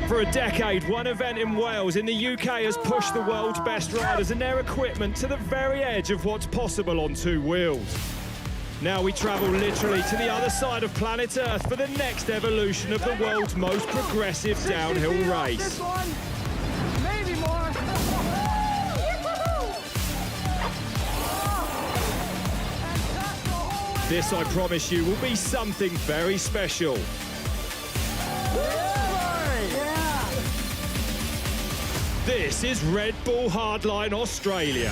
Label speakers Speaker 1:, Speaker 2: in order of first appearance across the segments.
Speaker 1: For a decade, one event in Wales in the UK has pushed the world's best riders and their equipment to the very edge of what's possible on two wheels. Now we travel literally to the other side of planet Earth for the next evolution of the world's most progressive downhill race.
Speaker 2: This one, maybe more.
Speaker 1: This, I promise you, will be something very special. This is Red Bull Hardline Australia.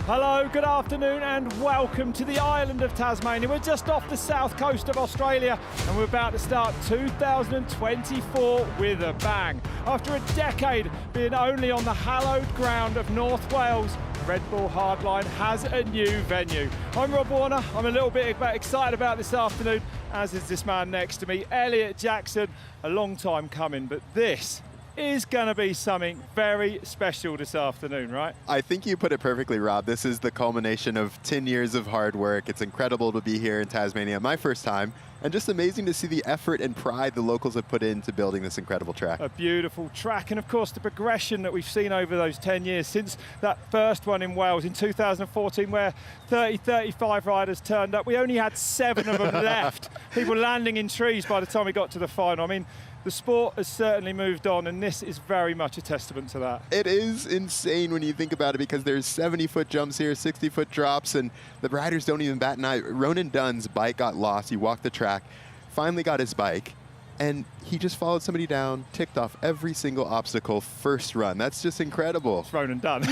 Speaker 3: Hello, good afternoon and welcome to the island of Tasmania. We're just off the south coast of Australia and we're about to start 2024 with a bang. After a decade being only on the hallowed ground of North Wales, Red Bull Hardline has a new venue. I'm Rob Warner, I'm a little bit excited about this afternoon, as is this man next to me, Elliot Jackson. A long time coming, but this is going to be something very special this afternoon, right?
Speaker 4: I think you put it perfectly, Rob. This is the culmination of 10 years of hard work. It's incredible to be here in Tasmania, my first time, and just amazing to see the effort and pride the locals have put into building this incredible track.
Speaker 3: A beautiful track, and of course the progression that we've seen over those 10 years since that first one in Wales in 2014 where 35 riders turned up. We only had 7 of them left. People landing in trees by the time we got to the final. I mean, the sport has certainly moved on, and this is very much a testament to that.
Speaker 4: It is insane when you think about it, because there's 70-foot jumps here, 60-foot drops, and the riders don't even bat an eye. Ronan Dunne's bike got lost. He walked the track, finally got his bike, and he just followed somebody down, ticked off every single obstacle first run. That's just incredible.
Speaker 3: It's Ronan Dunne.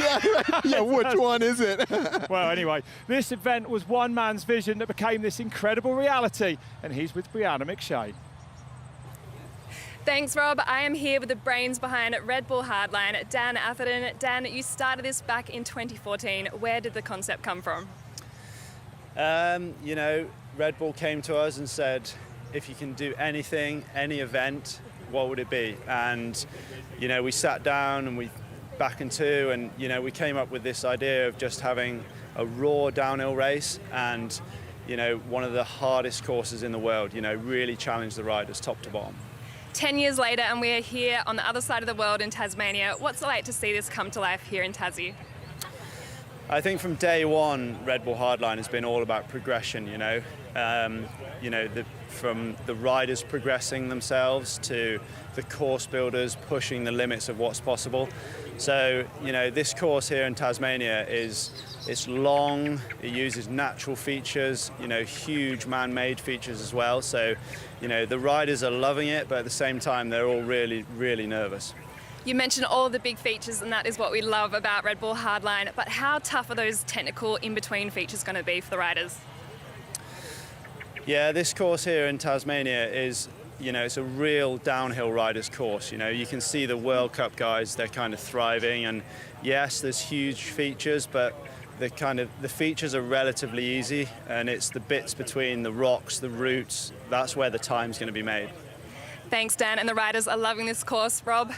Speaker 4: Yeah, which one is it?
Speaker 3: Well, anyway, this event was one man's vision that became this incredible reality, and he's with Brianna McShane.
Speaker 5: Thanks, Rob. I am here with the brains behind Red Bull Hardline, Dan Atherton. Dan, you started this back in 2014. Where did the concept come from?
Speaker 6: You know, Red Bull came to us and said, if you can do anything, any event, what would it be? And, you know, we sat down and we back in two, and, you know, we came up with this idea of just having a raw downhill race and, you know, one of the hardest courses in the world, you know, really challenge the riders top to bottom.
Speaker 5: 10 years later, and we're here on the other side of the world in Tasmania. What's it like to see this come to life here in Tassie?
Speaker 6: I think from day one, Red Bull Hardline has been all about progression, you know. From the riders progressing themselves to the course builders pushing the limits of what's possible. So, you know, this course here in Tasmania it's long, it uses natural features, you know, huge man-made features as well. So, you know, the riders are loving it, but at the same time, they're all really, really nervous.
Speaker 5: You mentioned all the big features, and that is what we love about Red Bull Hardline, but how tough are those technical in-between features going to be for the riders?
Speaker 6: Yeah, this course here in Tasmania is, you know, it's a real downhill riders course. You know, you can see the World Cup guys, they're kind of thriving, and yes, there's huge features, but the features are relatively easy, and it's the bits between the rocks, the roots, that's where the time's going to be made.
Speaker 5: Thanks, Dan, and the riders are loving this course. Rob?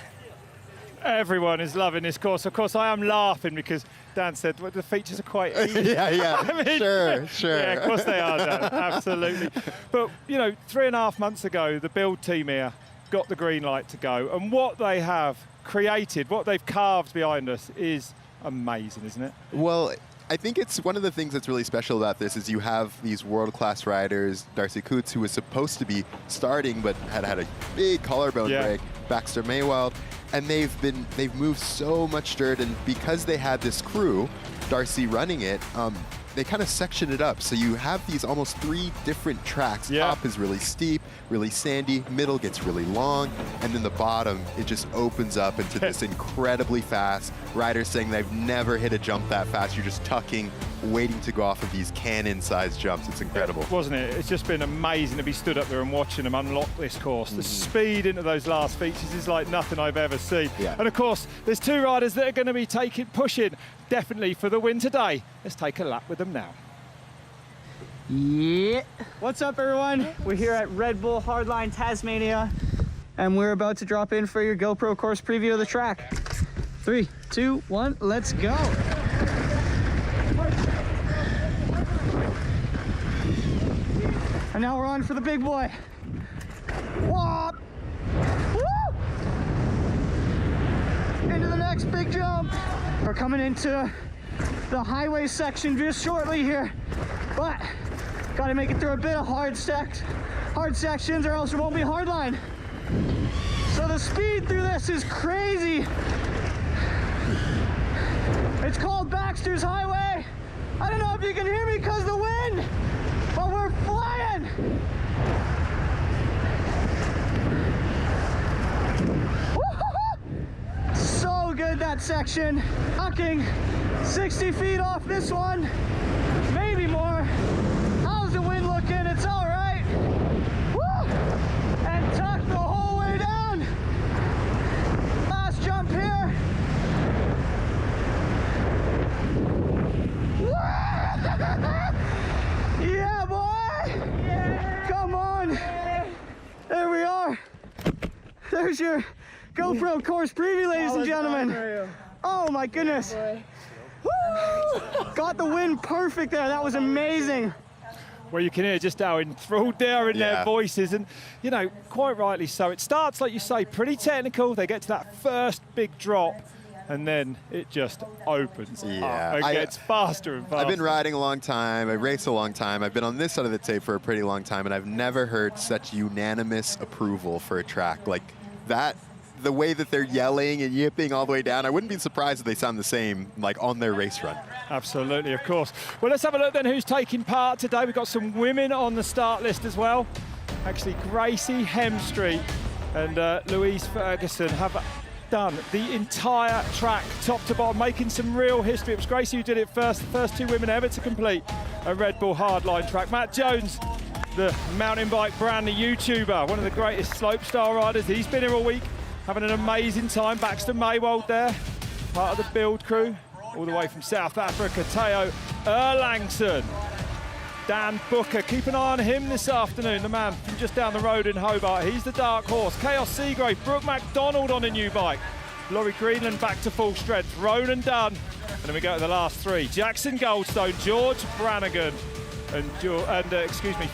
Speaker 3: Everyone is loving this course. Of course, I am laughing because Dan said well, the features are quite easy.
Speaker 4: Yeah,
Speaker 3: I mean,
Speaker 4: sure.
Speaker 3: Yeah, of course they are, Dan, absolutely. But, you know, 3.5 months ago, the build team here got the green light to go, and what they have created, what they've carved behind us is amazing, isn't it?
Speaker 4: Well, I think it's one of the things that's really special about this is you have these world-class riders, Darcy Coots, who was supposed to be starting but had a big collarbone break, Baxter Maiwald, and they've moved so much dirt, and because they had this crew, Darcy running it, they kind of section it up. So you have these almost 3 different tracks. Top is really steep, really sandy, middle gets really long, and then the bottom, it just opens up into this incredibly fast. Riders saying they've never hit a jump that fast. You're just tucking, waiting to go off of these cannon-sized jumps. It's incredible.
Speaker 3: Wasn't it? It's just been amazing to be stood up there and watching them unlock this course. The speed into those last features is like nothing I've ever seen.
Speaker 4: Yeah.
Speaker 3: And of course, there's 2 riders that are going to be pushing definitely for the win today. Let's take a lap with them now.
Speaker 2: Yeah. What's up, everyone? We're here at Red Bull Hardline Tasmania, and we're about to drop in for your GoPro course preview of the track. 3, 2, 1, let's go. And now we're on for the big boy. Whoop! next big jump. We're coming into the highway section just shortly here, but got to make it through a bit of hard sections or else it won't be hardline. So the speed through this is crazy. It's called Baxter's Highway. I don't know if you can hear me because of the wind, but we're flying. So good, that section. Knocking 60 feet off this one, maybe more. How's the wind looking? It's all right. Woo! And tuck the whole way down. Last jump here. Yeah, boy! Yeah. Come on! There we are. There's your GoPro course preview, ladies and gentlemen. Oh my goodness. Woo! Got the wind perfect there. That was amazing.
Speaker 3: Well, you can hear just how enthralled they are in their voices, and you know, quite rightly so. It starts, like you say, pretty technical. They get to that first big drop, and then it just opens up and gets faster and faster.
Speaker 4: I've been riding a long time. I've raced a long time. I've been on this side of the tape for a pretty long time, and I've never heard such unanimous approval for a track like that. The way that they're yelling and yipping all the way down, I wouldn't be surprised if they sound the same like on their race run.
Speaker 3: Absolutely, of course. Well, let's have a look then who's taking part today. We've got some women on the start list as well. Actually, Gracey Hemstreet and Louise Ferguson have done the entire track top to bottom, making some real history. It was Gracey who did it first, the first two women ever to complete a Red Bull Hardline track. Matt Jones, the mountain bike brand, the YouTuber, one of the greatest slopestyle riders. He's been here all week, having an amazing time. Baxter Maiwald there, part of the build crew, all the way from South Africa. Theo Erlangsen, Dan Booker, keep an eye on him this afternoon, the man from just down the road in Hobart. He's the dark horse. Kaos Seagrave, Brook Macdonald on a new bike. Laurie Greenland back to full strength. Ronan Dunne, and then we go to the last three. Jackson Goldstone, George Brannigan, and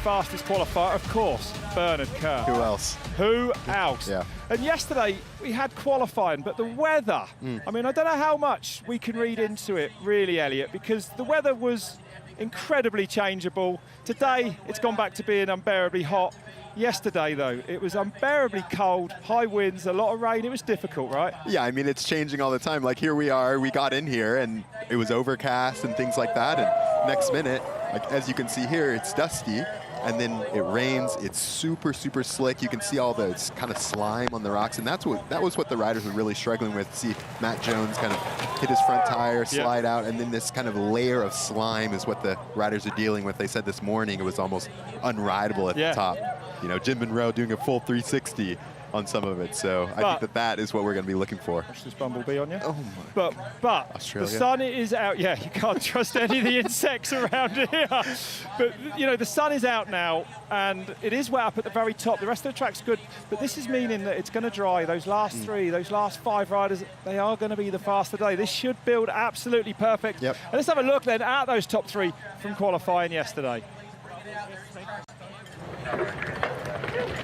Speaker 3: fastest qualifier, of course, Bernard Kerr.
Speaker 4: Who else?
Speaker 3: Who else?
Speaker 4: Yeah.
Speaker 3: And yesterday we had qualifying, but the weather, I mean, I don't know how much we can read into it really, Elliot, because the weather was incredibly changeable. Today it's gone back to being unbearably hot. Yesterday though, it was unbearably cold, high winds, a lot of rain. It was difficult, right? Yeah,
Speaker 4: I mean, it's changing all the time. Like here we are, we got in here and it was overcast and things like that, and next minute, like as you can see here, it's dusty, and then it rains. It's super, super slick. You can see all the kind of slime on the rocks, and that was what the riders were really struggling with. See Matt Jones kind of hit his front tire, slide out, and then this kind of layer of slime is what the riders are dealing with. They said this morning it was almost unrideable at the top. You know, Jim Monro doing a full 360 on some of it. So I think that is what we're going to be looking for.
Speaker 3: Watch this bumblebee on you.
Speaker 4: Oh my.
Speaker 3: But
Speaker 4: Australia.
Speaker 3: The sun is out. Yeah, you can't trust any of the insects around here. But, you know, the sun is out now, and it is wet up at the very top. The rest of the track's good, but this is meaning that it's going to dry. Those last three, those last five riders, they are going to be the fast today. This should build absolutely perfect.
Speaker 4: Yep.
Speaker 3: And let's have a look then at those top three from qualifying yesterday.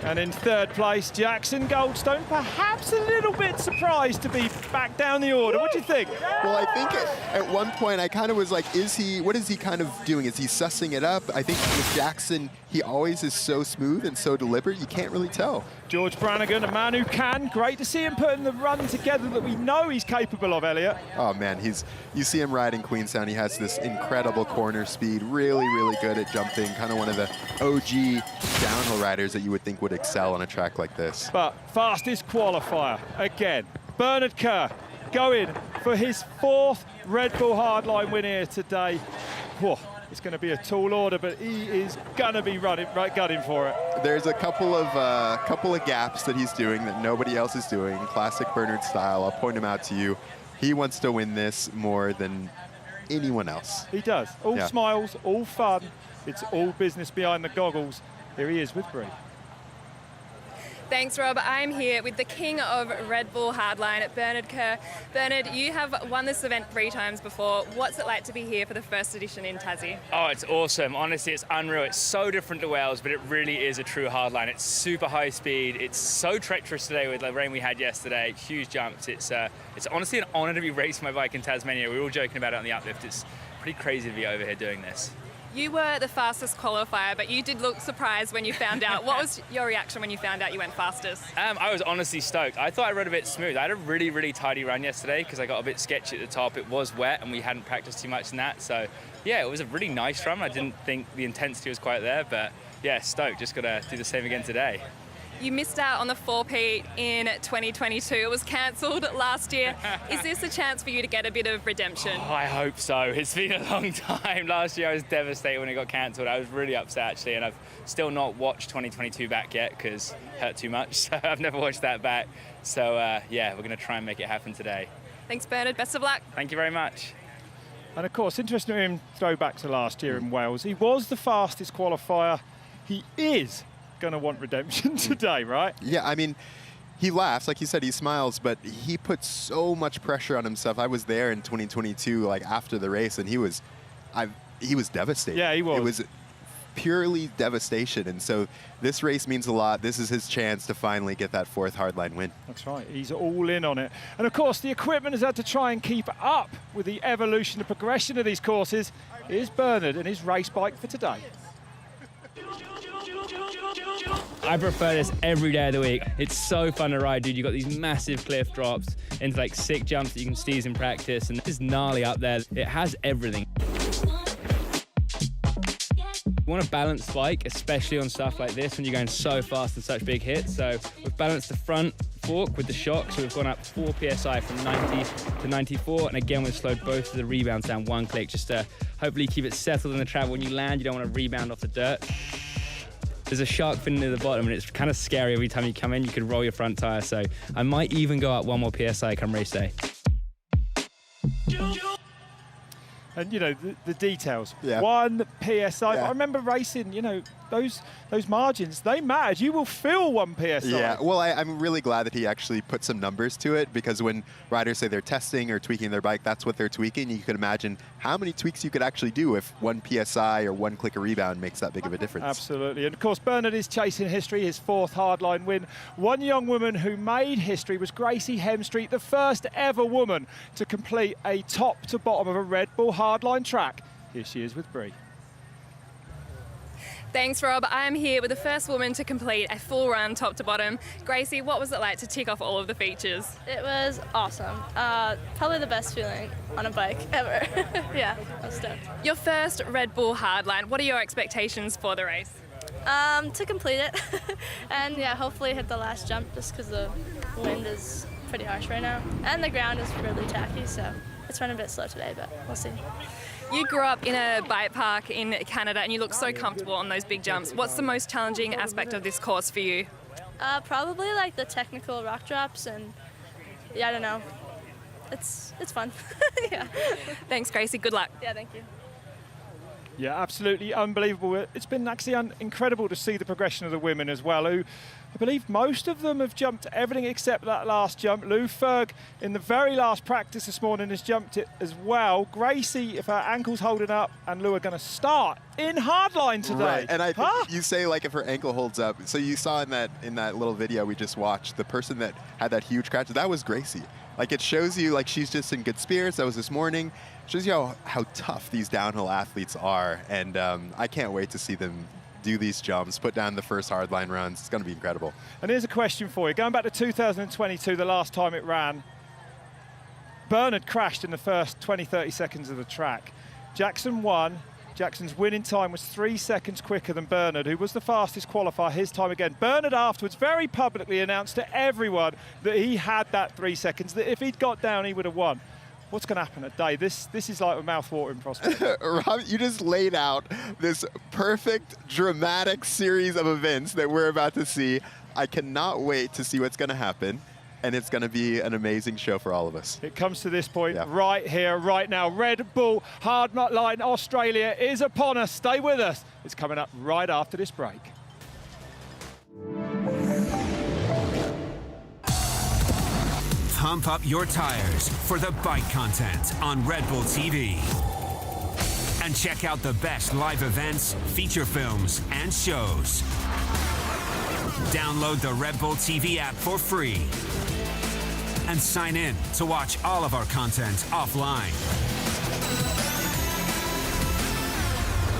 Speaker 3: And in third place, Jackson Goldstone, perhaps a little bit surprised to be back down the order. What do you think?
Speaker 4: Well, I think at one point I kind of was like, what is he kind of doing? Is he sussing it up? I think with Jackson, he always is so smooth and so deliberate, you can't really tell.
Speaker 3: George Brannigan, a man who can. Great to see him putting the run together that we know he's capable of, Elliot.
Speaker 4: Oh man, you see him riding Queenstown. He has this incredible corner speed, really, really good at jumping, kind of one of the OG downhill riders that you would think would excel on a track like this.
Speaker 3: But fastest qualifier, again, Bernard Kerr going for his fourth Red Bull Hardline win here today. Whoa. It's going to be a tall order, but he is going to be gutting for it.
Speaker 4: There's a couple of gaps that he's doing that nobody else is doing, classic Bernard style. I'll point him out to you. He wants to win this more than anyone else.
Speaker 3: He does. All smiles, all fun. It's all business behind the goggles. Here he is with Bree.
Speaker 5: Thanks, Rob. I'm here with the king of Red Bull Hardline, Bernard Kerr. Bernard, you have won this event 3 times before. What's it like to be here for the first edition in Tassie?
Speaker 7: Oh, it's awesome. Honestly, it's unreal. It's so different to Wales, but it really is a true hardline. It's super high speed. It's so treacherous today with the rain we had yesterday. Huge jumps. It's honestly an honour to be racing my bike in Tasmania. We were all joking about it on the uplift. It's pretty crazy to be over here doing this.
Speaker 5: You were the fastest qualifier, but you did look surprised when you found out. What was your reaction when you found out you went fastest?
Speaker 7: I was honestly stoked. I thought I rode a bit smooth. I had a really, really tidy run yesterday because I got a bit sketchy at the top. It was wet and we hadn't practiced too much in that. So, yeah, it was a really nice run. I didn't think the intensity was quite there, but yeah, stoked. Just got to do the same again today.
Speaker 5: You missed out on the 4P in 2022. It was cancelled last year. Is this a chance for you to get a bit of redemption?
Speaker 7: Oh, I hope so. It's been a long time. Last year I was devastated when it got cancelled. I was really upset actually, and I've still not watched 2022 back yet because it hurt too much. So I've never watched that back. So yeah, we're going to try and make it happen today.
Speaker 5: Thanks, Bernard. Best of luck.
Speaker 7: Thank you very much.
Speaker 3: And of course, interesting to him throw back to last year in Wales. He was the fastest qualifier. He is going to want redemption today, right?
Speaker 4: Yeah, I mean, he laughs, like you said, he smiles, but he put so much pressure on himself. I was there in 2022, like after the race, and he was devastated.
Speaker 3: Yeah, he was.
Speaker 4: It was purely devastation, and so this race means a lot. This is his chance to finally get that 4th hardline win.
Speaker 3: That's right, he's all in on it. And of course, the equipment has had to try and keep up with the evolution and progression of these courses. Here's Bernard and his race bike for today.
Speaker 7: I prefer this every day of the week. It's so fun to ride, dude. You've got these massive cliff drops into like sick jumps that you can steez in practice, and it's gnarly up there. It has everything. You want a balanced bike, especially on stuff like this when you're going so fast and such big hits. So we've balanced the front fork with the shock, so we've gone up 4 PSI from 90 to 94, and again we've slowed both of the rebounds down 1 click just to hopefully keep it settled in the travel. When you land, you don't want to rebound off the dirt. There's a shark fin near the bottom, and it's kind of scary every time you come in. You could roll your front tire, so I might even go up 1 more PSI come race day.
Speaker 3: And you know the details.
Speaker 4: Yeah.
Speaker 3: 1 PSI.
Speaker 4: Yeah.
Speaker 3: I remember racing. You know those margins. They mattered. You will feel 1 PSI.
Speaker 4: Yeah. Well, I'm really glad that he actually put some numbers to it, because when riders say they're testing or tweaking their bike, that's what they're tweaking. You can imagine how many tweaks you could actually do if 1 PSI or 1 click of rebound makes that big of a difference.
Speaker 3: Absolutely. And of course, Bernard is chasing history, his 4th hardline win. One young woman who made history was Gracey Hemstreet, the first ever woman to complete a top to bottom of a Red Bull Hardline track. Here she is with Bree.
Speaker 5: Thanks, Rob. I'm here with the first woman to complete a full run top to bottom. Gracey, what was it like to tick off all of the features?
Speaker 8: It was awesome. Probably the best feeling on a bike ever. Yeah, I was stoked.
Speaker 5: Your first Red Bull Hardline. What are your expectations for the race?
Speaker 8: To complete it, and yeah, hopefully hit the last jump, just because the wind is pretty harsh right now, and the ground is really tacky, so it's running a bit slow today, but we'll see.
Speaker 5: You grew up in a bike park in Canada and you look so comfortable on those big jumps. What's the most challenging aspect of this course for you?
Speaker 8: Probably like the technical rock drops, and yeah, I don't know. It's fun. Yeah.
Speaker 5: Thanks, Gracey. Good luck.
Speaker 8: Yeah, thank you.
Speaker 3: Yeah, absolutely unbelievable. It's been actually incredible to see the progression of the women as well, who I believe most of them have jumped everything except that last jump. Lou Ferg in the very last practice this morning has jumped it as well. Gracey, if her ankle's holding up, and Lou are going to start in hardline today.
Speaker 4: Right, and I think you say like if her ankle holds up. So you saw in that little video we just watched, the person that had that huge crash, that was Gracey. Like it shows you like she's just in good spirits. That was this morning. Shows you how tough these downhill athletes are, and I can't wait to see them do these jumps, put down the first hardline runs. It's going to be incredible.
Speaker 3: And here's a question for you. Going back to 2022, the last time it ran, Bernard crashed in the first 20-30 seconds of the track. Jackson won. Jackson's winning time was 3 seconds quicker than Bernard, who was the fastest qualifier, his time again. Bernard afterwards very publicly announced to everyone that he had that 3 seconds, that if he'd got down, he would have won. What's going to happen today? This is like a mouth-watering prospect.
Speaker 4: Rob, you just laid out this perfect, dramatic series of events that we're about to see. I cannot wait to see what's going to happen, and it's going to be an amazing show for all of us.
Speaker 3: It comes to this point right here, right now. Red Bull Hardline Australia is upon us. Stay with us. It's coming up right after this break.
Speaker 9: Pump up your tires for the bike content on Red Bull TV. And check out the best live events, feature films, and shows. Download the Red Bull TV app for free. And sign in to watch all of our content offline.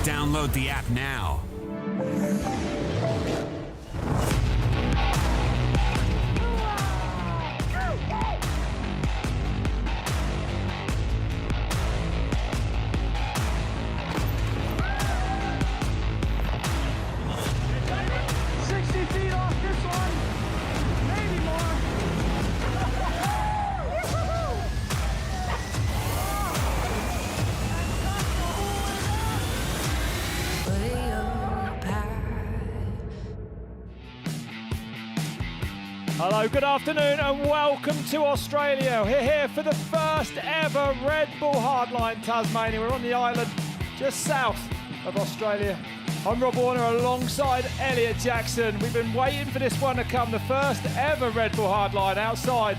Speaker 9: Download the app now.
Speaker 3: Hello, good afternoon and welcome to Australia. We're here for the first ever Red Bull Hardline Tasmania. We're on the island just south of Australia. I'm Rob Warner alongside Elliot Jackson. We've been waiting for this one to come, the first ever Red Bull Hardline outside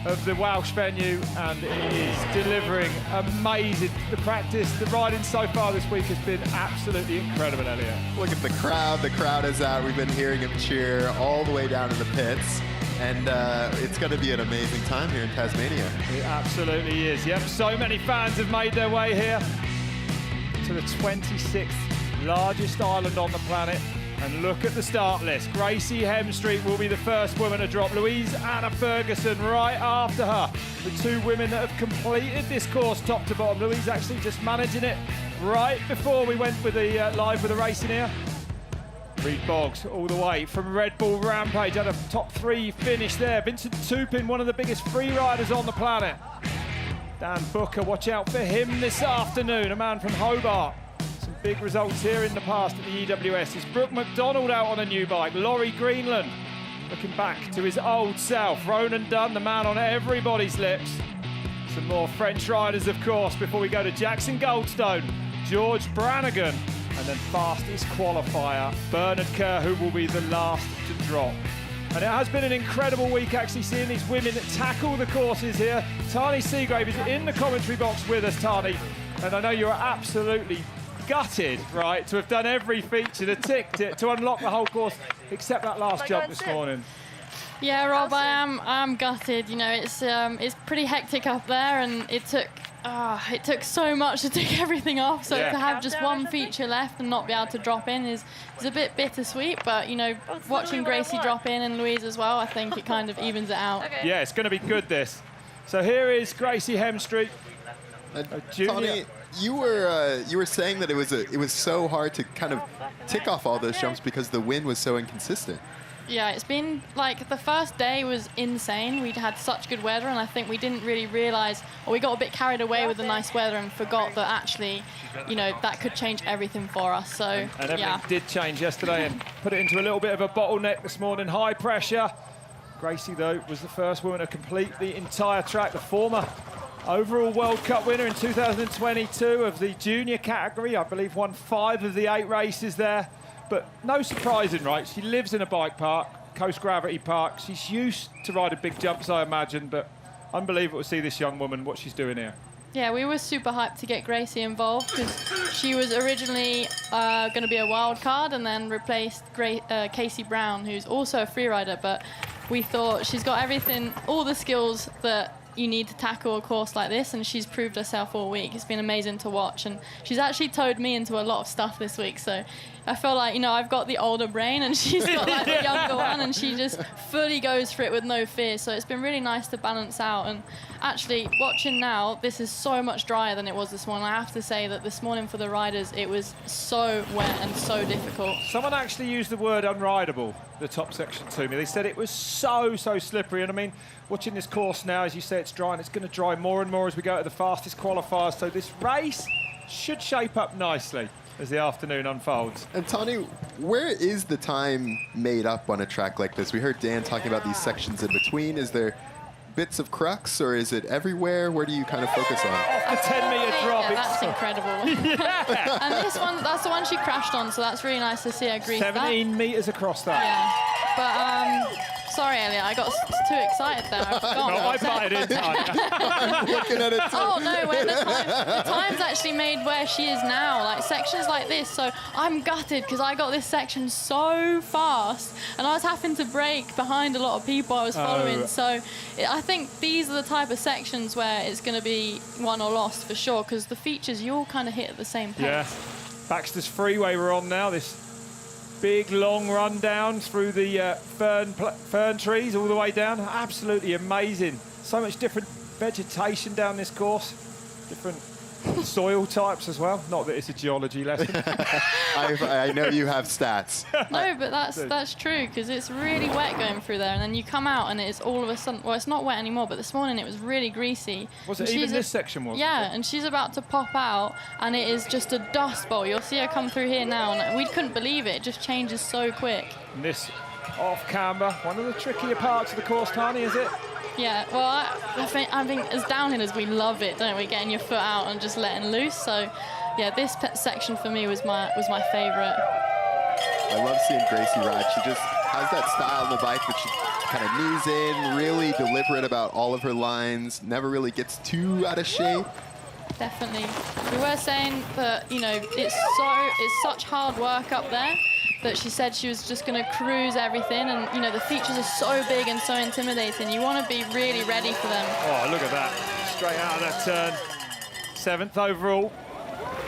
Speaker 3: of the Welsh venue, and it is delivering amazing. The practice, the riding so far this week has been absolutely incredible, Elliot.
Speaker 4: Look at the crowd is out. We've been hearing him cheer all the way down to the pits. And it's going to be an amazing time here in Tasmania.
Speaker 3: It absolutely is. Yep, so many fans have made their way here to the 26th largest island on the planet. And look at the start list. Gracey Hemstreet will be the first woman to drop. Louise Ferguson right after her. The two women that have completed this course top to bottom. Louise actually just managing it right before we went with the live with the racing here. Boggs all the way from Red Bull Rampage, had a top 3 finish there. Vincent Tupin, one of the biggest free riders on the planet. Dan Booker, watch out for him this afternoon, a man from Hobart. Some big results here in the past at the EWS. Is Brook Macdonald out on a new bike. Laurie Greenland looking back to his old self. Ronan Dunne, the man on everybody's lips. Some more French riders, of course, before we go to Jackson Goldstone, George Brannigan, and then fastest qualifier, Bernard Kerr, who will be the last to drop. And it has been an incredible week actually seeing these women tackle the courses here. Johny Salido is in the commentary box with us, Tani. And I know you're absolutely gutted, right, to have done every feature, to ticked it, to unlock the whole course, except that last jump this morning.
Speaker 10: Yeah, Rob, I'm gutted. You know, it's pretty hectic up there, and it took so much to tick everything off. So to have just one feature left and not be able to drop in is a bit bittersweet. But you know, watching Gracey drop in and Louise as well, I think it kind of evens it out.
Speaker 3: Okay. Yeah, it's going to be good this. So here is Gracey Hemstreet,
Speaker 4: Tony, you were saying that it was so hard to kind of tick off all those jumps because the wind was so inconsistent.
Speaker 10: Yeah, it's been like the first day was insane. We'd had such good weather, and I think we didn't really realise, or we got a bit carried away with the nice weather and forgot that actually, you know, that could change everything for us. So,
Speaker 3: and everything did change yesterday and put it into a little bit of a bottleneck this morning. High pressure. Gracey, though, was the first woman to complete the entire track. The former overall World Cup winner in 2022 of the junior category. I believe won 5 of the 8 races there. But no surprising, right? She lives in a bike park, Coast Gravity Park. She's used to riding big jumps, I imagine, but unbelievable to see this young woman, what she's doing here.
Speaker 10: Yeah, we were super hyped to get Gracey involved because she was originally going to be a wild card and then replaced Casey Brown, who's also a free rider, but we thought she's got everything, all the skills that you need to tackle a course like this, and she's proved herself all week. It's been amazing to watch, and she's actually towed me into a lot of stuff this week, so I feel like, you know, I've got the older brain and she's got like the younger one, and she just fully goes for it with no fear. So it's been really nice to balance out. And actually, watching now, this is so much drier than it was this morning. I have to say that this morning for the riders, it was so wet and so difficult.
Speaker 3: Someone actually used the word unrideable, the top section, to me. They said it was so slippery. And I mean, watching this course now, as you say, it's dry, and it's going to dry more and more as we go to the fastest qualifiers. So this race should shape up nicely as the afternoon unfolds.
Speaker 4: And Tony, where is the time made up on a track like this? We heard Dan talking about these sections in between. Is there bits of crux, or is it everywhere? Where do you kind of focus on?
Speaker 3: Off the 10-metre drop.
Speaker 10: Yeah, that's incredible.
Speaker 3: Yeah.
Speaker 10: And this one, that's the one she crashed on, so that's really nice to see her grease
Speaker 3: 17 metres across that.
Speaker 10: Yeah. But Sorry, Elliot, I got too excited there. I forgot.
Speaker 1: No, I butted in,
Speaker 4: I'm looking at it too.
Speaker 10: Oh no, where the time's actually made where she is now, like sections like this. So I'm gutted because I got this section so fast and I was having to brake behind a lot of people I was following. So I think these are the type of sections where it's going to be won or lost for sure, because the features you all kind of hit at the same pace.
Speaker 3: Yeah, Baxter's Freeway we're on now, this big long run down through the fern trees all the way down. Absolutely amazing. So much different vegetation down this course, different soil types as well. Not that it's a geology lesson.
Speaker 4: I know you have stats.
Speaker 10: No, but that's true, because it's really wet going through there, and then you come out and it's all of a sudden, well, it's not wet anymore, but this morning it was really greasy.
Speaker 3: Was it even this section was?
Speaker 10: Yeah, and she's about to pop out and it is just a dust bowl. You'll see her come through here now and we couldn't believe it. It just changes so quick.
Speaker 3: And this off camber, one of the trickier parts of the course, Tani, is it?
Speaker 10: Yeah, well, I think as downhillers we love it, don't we? Getting your foot out and just letting loose. So, yeah, this section for me was my favourite.
Speaker 4: I love seeing Gracey ride. She just has that style on the bike that she kind of knees in, really deliberate about all of her lines, never really gets too out of shape.
Speaker 10: Definitely. We were saying that, you know, it's such hard work up there, that she said she was just going to cruise everything, and you know the features are so big and so intimidating. You want to be really ready for them.
Speaker 3: Oh, look at that! Straight out of that turn. 7th overall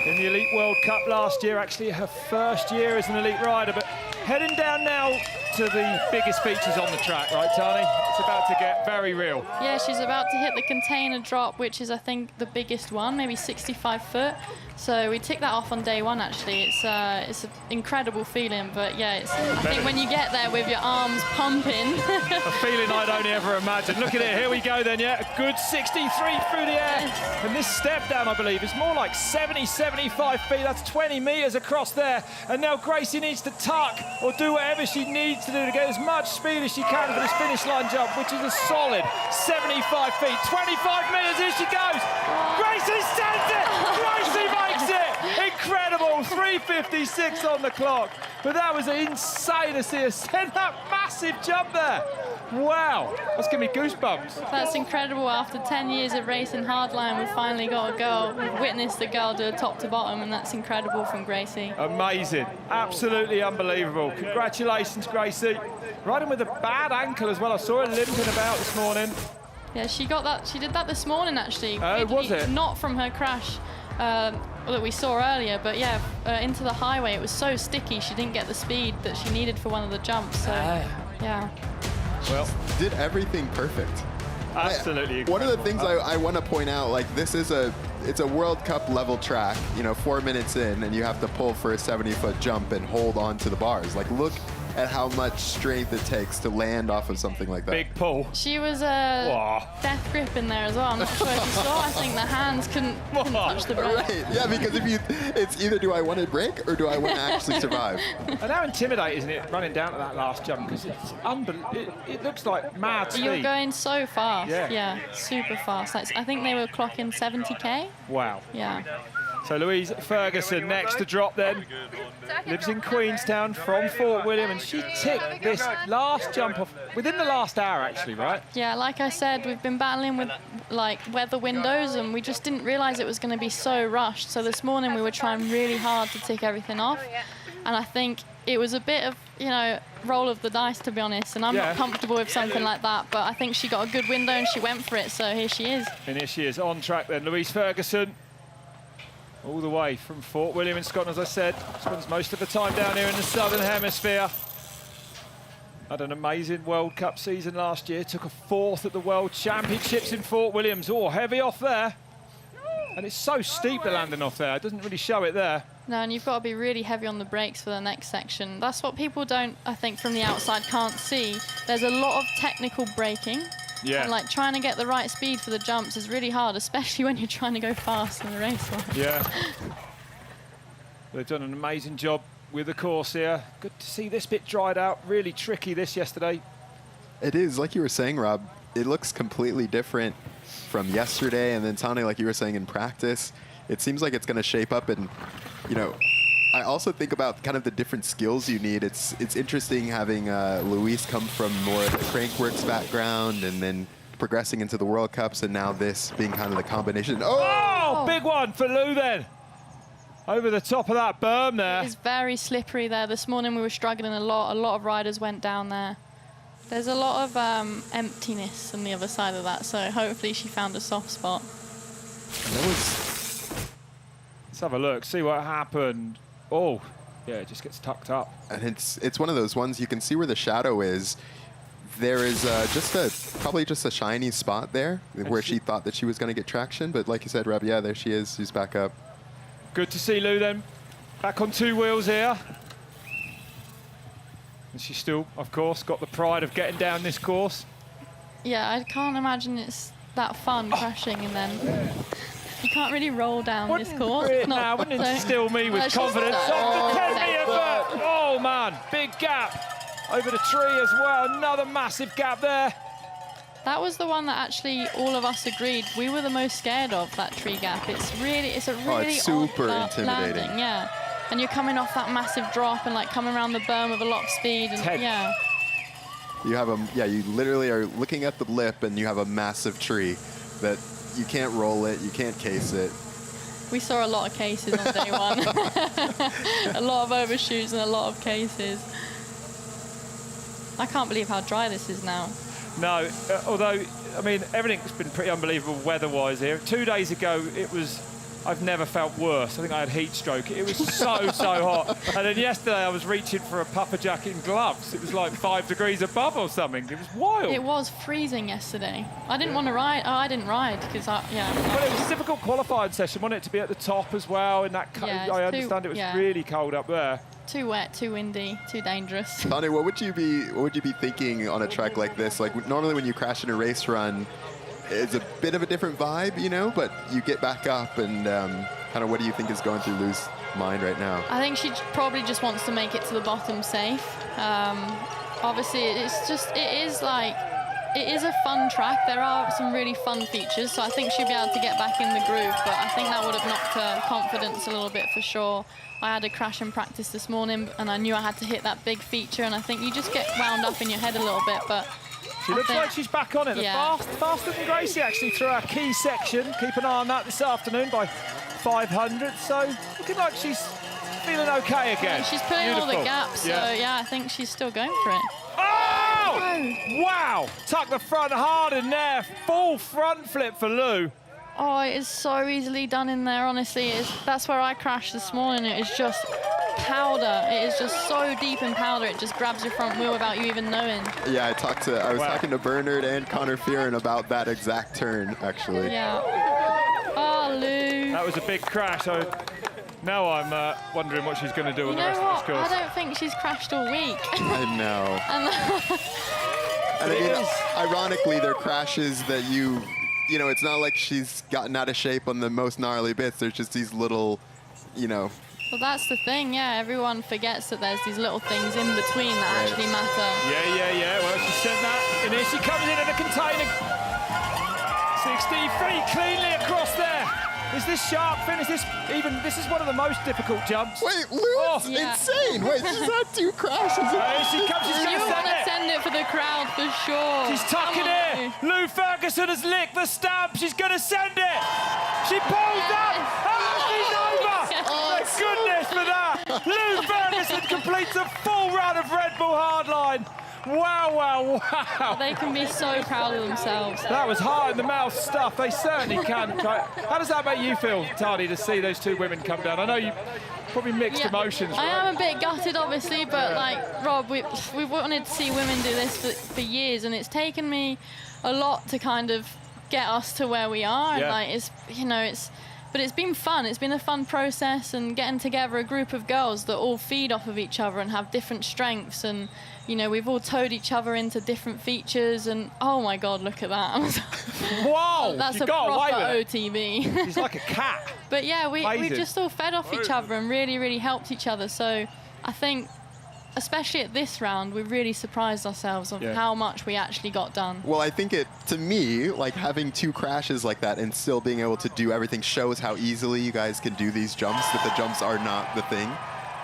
Speaker 3: in the Elite World Cup last year. Actually, her first year as an elite rider, but heading down now to the biggest features on the track, right, Tani? It's about to get very real.
Speaker 10: Yeah, she's about to hit the container drop, which is, I think, the biggest one, maybe 65 foot. So we ticked that off on day one, actually. It's an incredible feeling, but yeah, I think when you get there with your arms pumping.
Speaker 3: A feeling I'd only ever imagined. Look at it, here we go then, yeah. A good 63 through the air. And this step down, I believe, is more like 70, 75 feet. That's 20 meters across there. And now Gracey needs to tuck or do whatever she needs to do to get as much speed as she can for this finish line jump, which is a solid 75 feet. 25 meters, here she goes. Gracey sends it! Gracey makes it! Incredible, 3:56 on the clock. But that was insane to see her send that massive jump there. Wow, that's giving me goosebumps.
Speaker 10: That's incredible. After 10 years of racing hardline, we've finally got a girl. We've witnessed a girl do a top to bottom, and that's incredible from Gracey.
Speaker 3: Amazing, absolutely unbelievable. Congratulations, Gracey. Riding with a bad ankle as well. I saw her limping about this morning.
Speaker 10: Yeah, she got that. She did that this morning, actually.
Speaker 3: Oh, was it?
Speaker 10: Not from her crash that we saw earlier, but yeah, into the highway. It was so sticky, she didn't get the speed that she needed for one of the jumps. So, yeah.
Speaker 3: Well,
Speaker 4: did everything perfect.
Speaker 3: Absolutely.
Speaker 4: One of the things I want to point out, like this is it's a World Cup level track, you know, 4 minutes in, and you have to pull for a 70-foot jump and hold on to the bars. Like, look at how much strength it takes to land off of something like that.
Speaker 3: Big pull.
Speaker 10: She was death grip in there as well. I'm not sure if you saw. I think the hands couldn't touch the brake.
Speaker 4: Right, yeah, because it's either do I want to brake or do I want to actually survive.
Speaker 3: And how intimidating, isn't it, running down to that last jump? Because it looks like mad speed.
Speaker 10: You're going so fast.
Speaker 3: Yeah,
Speaker 10: super fast. Like, I think they were clocking 70k.
Speaker 3: Wow.
Speaker 10: Yeah.
Speaker 3: So Louise Ferguson next to drop then. Lives in Queenstown from Fort William, and she ticked this last jump off within the last hour, actually, right?
Speaker 10: Yeah, like I said, we've been battling with like weather windows, and we just didn't realise it was going to be so rushed. So this morning we were trying really hard to tick everything off, and I think it was a bit of, you know, roll of the dice, to be honest, and I'm not comfortable with something like that, but I think she got a good window and she went for it, so here she is.
Speaker 3: And here she is on track then, Louise Ferguson. All the way from Fort William in Scotland, as I said. Spends most of the time down here in the Southern Hemisphere. Had an amazing World Cup season last year. Took a 4th at the World Championships in Fort Williams. Oh, heavy off there. And it's so steep, the landing off there. It doesn't really show it there.
Speaker 10: No, and you've got to be really heavy on the brakes for the next section. That's what people don't, I think, from the outside can't see. There's a lot of technical braking.
Speaker 3: Yeah.
Speaker 10: And like trying to get the right speed for the jumps is really hard, especially when you're trying to go fast in the race line.
Speaker 3: Yeah. They've done an amazing job with the course here. Good to see this bit dried out. Really tricky this yesterday.
Speaker 4: It is, like you were saying, Rob, it looks completely different from yesterday, and then Tani, like you were saying, in practice, it seems like it's going to shape up and, you know, I also think about kind of the different skills you need. It's interesting having Louise come from more of the crankworks background and then progressing into the World Cups, and now this being kind of the combination.
Speaker 3: Oh, big one for Lou then. Over the top of that berm there.
Speaker 10: It's very slippery there. This morning we were struggling a lot. A lot of riders went down there. There's a lot of emptiness on the other side of that, so hopefully she found a soft spot.
Speaker 3: Let's have a look, see what happened. Oh, yeah, it just gets tucked up.
Speaker 4: And it's one of those ones you can see where the shadow is. There is probably just a shiny spot there where she thought that she was going to get traction, but like you said, Reb, yeah, there she is. She's back up.
Speaker 3: Good to see Lou then. Back on 2 wheels here. And she's still, of course, got the pride of getting down this course.
Speaker 10: Yeah, I can't imagine it's that fun crashing and then you can't really roll down this course.
Speaker 3: Wouldn't instill me with confidence. Off the 10-metre berm. Oh, man, big gap. Over the tree as well, another massive gap there.
Speaker 10: That was the one that actually all of us agreed we were the most scared of, that tree gap. It's a really
Speaker 4: it's super intimidating.
Speaker 10: Landing, yeah. And you're coming off that massive drop and like coming around the berm with a lot of speed, and yeah.
Speaker 4: You have you literally are looking at the lip and you have a massive tree that you can't roll it, you can't case it.
Speaker 10: We saw a lot of cases on day one. A lot of overshoots and a lot of cases. I can't believe how dry this is now.
Speaker 3: No, although, I mean, everything's been pretty unbelievable weather-wise here. 2 days ago, I've never felt worse. I think I had heat stroke. It was so hot. And then yesterday, I was reaching for a puffer jacket and gloves. It was like 5 degrees above or something. It was wild.
Speaker 10: It was freezing yesterday. I didn't want to ride. Oh, I didn't ride because, yeah.
Speaker 3: Well, it was a difficult qualifying session, wasn't it, to be at the top as well. In that, I understand it was really cold up there.
Speaker 10: Too wet, too windy, too dangerous.
Speaker 4: Tony, what would you be thinking on a track like this? Like normally when you crash in a race run, it's a bit of a different vibe, you know, but you get back up and kind of what do you think is going through Lou's mind right now?
Speaker 10: I think she probably just wants to make it to the bottom safe. Obviously, it is a fun track. There are some really fun features, so I think she'll be able to get back in the groove, but I think that would have knocked her confidence a little bit for sure. I had a crash in practice this morning and I knew I had to hit that big feature, and I think you just get wound up in your head a little bit, but
Speaker 3: she looks like she's back on it.
Speaker 10: Yeah.
Speaker 3: Faster than Gracey actually through our key section. Keep an eye on that this afternoon by 500. So looking like she's feeling okay again.
Speaker 10: Yeah, she's putting all the gaps, so yeah, I think she's still going for it.
Speaker 3: Oh! Wow! Tuck the front hard in there. Full front flip for Lou.
Speaker 10: Oh, it is so easily done in there, honestly. That's where I crashed this morning. It is just powder. It is just so deep in powder. It just grabs your front wheel without you even knowing.
Speaker 4: Yeah, I was talking to Bernard and Connor Fearon about that exact turn, actually.
Speaker 10: Yeah. Oh, Lou.
Speaker 3: That was a big crash. Now I'm wondering what she's going to do on the rest of this course.
Speaker 10: I don't think she's crashed all week.
Speaker 4: I know. And I mean, ironically, they're crashes that you know, it's not like she's gotten out of shape on the most gnarly bits. There's just these little, you know.
Speaker 10: Well, that's the thing, yeah. Everyone forgets that there's these little things in between that actually matter.
Speaker 3: Yeah. Well, she sent that. And here she comes in a container. 60 feet cleanly across there. Is this sharp fin? This is one of the most difficult jumps.
Speaker 4: Wait, Lou's insane. Wait, she's had 2 crashes.
Speaker 3: Here she comes, she's going to
Speaker 10: send it for the crowd for sure.
Speaker 3: She's tucking it. Lou Ferguson has licked the stamp. She's going to send it. She pulls up. She's over. Thank goodness for that. Lou Ferguson completes a full run of Red Bull Hardline. Wow.
Speaker 10: They can be so proud of themselves.
Speaker 3: That was hard in the mouth stuff. They certainly can. How does that make you feel, Tani, to see those 2 women come down? I know you probably mixed emotions, right?
Speaker 10: I am a bit gutted, obviously, but like Rob, we've wanted to see women do this for years, and it's taken me a lot to kind of get us to where we are.
Speaker 3: Yeah.
Speaker 10: And like but it's been fun. It's been a fun process, and getting together a group of girls that all feed off of each other and have different strengths, and you know, we've all towed each other into different features, and oh my God, look at that.
Speaker 3: Wow!
Speaker 10: That's a proper OTB.
Speaker 3: She's like a cat.
Speaker 10: But yeah, we just all fed off each other and really helped each other. So I think, especially at this round, we really surprised ourselves on how much we actually got done.
Speaker 4: Well, I think to me, like having 2 crashes like that and still being able to do everything shows how easily you guys can do these jumps, that the jumps are not the thing.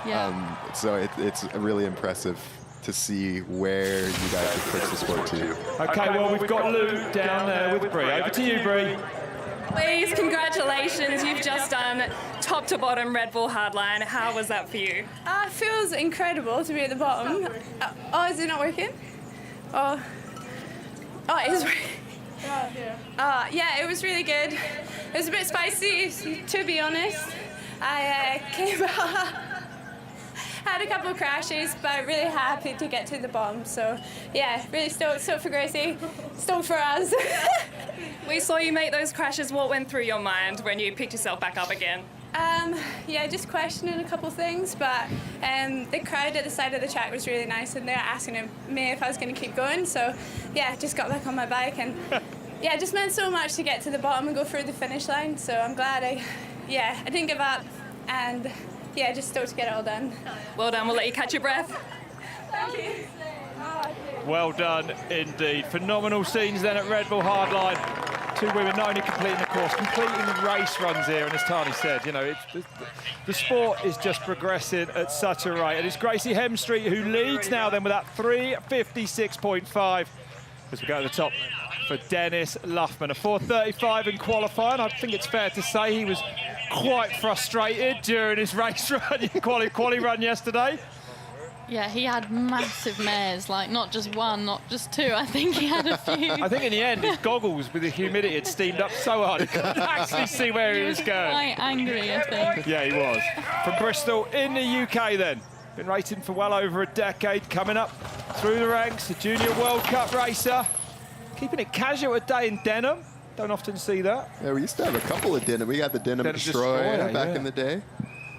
Speaker 10: Yeah.
Speaker 4: So it's really impressive to see where you guys have pushed the sport to.
Speaker 3: Okay, well, we've got Lou down there with Bree. Over to you, Bree.
Speaker 5: Please, congratulations. You've just done top to bottom Red Bull Hardline. How was that for you?
Speaker 11: It feels incredible to be at the bottom. Is it not working? Oh, it is working. Yeah, it was really good. It was a bit spicy, to be honest. I came out, had a couple of crashes, but really happy to get to the bottom. So, yeah, really stoked for Gracey, stoked for us.
Speaker 5: We saw you make those crashes. What went through your mind when you picked yourself back up again?
Speaker 11: Yeah, just questioning a couple things, but the crowd at the side of the track was really nice, and they're asking me if I was going to keep going. So, yeah, just got back on my bike, and yeah, it just meant so much to get to the bottom and go through the finish line. So I'm glad I didn't give up, and yeah, just stoked to get it all done.
Speaker 5: Well done. We'll let you catch your breath.
Speaker 11: Thank you.
Speaker 3: Well done indeed. Phenomenal scenes then at Red Bull Hardline. Two women not only completing the course, completing the race runs here, and as Tani said, you know, the sport is just progressing at such a rate. And it's Gracey Hemstreet who leads now then with that 3:56.5 as we go to the top for Dennis Luffman. A 4:35 in qualifying. I think it's fair to say he was quite frustrated during his race run, quali run yesterday.
Speaker 10: Yeah, he had massive mares, like not just one, not just two. I think he had a few.
Speaker 3: I think in the end, his goggles with the humidity had steamed up so hard he couldn't actually see where he was going.
Speaker 10: Quite angry, I think.
Speaker 3: Yeah, he was. From Bristol in the UK then. Been racing for well over a decade, coming up through the ranks, a Junior World Cup racer. Keeping it casual today in denim. Don't often see that.
Speaker 4: Yeah, we used to have a couple of denim. We got the Denim Destroyer back in the day.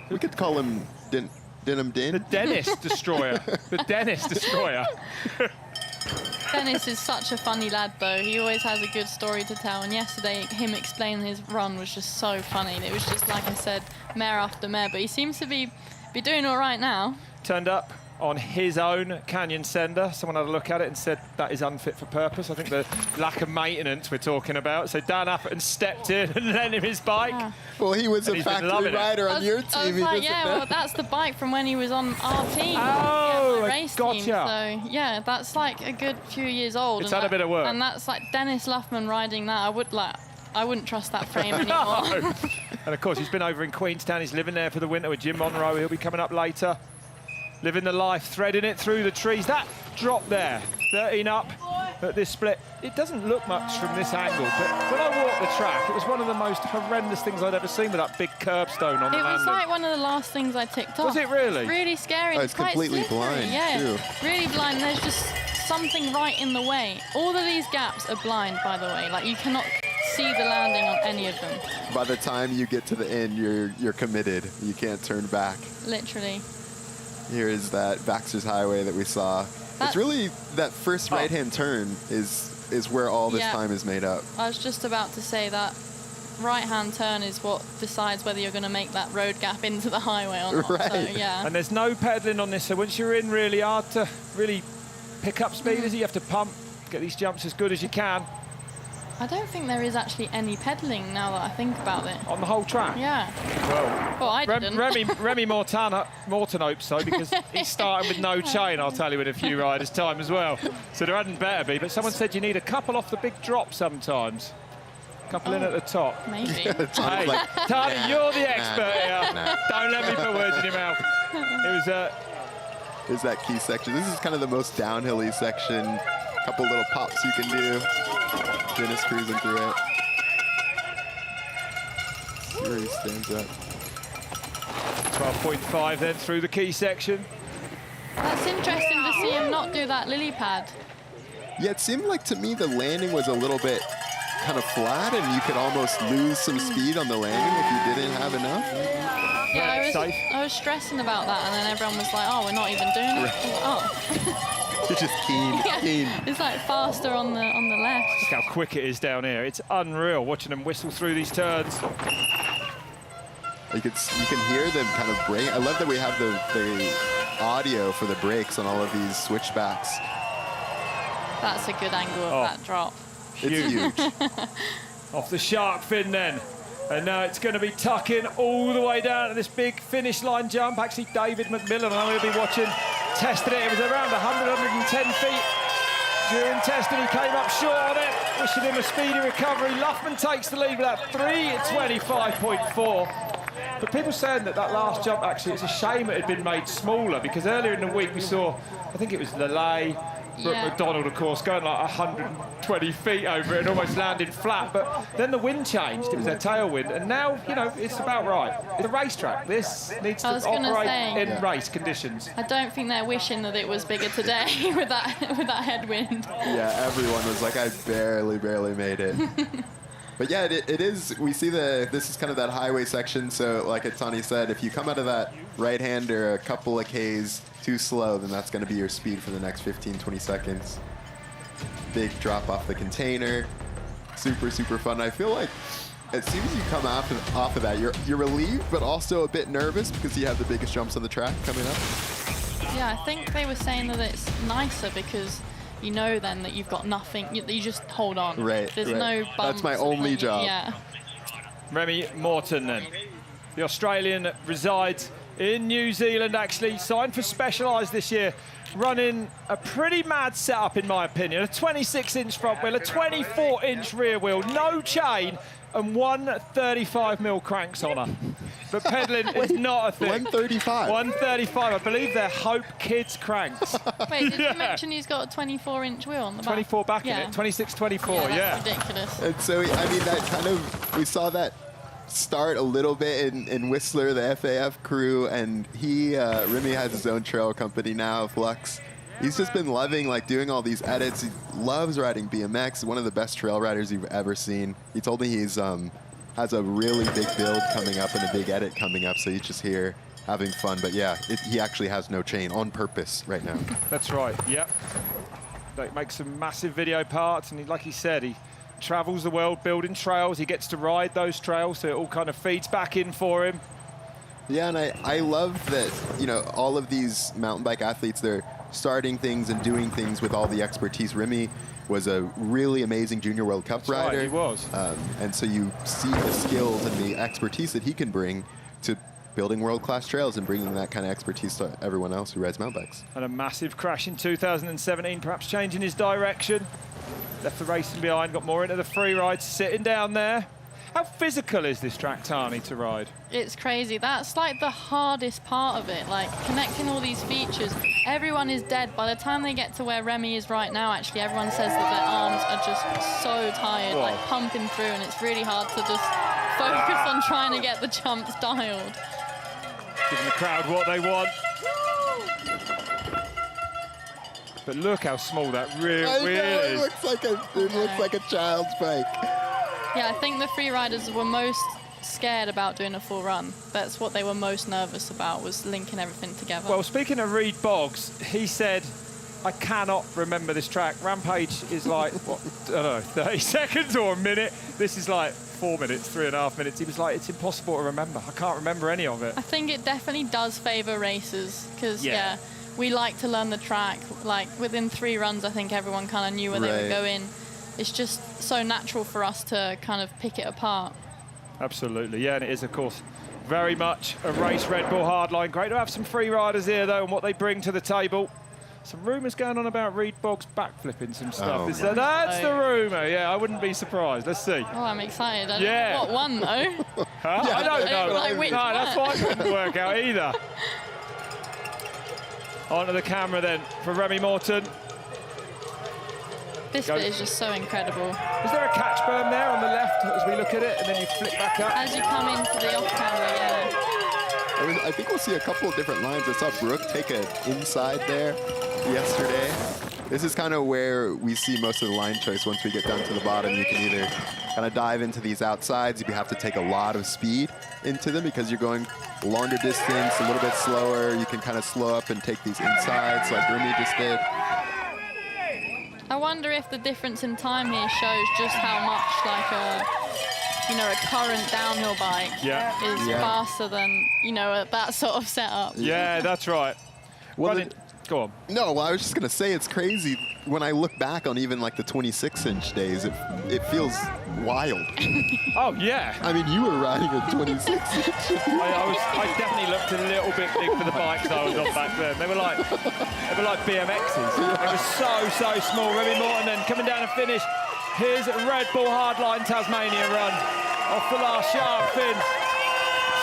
Speaker 4: We could call him Denim Din.
Speaker 3: The Dennis Destroyer. The Dennis Destroyer.
Speaker 10: Dennis is such a funny lad, though. He always has a good story to tell. And yesterday, him explaining his run was just so funny. It was just, like I said, mare after mare. But he seems to be doing all right now.
Speaker 3: Turned up on his own Canyon Sender. Someone had a look at it and said that is unfit for purpose. I think the lack of maintenance we're talking about. So Dan Atherton stepped in and lent him his bike.
Speaker 10: Yeah.
Speaker 4: Well, he was a factory rider on your team.
Speaker 10: I was like, yeah, well, that's the bike from when he was on our team.
Speaker 3: Oh,
Speaker 10: race
Speaker 3: gotcha.
Speaker 10: team. So, yeah, that's like a good few years old.
Speaker 3: It's had a bit of work.
Speaker 10: And that's like Dennis Luffman riding that. I wouldn't trust that frame anymore.
Speaker 3: No. And of course, he's been over in Queenstown. He's living there for the winter with Jim Monro. He'll be coming up later. Living the life, threading it through the trees. That drop there, 13 up at this split. It doesn't look much from this angle, but when I walked the track, it was one of the most horrendous things I'd ever seen with that big curbstone on the landing.
Speaker 10: It was like one of the last things I ticked off.
Speaker 3: Was it really?
Speaker 10: It's really scary.
Speaker 4: Oh, it's
Speaker 10: quite
Speaker 4: completely
Speaker 10: slippery.
Speaker 4: blind,
Speaker 10: yeah,
Speaker 4: too.
Speaker 10: Really blind. There's just something right in the way. All of these gaps are blind, by the way. Like, you cannot see the landing on any of them.
Speaker 4: By the time you get to the end, you're committed. You can't turn back.
Speaker 10: Literally.
Speaker 4: Here is that Baxter's Highway that we saw. It's really that first right-hand turn is where all this time is made up.
Speaker 10: I was just about to say that right-hand turn is what decides whether you're going to make that road gap into the highway or not.
Speaker 4: Right.
Speaker 10: So, yeah.
Speaker 3: And there's no pedaling on this, so once you're in really hard to really pick up speed, is it? You have to pump, get these jumps as good as you can.
Speaker 10: I don't think there is actually any pedaling now that I think about it.
Speaker 3: On the whole track?
Speaker 10: Yeah.
Speaker 3: Well,
Speaker 10: I didn't.
Speaker 3: Remy Morton hopes so, because he's starting with no chain, I'll tell you, in a few riders' time as well. So there hadn't better be, but someone said you need a couple off the big drop sometimes. A couple in at the top.
Speaker 10: Maybe.
Speaker 3: Hey, Tani, you're the expert here. Don't let me put words in your mouth. It was
Speaker 4: Is that key section. This is kind of the most downhill-y section. A couple little pops you can do. Dennis cruising through it. See where he stands up.
Speaker 3: 12.5 then through the key section.
Speaker 10: That's interesting to see him not do that lily pad.
Speaker 4: Yeah, it seemed like to me the landing was a little bit kind of flat, and you could almost lose some speed on the landing if you didn't have enough.
Speaker 10: Yeah, I was stressing about that, and then everyone was like, oh, we're not even doing it. Oh.
Speaker 4: It's just keen.
Speaker 10: It's like faster on the left.
Speaker 3: Look how quick it is down here. It's unreal watching them whistle through these turns.
Speaker 4: You can hear them kind of brake. I love that we have the audio for the brakes on all of these switchbacks.
Speaker 10: That's a good angle of that drop.
Speaker 4: It's huge.
Speaker 3: Off the shark fin then. And now it's going to be tucking all the way down to this big finish line jump. Actually, David McMillan, I'm going to be watching, tested it. It was around 100, 110 feet. During testing, he came up short on it. Wishing him a speedy recovery. Luffman takes the lead with that 3:25.4. But people saying that last jump, actually, it's a shame it had been made smaller, because earlier in the week we saw, I think it was Laly, Brook Macdonald, of course, going like 120 feet over it and almost landed flat. But then the wind changed. It was a tailwind. And now, you know, it's about right. It's a racetrack. This needs to operate in race conditions.
Speaker 10: I don't think they're wishing that it was bigger today with that headwind.
Speaker 4: Yeah, everyone was like, I barely made it. But yeah, it is, we see this is kind of that highway section. So like Tani said, if you come out of that right hander a couple of Ks too slow, then that's going to be your speed for the next 15, 20 seconds. Big drop off the container. Super fun. I feel like as soon as you come off of that, you're relieved, but also a bit nervous because you have the biggest jumps on the track coming up.
Speaker 10: Yeah, I think they were saying that it's nicer because you know then that you've got nothing, you just hold on.
Speaker 4: Right.
Speaker 10: There's no bumps.
Speaker 4: That's my only job.
Speaker 10: Yeah.
Speaker 3: Remy Morton then. The Australian resides in New Zealand, actually, signed for Specialized this year, running a pretty mad setup in my opinion. A 26-inch front wheel, a 24-inch rear wheel, no chain, and 135mm cranks on her. But pedaling is not a thing.
Speaker 4: 135?
Speaker 3: 135, I believe they're Hope Kids cranks.
Speaker 10: Wait, did you mention he's got a 24-inch wheel on the back? 24
Speaker 3: back in it, 26-24,
Speaker 10: That's ridiculous.
Speaker 4: And so, I mean, that kind of, we saw that start a little bit in Whistler, the FAF crew, and Remy has his own trail company now, Flux. He's just been loving like doing all these edits. He loves riding BMX. One of the best trail riders you've ever seen. He told me he's has a really big build coming up and a big edit coming up, so he's just here having fun. But yeah, he actually has no chain on purpose right now.
Speaker 3: That's right. Yep. They make some massive video parts, and like he said, he travels the world building trails. He gets to ride those trails, so it all kind of feeds back in for him.
Speaker 4: Yeah, and I love that, you know, all of these mountain bike athletes, they're starting things and doing things with all the expertise. Remy was a really amazing Junior World Cup rider.
Speaker 3: Right, he was.
Speaker 4: And so you see the skills and the expertise that he can bring to building world-class trails and bringing that kind of expertise to everyone else who rides mountain bikes.
Speaker 3: And a massive crash in 2017, perhaps changing his direction. Left the racing behind, got more into the free ride, sitting down there. How physical is this track, Tani, to ride? It's crazy. That's like the hardest part of it, like connecting all these features. Everyone is dead. By the time they get to where Remy is right now, actually, everyone says that their arms are just so tired, like pumping through, and it's really hard to just focus on trying to get the jumps dialed. Giving the crowd what they want. But look how small that rear wheel is.
Speaker 4: It looks like a child's bike.
Speaker 10: Yeah, I think the free riders were most scared about doing a full run. That's what they were most nervous about, was linking everything together.
Speaker 3: Well, speaking of Reed Boggs, he said, I cannot remember this track. Rampage is like, what, I don't know, 30 seconds or a minute. This is like 4 minutes, 3.5 minutes. He was like, it's impossible to remember. I can't remember any of it.
Speaker 10: I think it definitely does favour racers, because, we like to learn the track. Like, within 3 runs, I think everyone kind of knew where they were going. It's just so natural for us to kind of pick it apart.
Speaker 3: Absolutely, yeah, and it is, of course, very much a race Red Bull Hardline. Great to have some free riders here, though, and what they bring to the table. Some rumours going on about Reed Boggs backflipping some stuff. That's the rumour, yeah, I wouldn't be surprised. Let's see.
Speaker 10: Oh, I'm excited. I don't know what one, though.
Speaker 3: Huh? I don't know.
Speaker 10: Like, which one?
Speaker 3: That's why I couldn't work out either. Onto the camera, then, for Remy Morton.
Speaker 10: This bit is just so incredible.
Speaker 3: Is there a catch berm there on the left as we look at it, and then you flip back up?
Speaker 10: As you come into the off-camera,
Speaker 4: I think we'll see a couple of different lines. I saw Brook take an inside there yesterday. This is kind of where we see most of the line choice. Once we get down to the bottom, you can either kind of dive into these outsides. You have to take a lot of speed into them because you're going longer distance, a little bit slower. You can kind of slow up and take these insides like Remy just did.
Speaker 10: I wonder if the difference in time here shows just how much like a current downhill bike is faster than, that sort of setup.
Speaker 3: Yeah, that's right.
Speaker 4: Well,
Speaker 3: Go on.
Speaker 4: No, well, I was just going to say it's crazy. When I look back on even like the 26-inch days, it feels wild.
Speaker 3: Oh, yeah.
Speaker 4: I mean, you were riding a 26-inch.
Speaker 3: I definitely looked a little bit big for the bikes I was on back then. They were like BMXs. They were so small. Remy Morton then coming down and finish his Red Bull Hardline Tasmania run off the last sharp fin.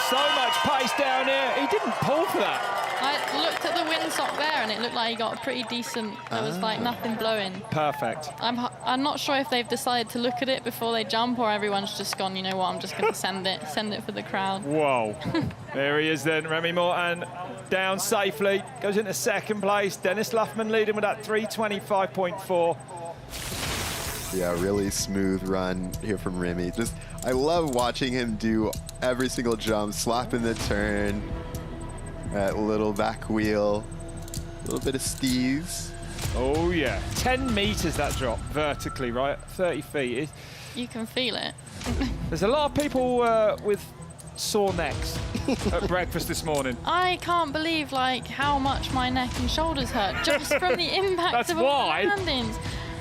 Speaker 3: So much pace down here. He didn't pull for that.
Speaker 10: I looked at the windsock there and it looked like he got a pretty decent, there was like nothing blowing.
Speaker 3: Perfect.
Speaker 10: I'm not sure if they've decided to look at it before they jump or everyone's just gone, you know what, I'm just going to send it for the crowd.
Speaker 3: Whoa. There he is then, Remy Morton down safely, goes into second place. Dennis Luffman leading with that 325.4.
Speaker 4: Yeah, really smooth run here from Remy. Just, I love watching him do every single jump, slapping the turn, that little back wheel, a little bit of steez.
Speaker 3: Oh yeah, 10 meters that drop vertically, right? 30 feet.
Speaker 10: You can feel it.
Speaker 3: There's a lot of people with sore necks at breakfast this morning.
Speaker 10: I can't believe like how much my neck and shoulders hurt just from the impact of all the landings.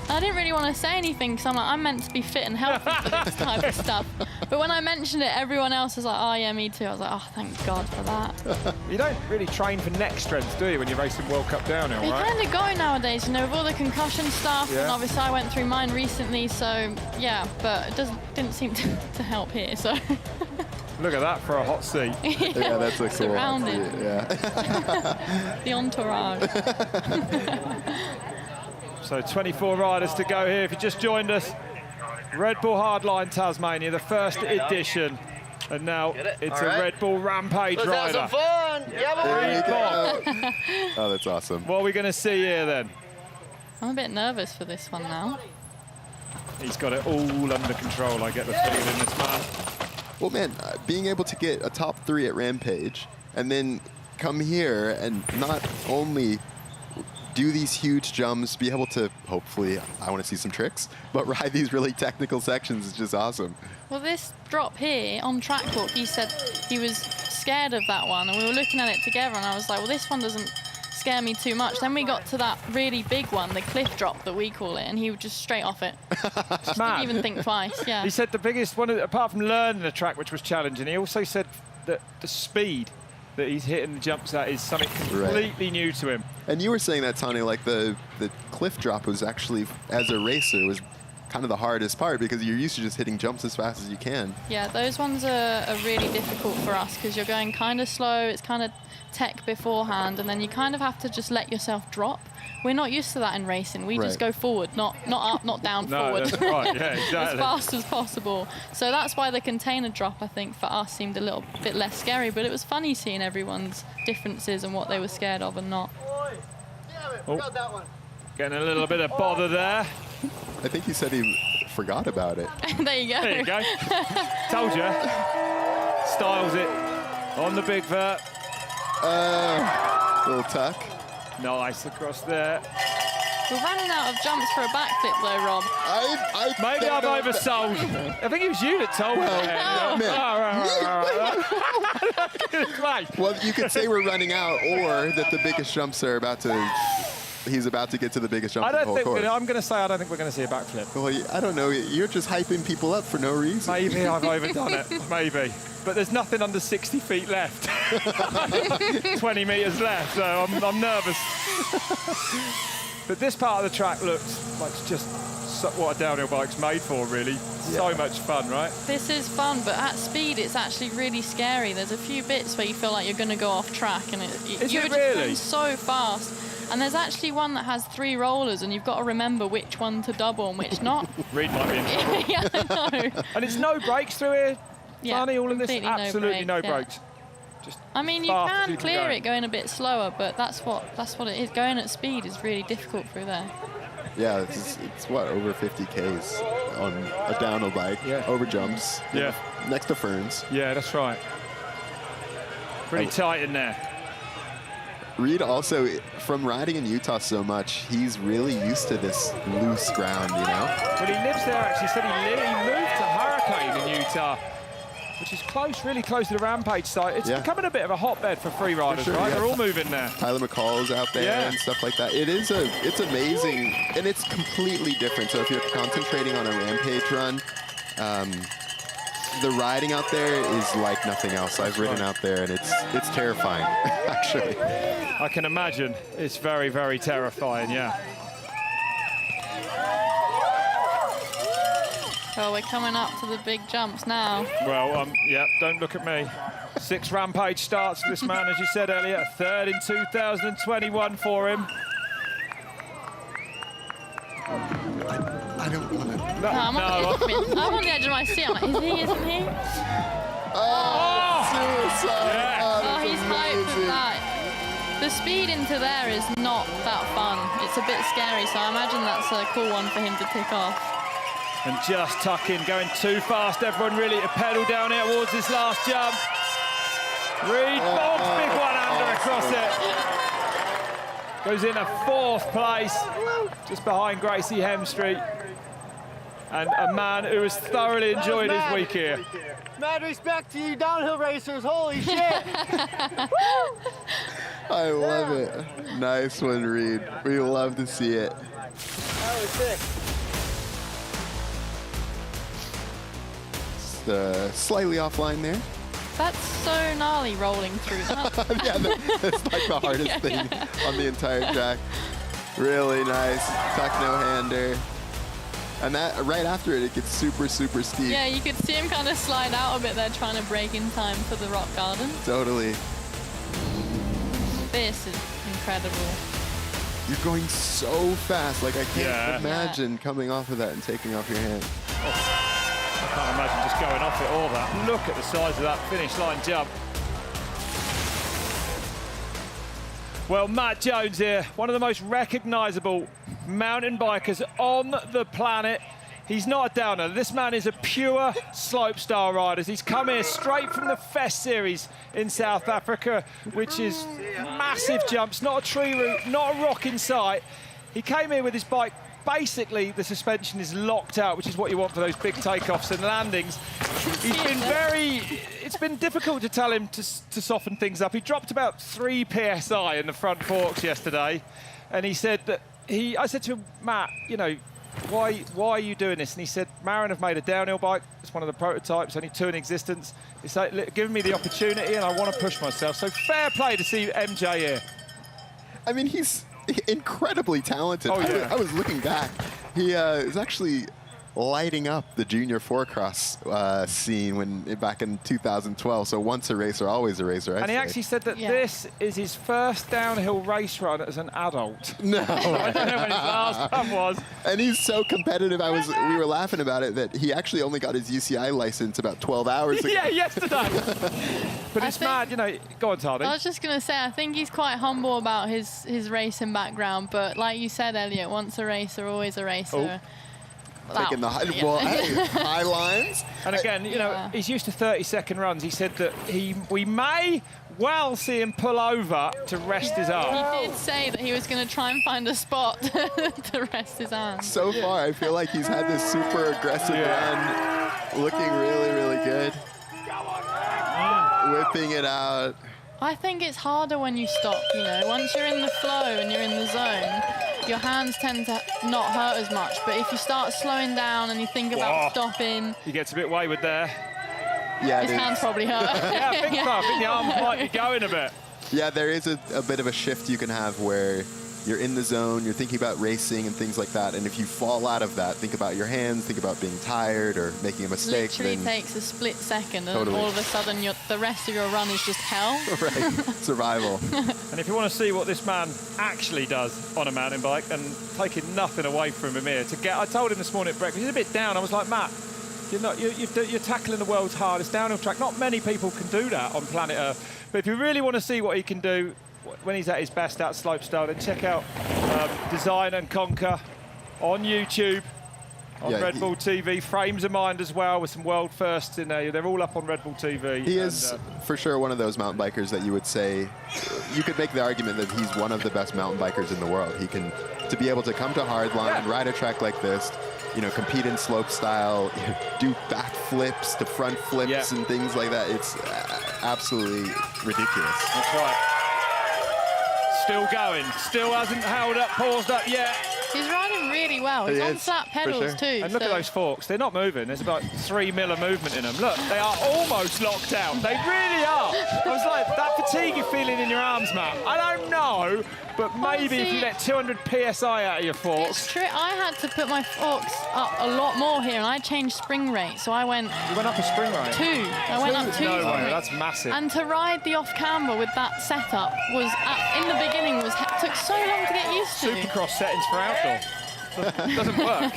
Speaker 10: I didn't really want to say anything because I'm meant to be fit and healthy for this type of stuff. But when I mentioned it, everyone else was like, oh yeah, me too. I was like, oh, thank God for that.
Speaker 3: You don't really train for neck strength, do you, when you're racing World Cup downhill,
Speaker 10: You
Speaker 3: right?
Speaker 10: kind of go nowadays, you know, with all the concussion stuff,
Speaker 3: Yeah.
Speaker 10: and obviously I went through mine recently, so yeah, but it didn't seem to help here, so.
Speaker 3: Look at that for a hot seat.
Speaker 4: Yeah, that's a cool hot seat, yeah.
Speaker 10: The entourage.
Speaker 3: So 24 riders to go here. If you just joined us, Red Bull Hardline Tasmania, the first edition. And now it's a Red Bull Rampage rider.
Speaker 2: Let's have some fun!
Speaker 4: There you go. Oh, that's awesome.
Speaker 3: What are we going to see here then?
Speaker 10: I'm a bit nervous for this one now.
Speaker 3: He's got it all under control, I get the feeling, this man.
Speaker 4: Well, man, being able to get a top 3 at Rampage and then come here and not only do these huge jumps, be able to, hopefully, I want to see some tricks, but ride these really technical sections is just awesome.
Speaker 10: Well, this drop here on track walk, he said he was scared of that one, and we were looking at it together, and I was like, well, this one doesn't scare me too much. Then we got to that really big one, the cliff drop that we call it, and he was just straight off it. Just didn't even think twice, yeah.
Speaker 3: He said the biggest one, apart from learning the track, which was challenging, he also said that the speed that he's hitting the jumps at is something completely new to him.
Speaker 4: And you were saying that, Tony, like the cliff drop was actually, as a racer, was kind of the hardest part because you're used to just hitting jumps as fast as you can.
Speaker 10: Yeah, those ones are really difficult for us because you're going kind of slow, it's kind of tech beforehand, and then you kind of have to just let yourself drop. We're not used to that in racing. We just go forward, not up, not down, forward.
Speaker 3: That's right, yeah, exactly.
Speaker 10: As fast as possible. So that's why the container drop, I think, for us seemed a little bit less scary, but it was funny seeing everyone's differences and what they were scared of and not.
Speaker 3: Oh. Getting a little bit of bother there.
Speaker 4: I think he said he forgot about it.
Speaker 10: There you go.
Speaker 3: There you go. Told you. Styles it on the big vert.
Speaker 4: Little tuck.
Speaker 3: Nice across there.
Speaker 10: We're running out of jumps for a backflip though, Rob.
Speaker 3: Maybe I've oversold. I think it was you that told me.
Speaker 4: Well, you could say we're running out, or that the biggest jumps are about to. He's about to get to the biggest jump.
Speaker 3: I'm going to say I don't think we're going to see a backflip.
Speaker 4: Well, I don't know. You're just hyping people up for no reason.
Speaker 3: Maybe I've overdone it. Maybe. But there's nothing under 60 feet left. 20 meters left, so I'm nervous. But this part of the track looks like just what a downhill bike's made for, really. So much fun, right?
Speaker 10: This is fun, but at speed, it's actually really scary. There's a few bits where you feel like you're going to go off track, and you're just going so fast. And there's actually one that has 3 rollers, and you've got to remember which one to double and which not.
Speaker 3: Reed might be in trouble.
Speaker 10: Yeah, I know.
Speaker 3: And it's no brakes through here.
Speaker 10: Yeah,
Speaker 3: Funny, all in this, absolutely no
Speaker 10: yeah.
Speaker 3: brakes. Just
Speaker 10: I mean, you can clear it going a bit slower, but that's what it is. Going at speed is really difficult through there.
Speaker 4: Yeah, it's what, over 50 Ks on a downhill bike, over jumps, next to ferns.
Speaker 3: Yeah, that's right. Pretty tight in there.
Speaker 4: Reed also, from riding in Utah so much, he's really used to this loose ground, you know?
Speaker 3: Well, he lives there, actually. He said he moved to Hurricane in Utah which is close, really close to the Rampage site. It's
Speaker 4: Yeah.
Speaker 3: becoming a bit of a hotbed for free riders,
Speaker 4: sure,
Speaker 3: right?
Speaker 4: yeah.
Speaker 3: They're all moving there.
Speaker 4: Tyler McCall's out there
Speaker 3: Yeah.
Speaker 4: and stuff like that. It's amazing, and it's completely different. So if you're concentrating on a Rampage run, the riding out there is like nothing else. I've ridden out there, and it's terrifying, actually.
Speaker 3: I can imagine. It's very, very terrifying, yeah.
Speaker 10: Well, we're coming up to the big jumps now.
Speaker 3: Well, yeah, don't look at me. 6 Rampage starts for this man, as you said earlier. 3rd in 2021 for him.
Speaker 4: I don't want to.
Speaker 3: No,
Speaker 10: I'm on the edge of my seat. I'm like, is he, isn't he?
Speaker 4: Suicide.
Speaker 3: Yeah.
Speaker 10: Oh, he's hyped with that. The speed into there is not that fun. It's a bit scary, so I imagine that's a cool one for him to tick off.
Speaker 3: And just tucking, going too fast. Everyone really to pedal down here towards this last jump. Reed Boggs, big one under across it. Goes in a 4th place, just behind Gracey Hemstreet. And a man who has thoroughly enjoyed his week here.
Speaker 2: Mad respect to you downhill racers, holy shit!
Speaker 4: I love it. Nice one, Reed. We love to see it.
Speaker 2: That was sick.
Speaker 4: Slightly offline there.
Speaker 10: That's so gnarly rolling through that.
Speaker 4: Yeah, that's like the hardest thing on the entire track. Really nice. Techno-hander. And that right after it gets super, super steep.
Speaker 10: Yeah, you could see him kind of slide out a bit there, trying to break in time for the rock garden.
Speaker 4: Totally.
Speaker 10: This is incredible.
Speaker 4: You're going so fast. Like, I can't
Speaker 3: Yeah.
Speaker 4: imagine coming off of that and taking off your hand.
Speaker 3: I can't imagine just going off it all that. Look at the size of that finish line jump. Well, Matt Jones here, one of the most recognisable mountain bikers on the planet. He's not a downer. This man is a pure slopestyle rider. He's come here straight from the Fest Series in South Africa, which is massive jumps, not a tree route, not a rock in sight. He came here with his bike. Basically, the suspension is locked out, which is what you want for those big takeoffs and landings. He's been it's been difficult to tell him to soften things up. He dropped about 3 PSI in the front forks yesterday, and he said that I said to him, Matt, you know, why are you doing this? And he said, Marin have made a downhill bike. It's one of the prototypes, only 2 in existence. He's like, giving me the opportunity, and I want to push myself. So fair play to see MJ here.
Speaker 4: I mean, he's incredibly talented.
Speaker 3: Oh, yeah.
Speaker 4: I was looking back. He is actually lighting up the junior 4-cross scene back in 2012. So once a racer, always a racer.
Speaker 3: And he actually said that this is his first downhill race run as an adult.
Speaker 4: No.
Speaker 3: I don't know when his last one was.
Speaker 4: And he's so competitive. We were laughing about it that he actually only got his UCI license about 12 hours ago.
Speaker 3: Yeah, yesterday. But it's mad, you know. Go on, Tardy.
Speaker 10: I was just going to say, I think he's quite humble about his racing background, but like you said, Elliot, once a racer, always a racer.
Speaker 4: Taking the high lines.
Speaker 3: And again, you know, he's used to 30-second runs. He said that we may well see him pull over to rest his arm.
Speaker 10: He did say that he was going to try and find a spot to rest his arm.
Speaker 4: So far, I feel like he's had this super aggressive run, looking really, really good. Whipping it out.
Speaker 10: I think it's harder when you stop, you know. Once you're in the flow and you're in the zone, your hands tend to not hurt as much. But if you start slowing down and you think about stopping...
Speaker 3: He gets a bit wayward there.
Speaker 4: Yeah,
Speaker 10: his hands probably hurt.
Speaker 3: Yeah, I think so. I think the arm might be going a bit.
Speaker 4: Yeah, there is a bit of a shift you can have where you're in the zone, you're thinking about racing and things like that, and if you fall out of that, think about your hands, think about being tired or making a mistake.
Speaker 10: Literally takes a split second, and
Speaker 4: Totally.
Speaker 10: all of a sudden the rest of your run is just hell.
Speaker 4: Right, survival.
Speaker 3: And if you want to see what this man actually does on a mountain bike, and taking nothing away from him here, I told him this morning at breakfast, he's a bit down. I was like, Matt, you're tackling the world's hardest downhill track. Not many people can do that on planet Earth. But if you really want to see what he can do when he's at his best out slopestyle, then check out Design and Conquer on YouTube. On Red Bull TV, frames of mind as well, with some world firsts in there. They're all up on Red Bull TV.
Speaker 4: He is for sure one of those mountain bikers that you would say, you could make the argument that he's one of the best mountain bikers in the world. He can, to be able to come to hardline, ride a track like this, you know, compete in slope style, do back flips to front flips and things like that. It's absolutely ridiculous.
Speaker 3: That's right. Still going, still hasn't held up, paused up yet.
Speaker 10: He's riding really well. He's on flat pedals too.
Speaker 3: And look at those forks. They're not moving. There's about 3 mil of movement in them. Look, they are almost locked out. They really are. I was like, that fatigue you're feeling in your arms, Matt. I don't know, but maybe if you let 200 PSI out of your forks.
Speaker 10: It's true. I had to put my forks up a lot more here, and I changed spring rate. So I went...
Speaker 3: You went up a spring rate?
Speaker 10: 2. I went up 2.
Speaker 3: No way, that's massive.
Speaker 10: And to ride the off-camber with that setup was, in the beginning, took so long to get used to.
Speaker 3: Supercross settings for outdoor. Doesn't work.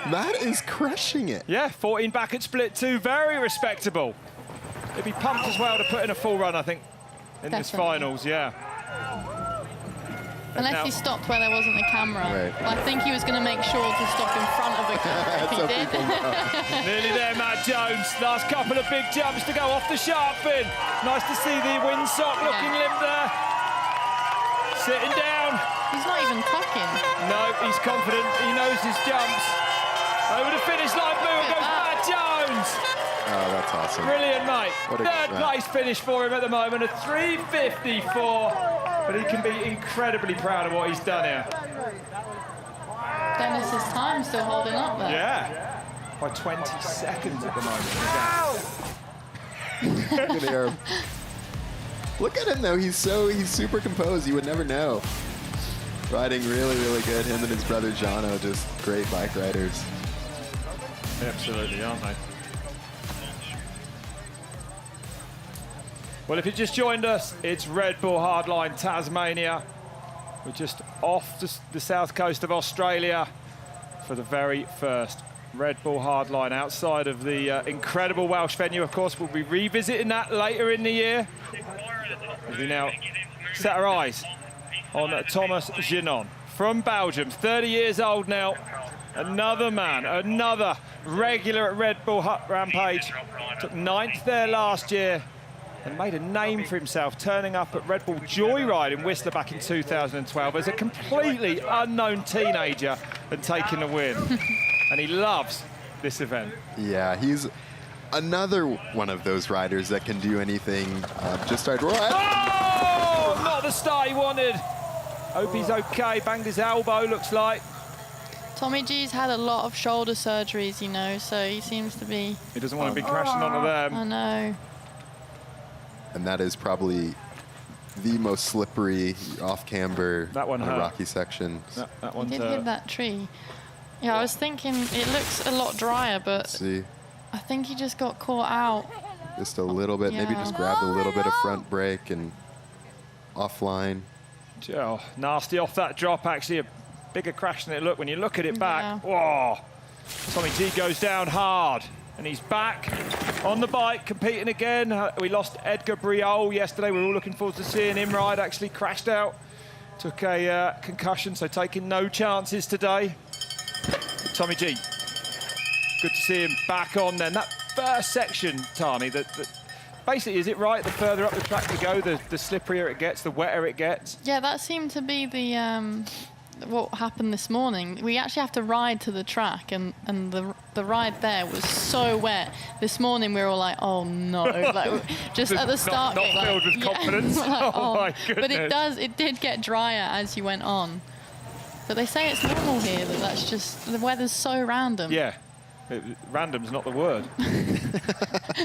Speaker 4: Matt is crushing it.
Speaker 3: Yeah, 14 back at split 2, very respectable. He'd be pumped as well to put in a full run, I think, in this finals,
Speaker 10: Unless he stopped where there wasn't a camera.
Speaker 4: Right.
Speaker 10: I think he was going to make sure to stop in front of the camera if he did.
Speaker 3: Nearly there, Matt Jones. Last couple of big jumps to go off the sharp fin. Nice to see the windsock looking limp there. Sitting down.
Speaker 10: He's not even tucking.
Speaker 3: No, he's confident. He knows his jumps. Over the finish line, boom goes Matt Jones.
Speaker 4: Oh, that's awesome.
Speaker 3: Brilliant, mate.
Speaker 4: What a
Speaker 3: Third place finish for him at the moment, a 3:54. But he can be incredibly proud of what he's done here.
Speaker 10: Dennis's time still holding up there.
Speaker 3: Yeah, by 20 seconds at the moment.
Speaker 4: Look at him. Look at him though. He's super composed. You would never know. Riding really, really good. Him and his brother Jono, just great bike riders.
Speaker 3: Absolutely, aren't they? Well, if you just joined us, it's Red Bull Hardline Tasmania. We're just off the south coast of Australia for the very first Red Bull Hardline outside of the incredible Welsh venue. Of course, we'll be revisiting that later in the year as we now set our eyes on Thomas Genon from Belgium, 30 years old now. Another man, another regular at Red Bull Rampage. Took 9th there last year and made a name for himself, turning up at Red Bull Joyride in Whistler back in 2012 as a completely unknown teenager and taking the win. And he loves this event.
Speaker 4: Yeah, he's another one of those riders that can do anything. Just started right.
Speaker 3: Oh, not the start he wanted. Hope he's okay. Banged his elbow, looks like.
Speaker 10: Tommy G's had a lot of shoulder surgeries, you know, so he seems to be...
Speaker 3: He doesn't want to be crashing onto them.
Speaker 10: I know.
Speaker 4: And that is probably the most slippery off-camber rocky section.
Speaker 3: That one's
Speaker 10: he did hit that tree. Yeah, I was thinking it looks a lot drier, but I think he just got caught out.
Speaker 4: Just a little bit, maybe just grabbed a little bit of front brake and offline.
Speaker 3: Oh, nasty off that drop, actually. A bigger crash than it looked when you look at it back. Whoa. Tommy G goes down hard. And he's back on the bike, competing again. We lost Edgar Briol yesterday. We were all looking forward to seeing him ride. Actually crashed out, took a concussion, so taking no chances today. Tommy G, good to see him back on then. That first section, Tani, basically, is it right, the further up the track you go, the slipperier it gets, the wetter it gets?
Speaker 10: Yeah, that seemed to be the what happened this morning. We actually have to ride to the track, and the ride there was so wet. This morning we were all like, oh no, like, just at the start.
Speaker 3: Not filled with confidence.
Speaker 10: Like,
Speaker 3: oh my goodness.
Speaker 10: But it did get drier as you went on. But they say it's normal here, that's just, the weather's so random.
Speaker 3: Yeah. Random's not the word.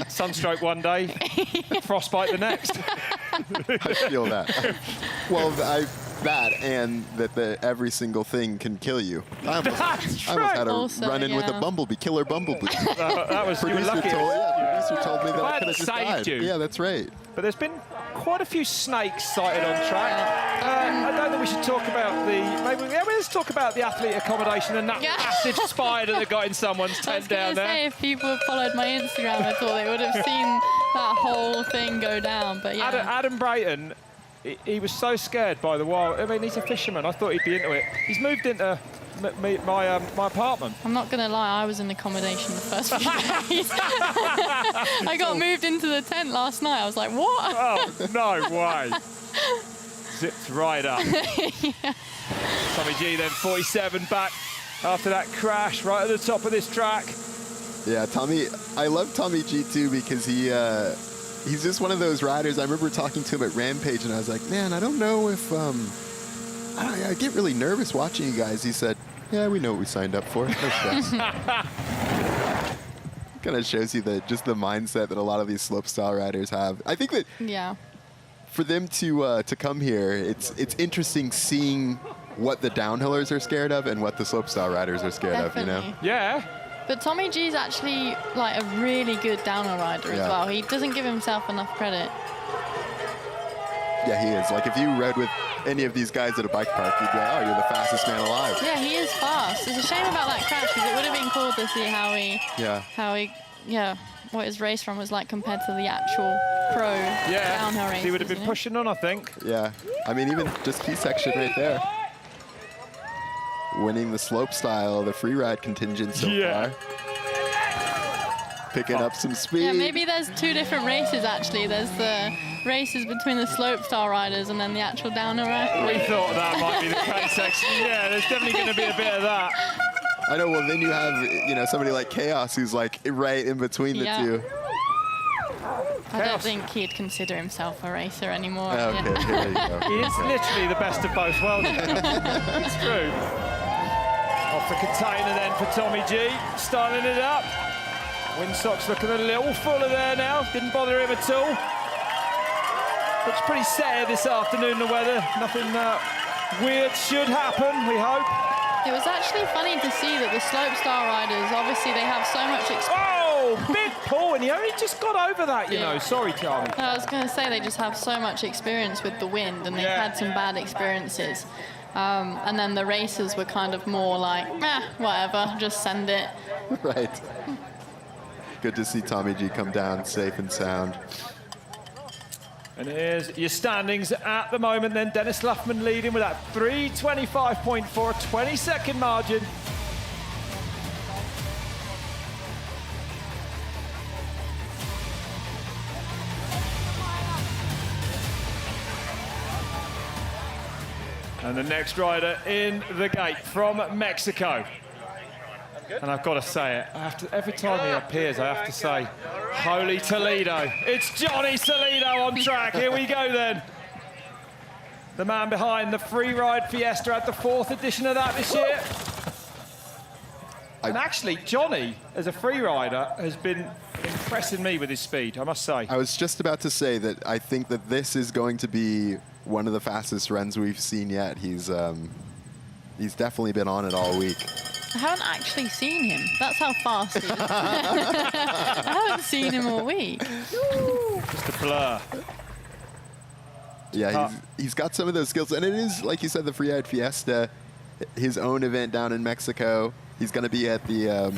Speaker 3: Sunstroke one day, frostbite the next.
Speaker 4: I feel that. Well, that and that every single thing can kill you. I almost had a run-in with a bumblebee, killer bumblebee.
Speaker 3: That was, you were lucky.
Speaker 4: Producer told me that I could have just died.
Speaker 3: You.
Speaker 4: Yeah, that's right.
Speaker 3: But there's been quite a few snakes sighted on track. I don't think we should talk about let's talk about the athlete accommodation and that massive spider that got in someone's tent down there.
Speaker 10: Say, if people had followed my Instagram, I thought they would have seen that whole thing go down. But yeah,
Speaker 3: Adam Brayton, he was so scared by the wild. I mean, he's a fisherman. I thought he'd be into it. He's moved into my apartment.
Speaker 10: I'm not going to lie, I was in accommodation the first few days. I got moved into the tent last night. I was like, what?
Speaker 3: Oh, no way. Zipped right up.
Speaker 10: Yeah.
Speaker 3: Tommy G then 47 back after that crash right at the top of this track.
Speaker 4: Yeah, Tommy, I love Tommy G too because he's just one of those riders. I remember talking to him at Rampage and I was like, man, I don't know if, I get really nervous watching you guys. He said, yeah, we know what we signed up for. No stress. Kind of shows you just the mindset that a lot of these slopestyle riders have. I think that for them to come here, it's interesting seeing what the downhillers are scared of and what the slopestyle riders are scared of, you know?
Speaker 3: Yeah.
Speaker 10: But Tommy G's actually like a really good downhill rider as well. He doesn't give himself enough credit.
Speaker 4: Yeah, he is. Like if you rode with any of these guys at a bike park, you'd be like, oh, you're the fastest man alive.
Speaker 10: Yeah, he is fast. It's a shame about that crash because it would have been cool to see what his race run was like compared to the actual pro downhill races.
Speaker 3: He would have been pushing on, I think.
Speaker 4: Yeah, I mean, even just P-section right there. Winning the slope style, the free ride contingent so far. Picking up some speed.
Speaker 10: Yeah, maybe there's two different races actually. There's the races between the slope style riders and then the actual downhill riders.
Speaker 3: We thought that might be the case, actually. Yeah, there's definitely going to be a bit of that.
Speaker 4: I know, well then you have, somebody like Kaos who's like right in between the two.
Speaker 10: I don't think he'd consider himself a racer anymore.
Speaker 4: Okay, here you go.
Speaker 3: He is literally the best of both worlds. It's true. Off the container then for Tommy G, styling it up. Windsock's looking a little fuller there now, didn't bother him at all. Looks pretty set this afternoon, the weather. Nothing weird should happen, we hope.
Speaker 10: It was actually funny to see that the slopestyle riders, obviously they have so much experience.
Speaker 3: Oh, big pull, and he only just got over that, you know. Sorry, Tommy.
Speaker 10: No, I was going to say they just have so much experience with the wind, and they've had some bad experiences. And then the racers were kind of more like, whatever, just send it.
Speaker 4: Right. Good to see Tommy G come down safe and sound.
Speaker 3: And here's your standings at the moment then. Dennis Luffman leading with that 3:25.4, a 20-second margin. And the next rider in the gate from Mexico. And I've got to say it, every time he appears, I have to say, holy Toledo. It's Johny Salido on track. Here we go then. The man behind the free ride Fiesta at the 4th edition of that this year. And actually, Johny, as a free rider, has been impressing me with his speed, I must say.
Speaker 4: I was just about to say that I think that this is going to be one of the fastest runs we've seen yet. He's definitely been on it all week.
Speaker 10: I haven't actually seen him. That's how fast he is. I haven't seen him all week.
Speaker 3: Just a blur.
Speaker 4: Yeah, he's got some of those skills. And it is, like you said, the Free Ride Fiesta, his own event down in Mexico. He's going to be at the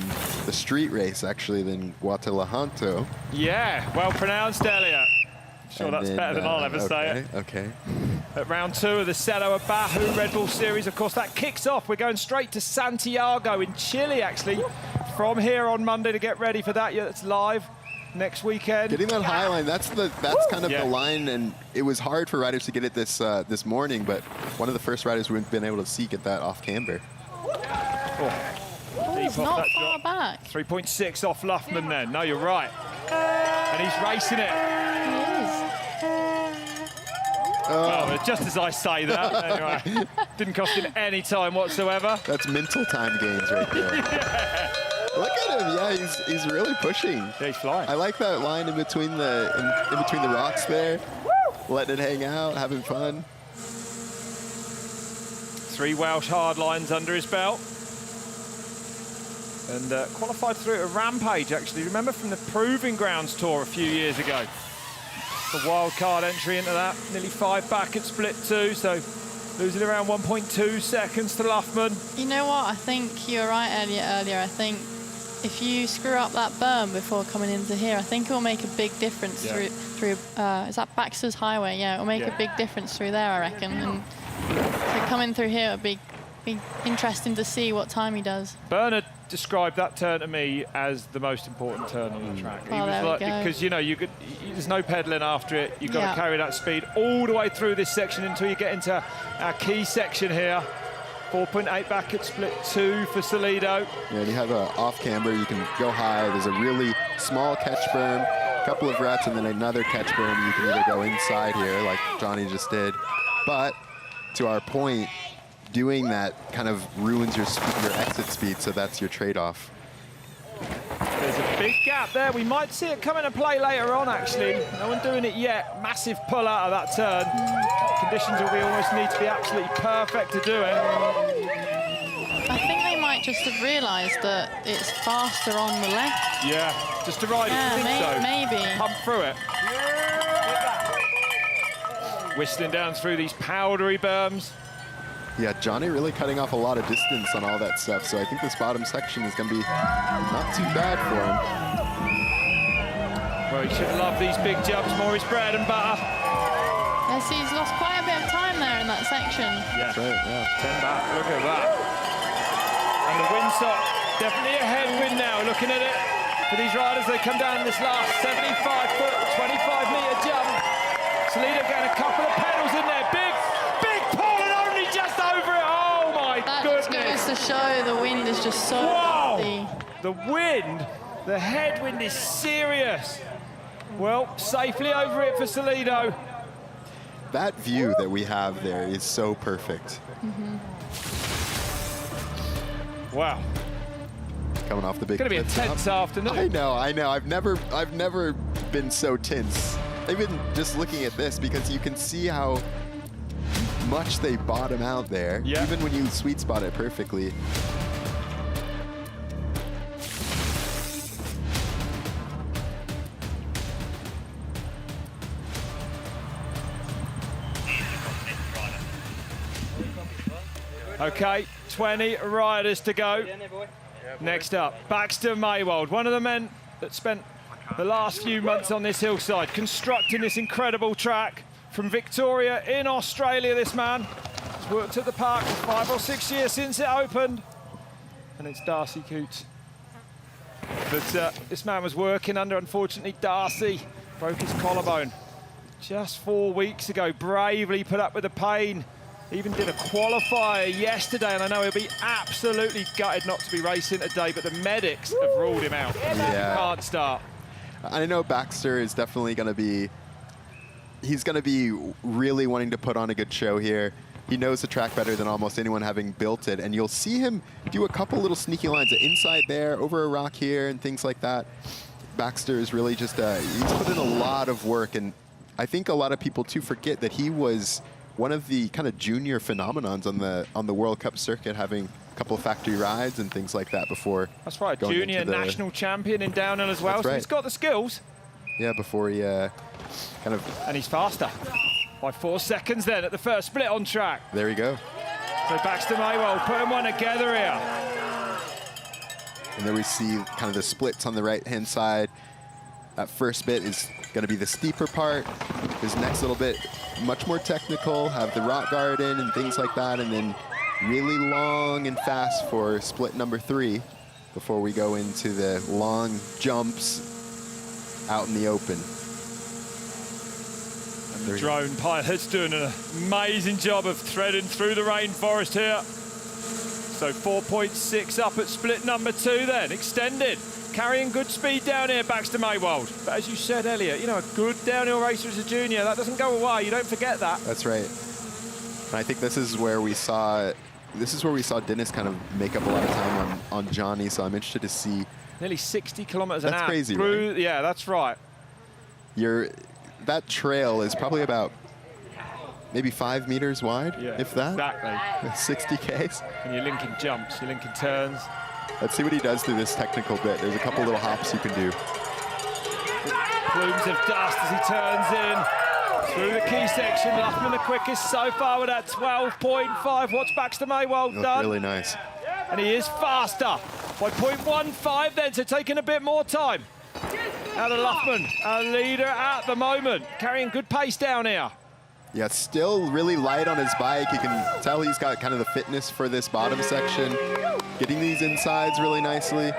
Speaker 4: street race, actually, in Guadalajara.
Speaker 3: Yeah, well pronounced, Elliot. Sure,
Speaker 4: and
Speaker 3: that's
Speaker 4: then,
Speaker 3: better than I'll ever say it.
Speaker 4: Okay.
Speaker 3: At round 2 of the Cerro Abajo Red Bull Series, of course, that kicks off. We're going straight to Santiago in Chile, actually, from here on Monday to get ready for that. Yeah, it's live next weekend.
Speaker 4: Getting that high line, that's kind of the line, and it was hard for riders to get it this morning, but one of the first riders we've been able to see get that off camber.
Speaker 10: It's not far back.
Speaker 3: 3.6 off Luffman then. No, you're right. And he's racing it.
Speaker 10: He is.
Speaker 3: Well, just as I say that, anyway, didn't cost him any time whatsoever.
Speaker 4: That's mental time gains right there.
Speaker 3: Yeah.
Speaker 4: Look at him, yeah, he's really pushing.
Speaker 3: Yeah, he's flying.
Speaker 4: I like that line in between the rocks there, letting it hang out, having fun.
Speaker 3: 3 Welsh hard lines under his belt. And qualified through at Rampage, actually. Remember from the Proving Grounds Tour a few years ago. The wild card entry into that. Nearly 5 back at split 2, so losing around 1.2 seconds to Luffman.
Speaker 10: You know what? I think you were right earlier. I think if you screw up that berm before coming into here, I think it will make a big difference through is that Baxter's Highway? Yeah, it will make a big difference through there, I reckon. And so coming through here would be be interesting to see what time he does.
Speaker 3: Bernard described that turn to me as the most important turn on the track.
Speaker 10: Oh, there we go.
Speaker 3: Because, you know, there's no pedaling after it. You've got to carry that speed all the way through this section until you get into our key section here. 4.8 back at split 2 for Salido.
Speaker 4: Yeah, and you have an off camber, you can go high. There's a really small catch berm, a couple of ruts, and then another catch berm. You can either go inside here, like Johny just did. But to our point, doing that kind of ruins your exit speed, so that's your trade-off.
Speaker 3: There's a big gap there. We might see it come into play later on, actually. No one doing it yet. Massive pull out of that turn. Conditions will almost need to be absolutely perfect to do it.
Speaker 10: I think they might just have realised that it's faster on the left.
Speaker 3: Yeah, just to ride it, you think so?
Speaker 10: Maybe.
Speaker 3: Pump through it. Whistling down through these powdery berms.
Speaker 4: Yeah, Johny really cutting off a lot of distance on all that stuff, so I think this bottom section is going to be not too bad for him.
Speaker 3: Well, he should love these big jumps, more his bread and butter.
Speaker 10: Yes, he's lost quite a bit of time there in that section.
Speaker 3: Yeah.
Speaker 4: That's right, yeah.
Speaker 3: 10 back, look at that. And the windsock, definitely a headwind now, looking at it. For these riders, they come down this last 75-foot, 25-metre jump. Salido getting a couple of pedals in there, big pull and only just over it. Oh my goodness.
Speaker 10: That just goes to show the wind is just so nasty.
Speaker 3: The wind, the headwind is serious. Well, safely over it for Salido.
Speaker 4: That view that we have there is so perfect.
Speaker 3: Wow.
Speaker 4: Coming off the big.
Speaker 3: It's going to be a tense afternoon.
Speaker 4: I know. I've never been so tense. Even just looking at this, because you can see how much they bottom out there, even when you sweet spot it perfectly.
Speaker 3: Okay, 20 riders to go. Next up, Baxter Maiwald, one of the men that spent the last few months on this hillside, constructing this incredible track. From Victoria in Australia, this man has worked at the park for 5 or 6 years since it opened. And it's Darcy Coote. But this man was working under, unfortunately, Darcy broke his collarbone just 4 weeks ago, bravely put up with the pain. Even did a qualifier yesterday, and I know he'll be absolutely gutted not to be racing today, but the medics have ruled him out.
Speaker 4: Yeah.
Speaker 3: He can't start.
Speaker 4: I know Baxter is definitely going to be, he's going to be really wanting to put on a good show here. He knows the track better than almost anyone, having built it, and you'll see him do a couple little sneaky lines inside there, over a rock here, and things like that. Baxter is really just, he's put in a lot of work, and I think a lot of people too forget that he was one of the kind of junior phenomenons on the World Cup circuit, having a couple of factory rides and things like that before.
Speaker 3: That's right, junior national champion in downhill as well, so he's got the skills.
Speaker 4: Yeah, before he kind of...
Speaker 3: And he's faster by 4 seconds then at the first split on track.
Speaker 4: There you go.
Speaker 3: So Baxter Maiwald putting one together here.
Speaker 4: And there we see kind of the splits on the right-hand side. That first bit is going to be the steeper part. This next little bit, much more technical, have the rock garden and things like that, and then really long and fast for split number 3 before we go into the long jumps out in the open.
Speaker 3: And the drone pilot's doing an amazing job of threading through the rainforest here. So 4.6 up at split number 2 then, extended. Carrying good speed down here, Baxter Maiwald. But as you said earlier, you know, a good downhill racer as a junior, that doesn't go away. You don't forget that.
Speaker 4: That's right. And I think this is where we saw Dennis kind of make up a lot of time on Johny, so I'm interested to see.
Speaker 3: Nearly 60 kilometers an hour.
Speaker 4: That's crazy,
Speaker 3: through,
Speaker 4: right?
Speaker 3: Yeah, that's right.
Speaker 4: That trail is probably about maybe 5 meters wide, if that.
Speaker 3: Exactly.
Speaker 4: 60 Ks.
Speaker 3: And you're linking jumps, you're linking turns.
Speaker 4: Let's see what he does through this technical bit. There's a couple little hops you can do.
Speaker 3: Plumes of dust as he turns in. Through the key section, Luffman the quickest so far with that 12.5. What's Baxter Maiwald done?
Speaker 4: Really nice.
Speaker 3: And he is faster by 0.15 then, so taking a bit more time. Out of Luffman, our leader at the moment, carrying good pace down here.
Speaker 4: Yeah, still really light on his bike. You can tell he's got kind of the fitness for this bottom section. Getting these insides really nicely.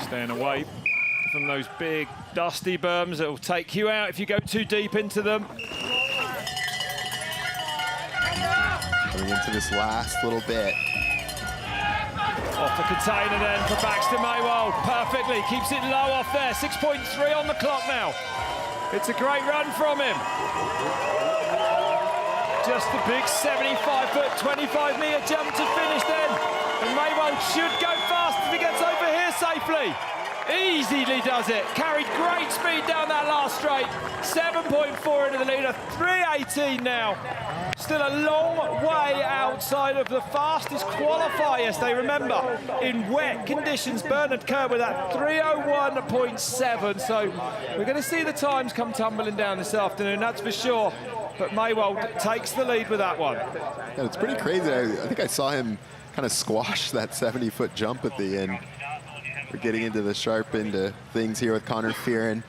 Speaker 3: Staying away from those big dusty berms that will take you out if you go too deep into them.
Speaker 4: Coming into this last little bit.
Speaker 3: Off the container then for Baxter Maiwald. Perfectly, keeps it low off there. 6.3 on the clock now. It's a great run from him. Just a big 75-foot, 25-metre jump to finish then. And Maiwald should go fast if he gets over here safely. Easily does it. Carried great speed down that last straight. 7.4 into the leader, 3:18 now. Still a long way outside of the fastest qualifiers, they remember. In wet conditions, Bernard Kerr with that 3:01.7. So we're going to see the times come tumbling down this afternoon, that's for sure. But Maiwald takes the lead with that one.
Speaker 4: Yeah, it's pretty crazy. I think I saw him kind of squash that 70-foot jump at the end. We're getting into the sharp end of things here with Connor Fearon.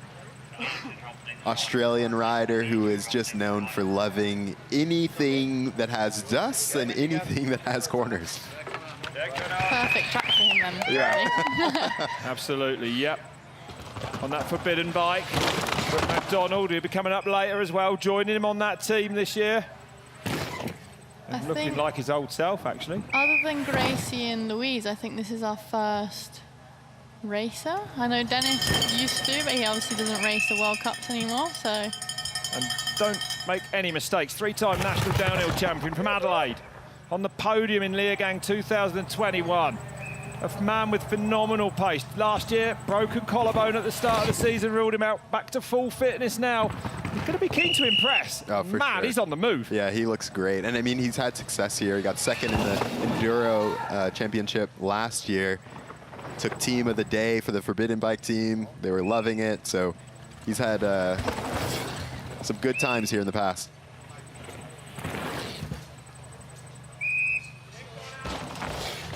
Speaker 4: Australian rider who is just known for loving anything that has dust and anything that has corners.
Speaker 10: Perfect track for him then.
Speaker 4: Yeah.
Speaker 3: Absolutely, yep. On that forbidden bike. Brook Macdonald, who'll be coming up later as well, joining him on that team this year. And looking like his old self, actually.
Speaker 10: Other than Gracey and Louise, I think this is our first racer. I know Dennis used to, but he obviously doesn't race the World Cups anymore, so.
Speaker 3: And don't make any mistakes. Three-time national downhill champion from Adelaide. On the podium in Leogang 2021. A man with phenomenal pace. Last year, broken collarbone at the start of the season, ruled him out. Back to full fitness now. He's going to be keen to impress.
Speaker 4: Oh, for
Speaker 3: man,
Speaker 4: sure.
Speaker 3: He's on the move.
Speaker 4: Yeah, he looks great. And I mean, he's had success here. He got second in the Enduro Championship last year. Took team of the day for the Forbidden Bike team. They were loving it. So he's had some good times here in the past.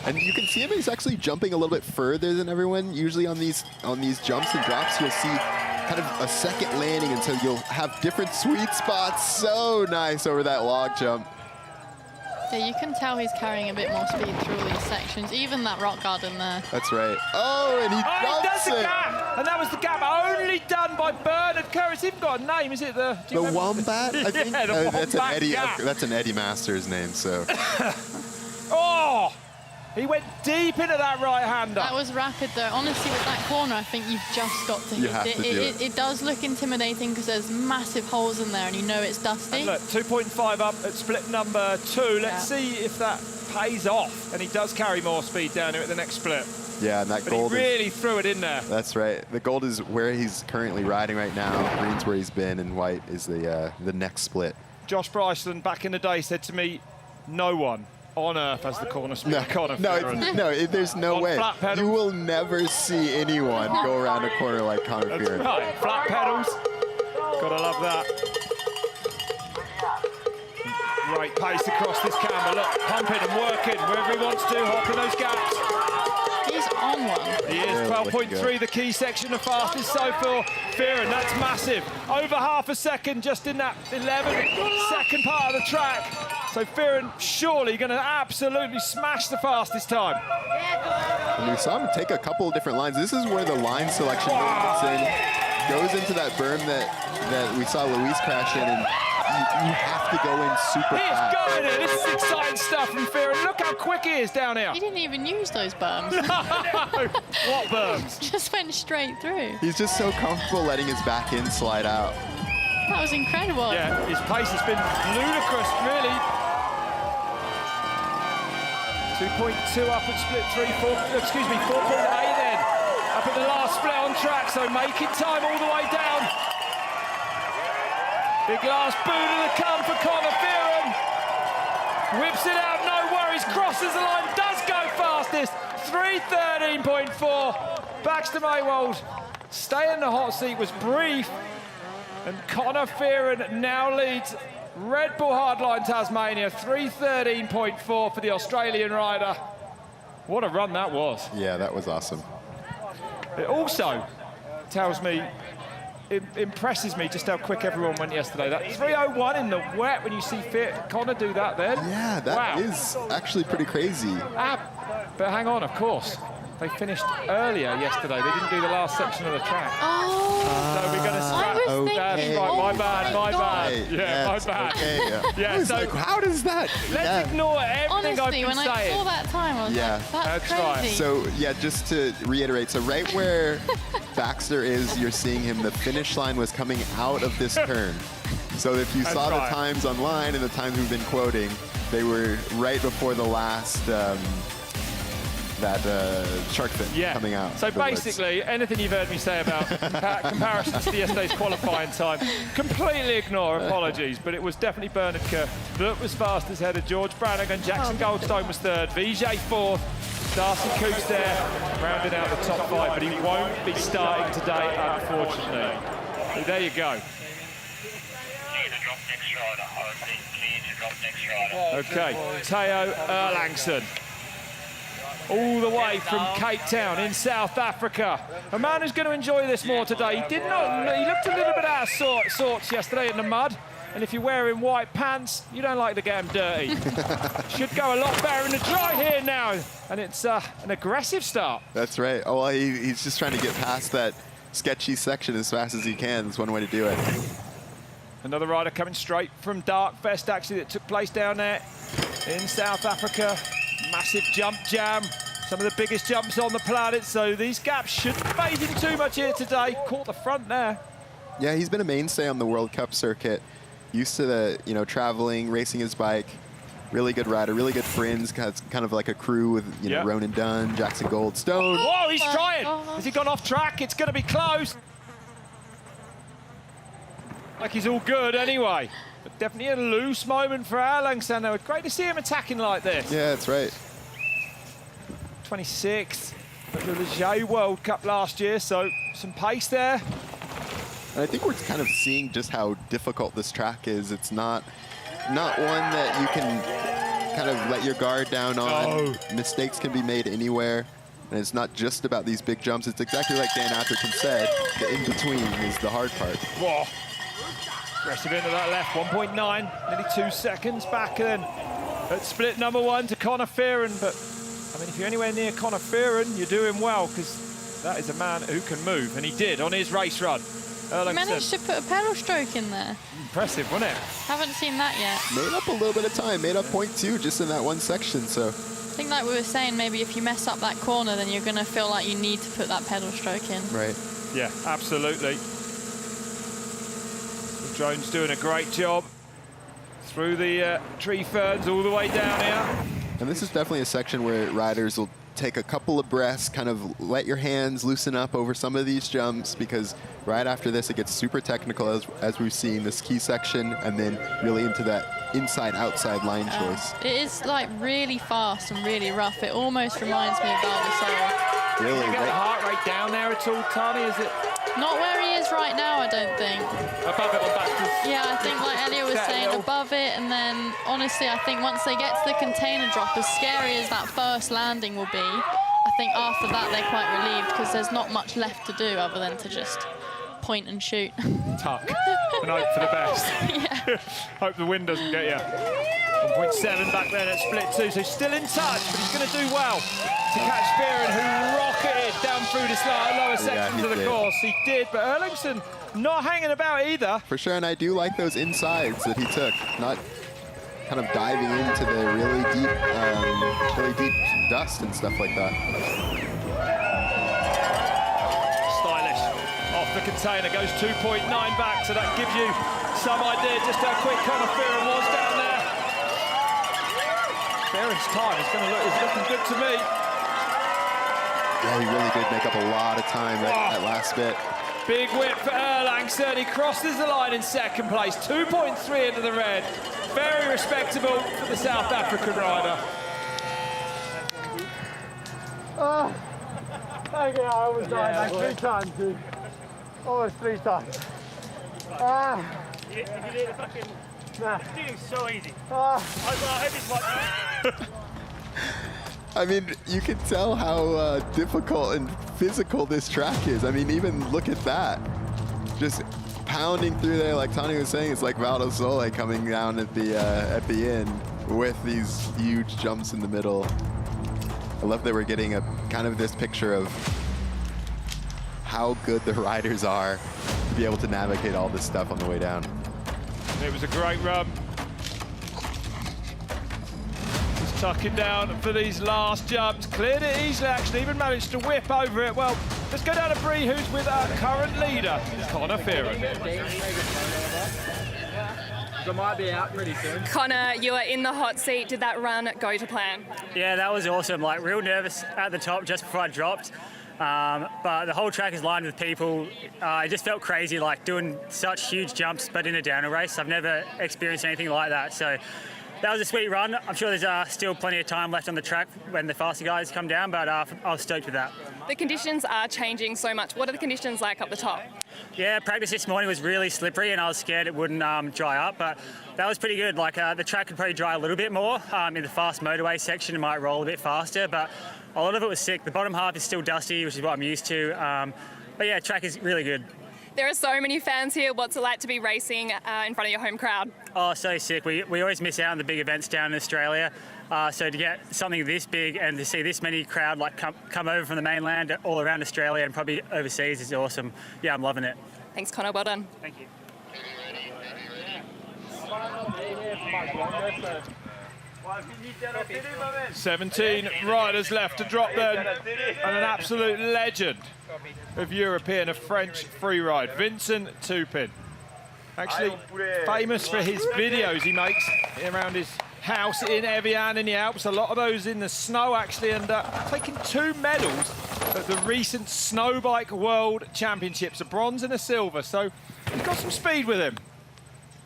Speaker 4: And you can see him, he's actually jumping a little bit further than everyone. Usually on these jumps and drops, you'll see kind of a second landing, and so you'll have different sweet spots. So nice over that log jump.
Speaker 10: Yeah, you can tell he's carrying a bit more speed through all these sections, even that rock garden there.
Speaker 4: That's right. Oh, and he jumps
Speaker 3: does
Speaker 4: it.
Speaker 3: the gap, and that was the gap only done by Bernard Kerr. It's even got a name, is it? The
Speaker 4: Wombat, I think.
Speaker 3: Yeah, the Wombat gap.
Speaker 4: That's an Eddie Masters name, so.
Speaker 3: Oh! He went deep into that right-hander.
Speaker 10: That was rapid, though. Honestly, with that corner, I think you've just got to hit it. It does look intimidating because there's massive holes in there and you know it's dusty.
Speaker 3: And look, 2.5 up at split number 2. Let's see if that pays off. And he does carry more speed down here at the next split.
Speaker 4: Yeah, and that
Speaker 3: but
Speaker 4: gold
Speaker 3: he really threw it in there.
Speaker 4: That's right. The gold is where he's currently riding right now. Green's where he's been, and white is the next split.
Speaker 3: Josh Bryson back in the day said to me, no one on earth has the corner speed.
Speaker 4: There's no way. You will never see anyone go around a corner like Connor Fearon.
Speaker 3: Right, flat pedals. Gotta love that. Great pace across this camber. Look, pumping and working wherever he wants to, hopping those gaps.
Speaker 10: He's on one.
Speaker 3: He is. 12.3, the key section of fastest so far. Fearon, that's massive. Over half a second just in that 11-second part of the track. So Fearon surely going to absolutely smash the fastest time.
Speaker 4: And we saw him take a couple of different lines. This is where the line selection goes into that berm that we saw Louise crash in, and you have to go in super fast.
Speaker 3: He's going in. This is exciting stuff from Fearon. Look how quick he is down here.
Speaker 10: He didn't even use those berms.
Speaker 3: No! What berms?
Speaker 10: Just went straight through.
Speaker 4: He's just so comfortable letting his back end slide out.
Speaker 10: That was incredible.
Speaker 3: Yeah, his pace has been ludicrous, really. 2.2 up at split 4.8 then. Up at the last split on track, so making time all the way down. Big last boot of the come for Connor Fearon. Whips it out, no worries, crosses the line, does go fastest. 3:13.4. Baxter Maiwald stay in the hot seat was brief. And Connor Fearon now leads Red Bull Hardline Tasmania, 3:13.4 for the Australian rider. What a run that was.
Speaker 4: Yeah, that was awesome.
Speaker 3: Also, tells me, it impresses me just how quick everyone went yesterday. That 3:01 in the wet when you see Connor do that then.
Speaker 4: Yeah, that is actually pretty crazy.
Speaker 3: But hang on, of course. They finished earlier yesterday. They didn't do the last section of the track.
Speaker 10: Oh.
Speaker 3: So we're going to start.
Speaker 4: Okay.
Speaker 3: Right, my bad.
Speaker 4: Right.
Speaker 3: Yeah, my bad.
Speaker 4: Okay,
Speaker 3: Yeah, so
Speaker 4: like, how does that?
Speaker 3: let's ignore everything
Speaker 10: Honestly,
Speaker 3: I've been
Speaker 10: when I
Speaker 3: saying.
Speaker 10: saw that time, I was like, that's crazy.
Speaker 3: right.
Speaker 4: So, yeah, just to reiterate, so right where Baxter is, you're seeing him, the finish line was coming out of this turn. So if you saw the times online and the times we've been quoting, they were right before the last shark fin coming out.
Speaker 3: So basically, anything you've heard me say about comparisons to yesterday's qualifying time, completely ignore, apologies, but it was definitely Bernard Kerr that was fastest ahead of George Brannigan. Jackson Goldstone was third, Vige fourth, Darcy Coots there, rounding out the top 5, but he won't be starting today, unfortunately. So there you go. Okay, Theo Erlangsen. All the way from Cape Town in South Africa. A man who's going to enjoy this more today. He looked a little bit out of sorts yesterday in the mud. And if you're wearing white pants, you don't like to get them dirty. Should go a lot better in the dry here now. And it's an aggressive start.
Speaker 4: That's right. Oh, well, he's just trying to get past that sketchy section as fast as he can. That's one way to do it.
Speaker 3: Another rider coming straight from Darkfest, actually, that took place down there in South Africa. Massive jump jam, some of the biggest jumps on the planet, so these gaps shouldn't phase him too much here today. Caught the front there.
Speaker 4: Yeah, he's been a mainstay on the World Cup circuit. Used to the, traveling, racing his bike. Really good rider, really good friends, kind of like a crew with, know, Ronan Dunne, Jackson Goldstone.
Speaker 3: Whoa, he's trying. Has he gone off track? It's going to be close. Like he's all good anyway. But definitely a loose moment for Erlangsen. Though. Great to see him attacking like this.
Speaker 4: Yeah, that's right.
Speaker 3: 26th at the J World Cup last year, so some pace there.
Speaker 4: And I think we're kind of seeing just how difficult this track is. It's not one that you can kind of let your guard down on. Mistakes can be made anywhere. And it's not just about these big jumps. It's exactly like Dan Atherton said, the in-between is the hard part.
Speaker 3: Whoa. Aggressive into that left, 1.9, nearly 2 seconds back then at split number 1 to Connor Fearon. But, I mean, if you're anywhere near Connor Fearon, you're doing well, because that is a man who can move, and he did on his race run.
Speaker 10: He managed to put a pedal stroke in there.
Speaker 3: Impressive, wasn't it?
Speaker 10: Haven't seen that yet.
Speaker 4: Made up a little bit of time, made up 0.2 just in that one section, so.
Speaker 10: I think like we were saying, maybe if you mess up that corner, then you're going to feel like you need to put that pedal stroke in.
Speaker 4: Right.
Speaker 3: Yeah, absolutely. Drone's doing a great job through the tree ferns all the way down here.
Speaker 4: And this is definitely a section where riders will take a couple of breaths, kind of let your hands loosen up over some of these jumps, because right after this it gets super technical as we've seen this key section, and then really into that inside-outside line choice.
Speaker 10: It is like really fast and really rough. It almost reminds me of Baldessaro.
Speaker 4: Really?
Speaker 3: Did you get the heart rate down there at all, Tani? Is it?
Speaker 10: Not where he is right now, I don't think.
Speaker 3: Above it or backwards?
Speaker 10: Yeah, I think like Elliot was saying, above it, and then honestly, I think once they get to the container drop, as scary as that first landing will be, I think after that they're quite relieved, because there's not much left to do other than to just point and shoot.
Speaker 3: Tuck and hope for the best.
Speaker 10: Yeah.
Speaker 3: Hope the wind doesn't get you. 1.7 back then at split 2, so still in touch, but he's going to do well to catch Fearon, who rocketed down through the lower sections of the course. He did, but Erlangsen not hanging about either.
Speaker 4: For sure, and I do like those insides that he took, not kind of diving into the really deep dust and stuff like that.
Speaker 3: Stylish. Off the container, goes 2.9 back, so that gives you some idea just how quick Connor Fearon was down there. Fearon's time is looking good to me.
Speaker 4: Yeah, he really did make up a lot of time that last bit.
Speaker 3: Big whip for Erlangsen. He crosses the line in second place. 2.3 into the red. Very respectable for the South African rider.
Speaker 2: Oh, thank you. I almost died like 3 times, dude. Almost 3 times.
Speaker 12: You did it fucking... Nah. It's so easy.
Speaker 2: I
Speaker 12: hope it's like...
Speaker 4: I mean, you can tell how difficult and physical this track is. I mean, even look at that. Just pounding through there, like Tony was saying, it's like Valdo Sole coming down at the end with these huge jumps in the middle. I love that we're getting a kind of this picture of how good the riders are to be able to navigate all this stuff on the way down.
Speaker 3: It was a great run. Just tucking down for these last jumps. Cleared it easily, actually, even managed to whip over it. Well, let's go down to Bree, who's with our current leader, Connor Fearon.
Speaker 13: I might be out pretty soon.
Speaker 5: Connor, you are in the hot seat. Did that run go to plan?
Speaker 13: Yeah, that was awesome. Like, real nervous at the top just before I dropped. But the whole track is lined with people. It just felt crazy, like doing such huge jumps, but in a downhill race. I've never experienced anything like that. So that was a sweet run. I'm sure there's still plenty of time left on the track when the faster guys come down, but I was stoked with that.
Speaker 5: The conditions are changing so much. What are the conditions like up the top?
Speaker 13: Yeah, practice this morning was really slippery and I was scared it wouldn't dry up, but that was pretty good. Like the track could probably dry a little bit more. In the fast motorway section, it might roll a bit faster, but a lot of it was sick. The bottom half is still dusty, which is what I'm used to. But yeah, track is really good.
Speaker 5: There are so many fans here. What's it like to be racing in front of your home crowd?
Speaker 13: Oh, so sick. We always miss out on the big events down in Australia. So to get something this big and to see this many crowd like come over from the mainland all around Australia and probably overseas is awesome. Yeah, I'm loving it.
Speaker 5: Thanks, Connor. Well done.
Speaker 13: Thank you.
Speaker 3: 17 riders left to drop then, and an absolute legend of European, a French freeride, Vincent Toupin. Actually famous for his videos he makes around his house in Evian in the Alps, a lot of those in the snow actually, and taking 2 medals at the recent Snow Bike World Championships, a bronze and a silver, so he's got some speed with him.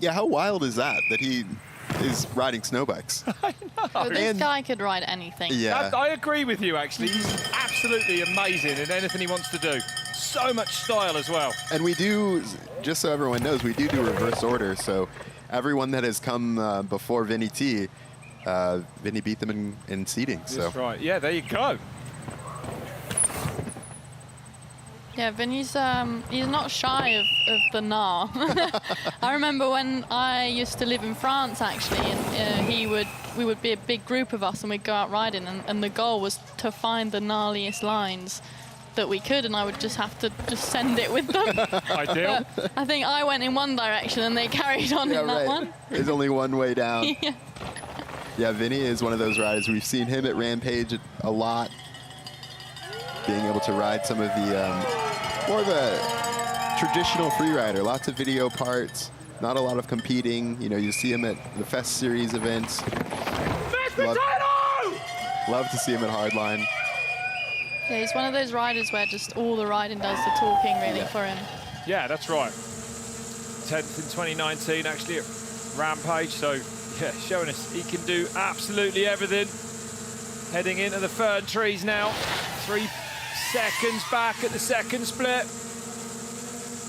Speaker 4: Yeah, how wild is that he is riding snow bikes?
Speaker 10: I know. Well, this guy could ride anything.
Speaker 4: Yeah.
Speaker 3: I agree with you, actually. He's absolutely amazing in anything he wants to do. So much style as well.
Speaker 4: And we do, just so everyone knows, we do reverse order. So everyone that has come before Vinny T, Vinny beat them in seeding.
Speaker 3: That's right. Yeah, there you go.
Speaker 10: Yeah, Vinny's he's not shy of the gnar. I remember when I used to live in France actually, and we would be a big group of us and we'd go out riding, and the goal was to find the gnarliest lines that we could, and I would just have to send it with them.
Speaker 3: Ideal.
Speaker 10: But I think I went in one direction and they carried on in that one.
Speaker 4: There's only one way down.
Speaker 10: Yeah.
Speaker 4: Yeah, Vinny is one of those riders. We've seen him at Rampage a lot, being able to ride some of the more of a traditional freerider. Lots of video parts, not a lot of competing. You know, you see him at the Fest Series events. Love to see him at Hardline.
Speaker 10: Yeah, he's one of those riders where just all the riding does the talking really for him.
Speaker 3: Yeah, that's right. 10th in 2019 actually at Rampage, so yeah, showing us he can do absolutely everything. Heading into the fern trees now. 3 seconds back at the second split.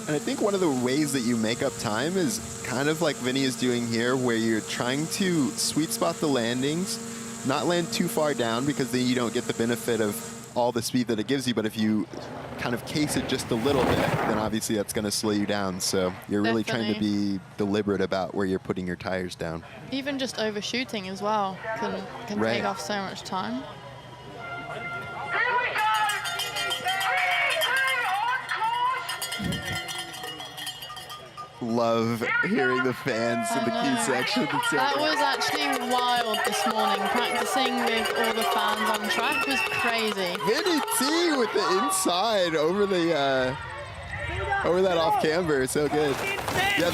Speaker 4: And I think one of the ways that you make up time is kind of like Vinny is doing here, where you're trying to sweet spot the landings, not land too far down because then you don't get the benefit of all the speed that it gives you, but if you kind of case it just a little bit, then obviously that's going to slow you down. So you're really trying to be deliberate about where you're putting your tires down.
Speaker 10: Even just overshooting as well can take off so much time.
Speaker 4: Love hearing the fans in the key section.
Speaker 10: That was actually wild this morning. Practicing with all the fans on track was crazy.
Speaker 4: Vinny T with the inside over the over that off camber, so good. Yeah,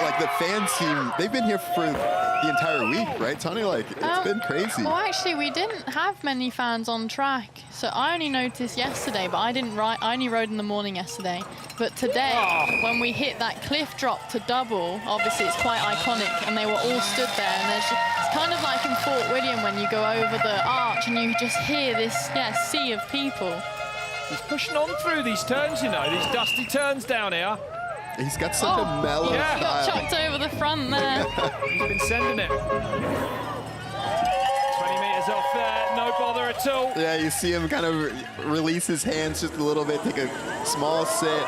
Speaker 4: like the fans team, they've been here for the entire week, right, Tony? Like, it's been crazy.
Speaker 10: Well, actually, we didn't have many fans on track, so I only noticed yesterday, but I didn't ride. I only rode in the morning yesterday. But today, when we hit that cliff drop to double, obviously it's quite iconic, and they were all stood there. And it's kind of like in Fort William when you go over the arch and you just hear this sea of people.
Speaker 3: He's pushing on through these turns, you know, these dusty turns down here.
Speaker 4: He's got such a mellow style.
Speaker 10: He got chucked over the front there.
Speaker 3: He's been sending it. 20 metres off there, no bother at
Speaker 1: at all.
Speaker 4: Yeah, you see him kind of release his hands just a little bit, take a small sit.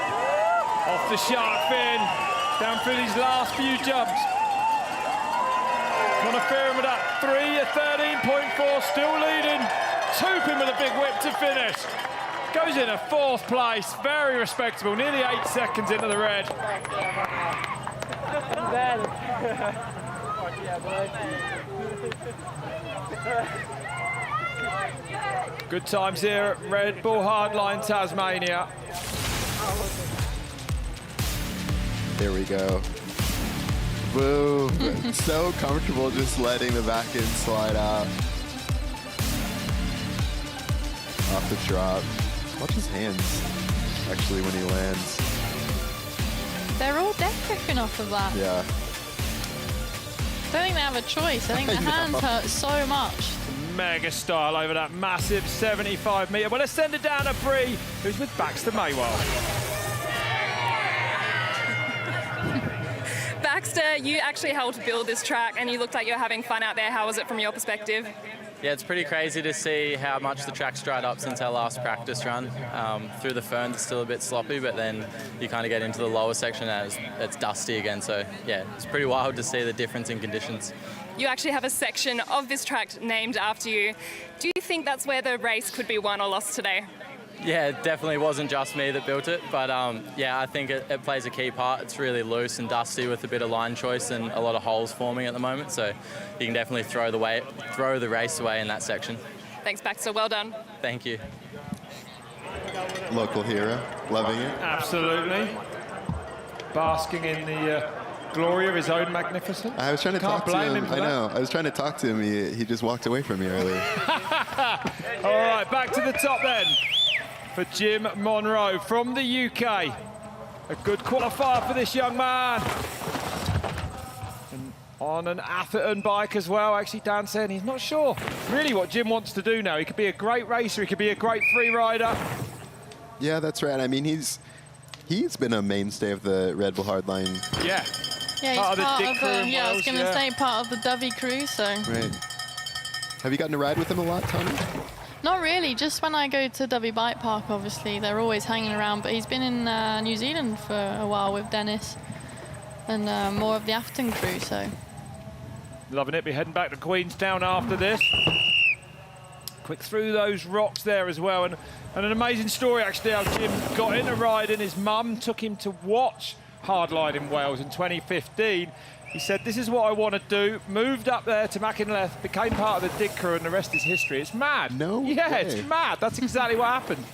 Speaker 3: Off the shark fin, down through these last few jumps. Fearon with that 3 at 13.4, still leading. Tooping with a big whip to finish. Goes in a 4th place, very respectable, nearly 8 seconds into the red. Good times here at Red Bull Hardline Tasmania.
Speaker 4: There we go. Boom. So comfortable just letting the back end slide out. Off the drop. Watch his hands, actually, when he lands.
Speaker 10: They're all dead kicking off of that.
Speaker 4: Yeah.
Speaker 10: I don't think they have a choice. I think their hands hurt so much.
Speaker 3: Mega style over that massive 75-metre. Well, let's send it down to Bree, who's with Baxter Maiwald.
Speaker 5: Baxter, you actually helped build this track and you looked like you were having fun out there. How was it from your perspective?
Speaker 14: Yeah, it's pretty crazy to see how much the track's dried up since our last practice run. Through the ferns, it's still a bit sloppy, but then you kind of get into the lower section and it's dusty again. So, yeah, it's pretty wild to see the difference in conditions.
Speaker 5: You actually have a section of this track named after you. Do you think that's where the race could be won or lost today?
Speaker 14: Yeah, it definitely wasn't just me that built it, but yeah, I think it plays a key part. It's really loose and dusty with a bit of line choice and a lot of holes forming at the moment, so you can definitely throw the race away in that section.
Speaker 5: Thanks, Baxter. Well done.
Speaker 14: Thank you.
Speaker 4: Local hero, loving it.
Speaker 3: Absolutely. Basking in the glory of his own magnificence.
Speaker 4: I was trying to talk to him. I know. I was trying to talk to him. He just walked away from me earlier.
Speaker 3: All right, back to the top then. For Jim Monro from the UK. A good qualifier for this young man. And on an Atherton bike as well. Actually, Dan said he's not sure really what Jim wants to do now. He could be a great racer, he could be a great free rider.
Speaker 4: Yeah, that's right. I mean, he's been a mainstay of the Red Bull Hardline.
Speaker 10: Yeah,
Speaker 3: Yeah.
Speaker 10: he's part of the, yeah, I was going to say part of the Dovey crew, so.
Speaker 4: Right. Have you gotten to ride with him a lot, Tony?
Speaker 10: Not really, just when I go to Dovey Bike Park, obviously, they're always hanging around, but he's been in New Zealand for a while with Dennis and more of the Afton crew, so.
Speaker 3: Loving it, be heading back to Queenstown after this. Quick through those rocks there as well, and an amazing story actually how Jim got into riding. His mum took him to watch Hardline in Wales in 2015. He said, this is what I want to do. Moved up there to Mackinleth, became part of the dig crew, and the rest is history. It's mad.
Speaker 4: No
Speaker 3: Yeah,
Speaker 4: way.
Speaker 3: It's mad. That's exactly what happened.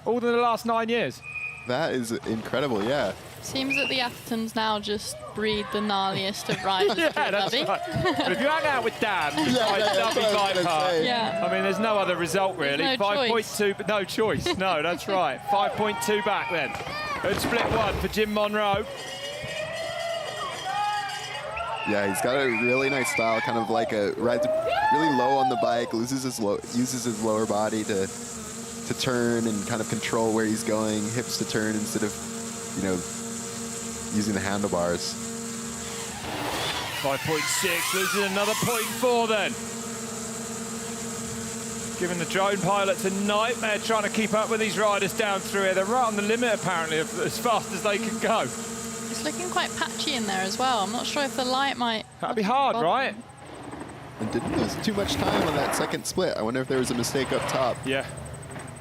Speaker 3: All in the last 9 years.
Speaker 4: That is incredible, yeah.
Speaker 10: Seems that the Athertons now just breed the gnarliest of riders.
Speaker 3: Yeah, that's
Speaker 10: Dovey.
Speaker 3: right. But if you hang out with Dan, Dovey Bike Park,
Speaker 10: Yeah.
Speaker 3: I mean, there's no other result really.
Speaker 10: There's no
Speaker 3: 5.2, but no choice. No, that's right. 5.2 back then. Good split one for Jim Monro.
Speaker 4: Yeah, he's got a really nice style, kind of like rides really low on the bike, uses his lower body to turn and kind of control where he's going, hips to turn instead of, you know, using the handlebars.
Speaker 3: 5.6, losing another 0.4 then. Giving the drone pilots a nightmare trying to keep up with these riders down through here. They're right on the limit apparently of as fast as they can go.
Speaker 10: It's looking quite patchy in there as well. I'm not sure if the light might...
Speaker 3: That'd be hard, right?
Speaker 4: And didn't lose too much time on that second split. I wonder if there was a mistake up top.
Speaker 3: Yeah.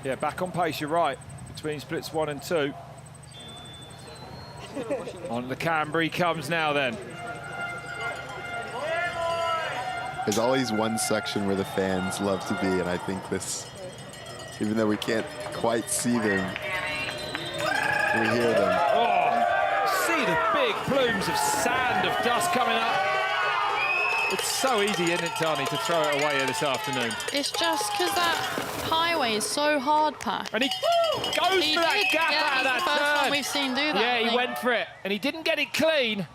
Speaker 3: Yeah, back on pace, you're right. Between splits 1 and 2. On the Canberra comes now then.
Speaker 4: There's always one section where the fans love to be, and I think this, even though we can't quite see them, we hear them.
Speaker 3: See the big plumes of sand, of dust coming up. It's so easy, isn't it, Tani, to throw it away here this afternoon?
Speaker 10: It's just because that highway is so hard packed.
Speaker 3: And he goes for that gap out of that
Speaker 10: turn. That's the first one we've seen do that.
Speaker 3: Yeah, he went for it, and he didn't get it clean.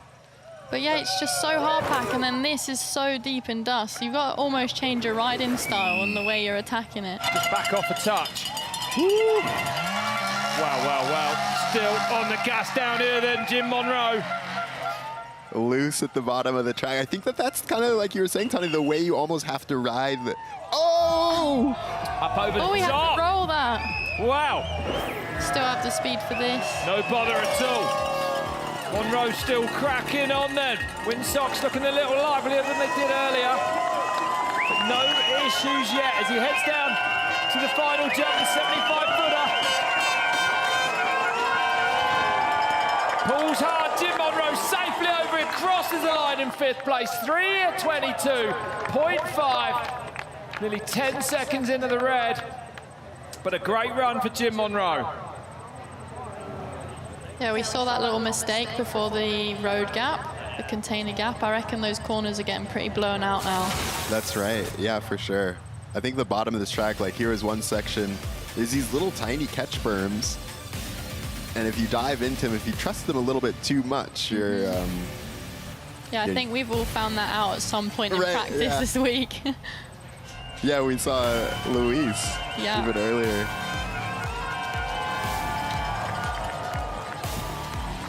Speaker 10: But yeah, it's just so hard packed, and then this is so deep in dust. You've got to almost change your riding style and the way you're attacking it.
Speaker 3: Just back off a touch. Woo. Wow. Still on the gas down here then, Jim Monro.
Speaker 4: Loose at the bottom of the track. I think that's kind of like you were saying, Tony, the way you almost have to ride. Oh!
Speaker 3: Up over the
Speaker 10: Oh, we have
Speaker 3: top.
Speaker 10: to roll that.
Speaker 3: Wow.
Speaker 10: Still have the speed for this.
Speaker 3: No bother at all. Monro still cracking on then. Windsocks looking a little livelier than they did earlier. But no issues yet as he heads down to the final jump, the 75-footer. Pulls hard, Jim Monro safely over it, crosses the line in 5th place. 3:22.5. Nearly 10 seconds into the red. But a great run for Jim Monro.
Speaker 10: Yeah, we saw that little mistake before the road gap, the container gap. I reckon those corners are getting pretty blown out now.
Speaker 4: That's right. Yeah, for sure. I think the bottom of this track, like here is one section, is these little tiny catch berms. And if you dive into them, if you trust them a little bit too much, you're...
Speaker 10: Yeah, I think we've all found that out at some point in practice this week.
Speaker 4: Yeah, we saw Louise even earlier.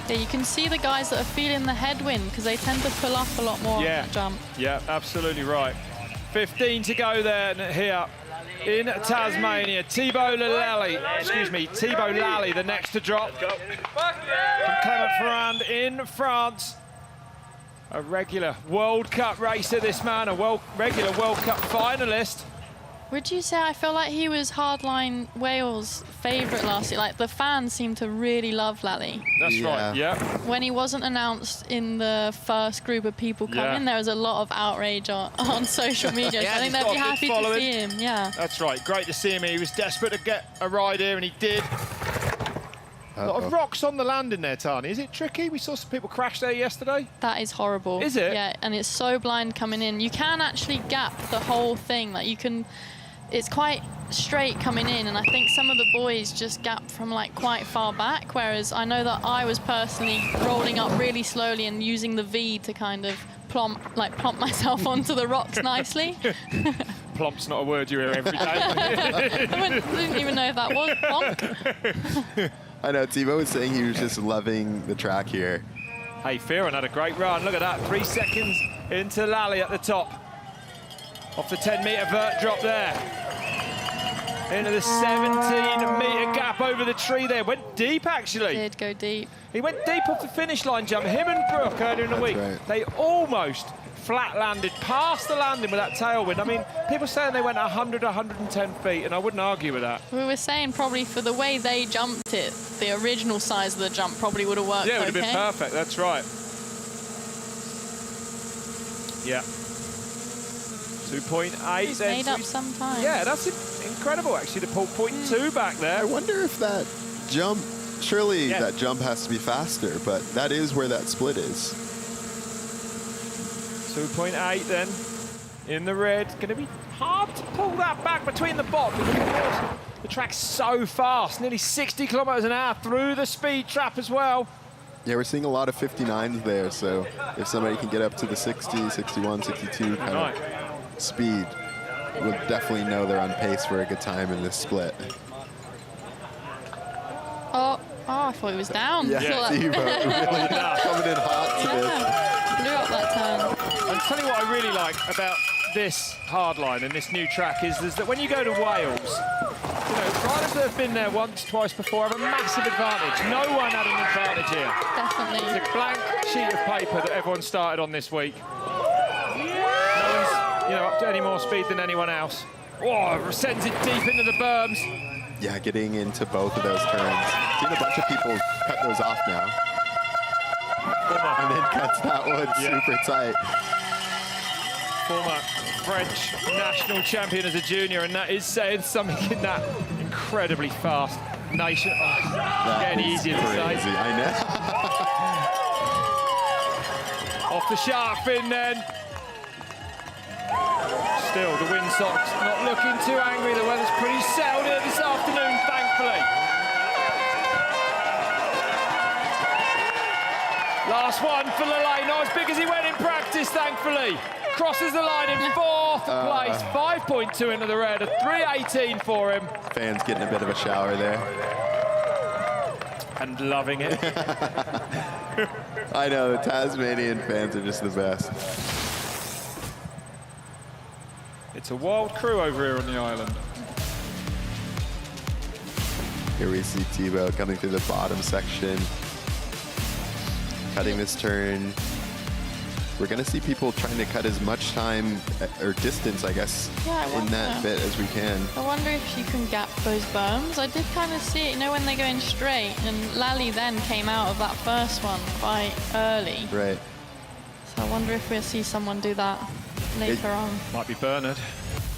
Speaker 10: Yeah, you can see the guys that are feeling the headwind because they tend to pull up a lot more on the jump.
Speaker 3: Yeah, absolutely right. 15 to go there here in Tasmania. Thibault Laly, Thibault Laly, the next to drop. From Clement Ferrand in France. A regular World Cup racer, this man, a regular World Cup finalist.
Speaker 10: Would you say, I feel like he was Hardline Wales' favourite last year? Like, the fans seem to really love Laly.
Speaker 3: That's right, yeah.
Speaker 10: When he wasn't announced in the first group of people coming, there was a lot of outrage on social media. So I think they'd be happy to see him,
Speaker 3: That's right, great to see him. He was desperate to get a ride here, and he did. A lot of rocks on the landing there, Tani. Is it tricky? We saw some people crash there yesterday.
Speaker 10: That is horrible.
Speaker 3: Is it?
Speaker 10: Yeah, and it's so blind coming in. You can actually gap the whole thing. Like, you can... It's quite straight coming in, and I think some of the boys just gap from like quite far back, whereas I know that I was personally rolling up really slowly and using the V to kind of plump myself onto the rocks nicely.
Speaker 3: Plump's not a word you hear every day.
Speaker 10: I didn't even know if that was plump.
Speaker 4: I know, Thibault was saying he was just loving the track here.
Speaker 3: Hey, Fearon had a great run. Look at that, 3 seconds into Laly at the top. Off the 10-metre vert drop there. Into the 17-metre gap over the tree there. Went deep, actually.
Speaker 10: Did go deep.
Speaker 3: He went deep off the finish line jump. Him and Brook earlier in the week, they almost flat landed, past the landing with that tailwind. I mean, people saying they went 100, 110 feet, and I wouldn't argue with that.
Speaker 10: We were saying probably for the way they jumped it, the original size of the jump probably would have worked.
Speaker 3: Yeah, it would have been perfect, that's right. Yeah. 2.8.
Speaker 10: He's made up some time.
Speaker 3: Yeah, that's incredible, actually, to pull 0.2 back there.
Speaker 4: I wonder if that jump, surely that jump has to be faster, but that is where that split is.
Speaker 3: 2.8 then, in the red. Going to be hard to pull that back between the bottom because, of course, the track's so fast, nearly 60 kilometers an hour through the speed trap as well.
Speaker 4: Yeah, we're seeing a lot of 59s there, so if somebody can get up to the 60, 61, 62 kind of speed, we'll definitely know they're on pace for a good time in this split.
Speaker 10: Oh, I thought he was down.
Speaker 4: Yeah, Thibault really coming in hot to this.
Speaker 10: Blew up that turn.
Speaker 3: I'll tell you what I really like about this hardline and this new track is that when you go to Wales, you know, riders that have been there once, twice before have a massive advantage. No one had an advantage here.
Speaker 10: Definitely.
Speaker 3: It's a blank sheet of paper that everyone started on this week. No one's, you know, up to any more speed than anyone else. Oh, sends it deep into the berms.
Speaker 4: Yeah, getting into both of those turns. Seen a bunch of people cut those off now. And then cuts that one super tight.
Speaker 3: Former French national champion as a junior, and that is saying something in that incredibly fast nation. Oh, getting easier to say.
Speaker 4: I know.
Speaker 3: Off the shark fin then. Still, the windsocks not looking too angry. The weather's pretty settled here this afternoon, thankfully. Last one for Laly, not as big as he went in practice, thankfully. Crosses the line in 4th place, 5.2 into the red, a 3:18 for him.
Speaker 4: Fans getting a bit of a shower there.
Speaker 3: And loving it.
Speaker 4: I know, the Tasmanian fans are just the best.
Speaker 3: It's a wild crew over here on the island.
Speaker 4: Here we see Thibault coming through the bottom section, cutting this turn. We're going to see people trying to cut as much time or distance, I guess, in that bit as we can.
Speaker 10: I wonder if you can gap those berms. I did kind of see it, you know, when they're going straight, and Laly then came out of that first one quite early.
Speaker 4: Right.
Speaker 3: So I wonder if we'll see someone do that later on. Might be Bernard.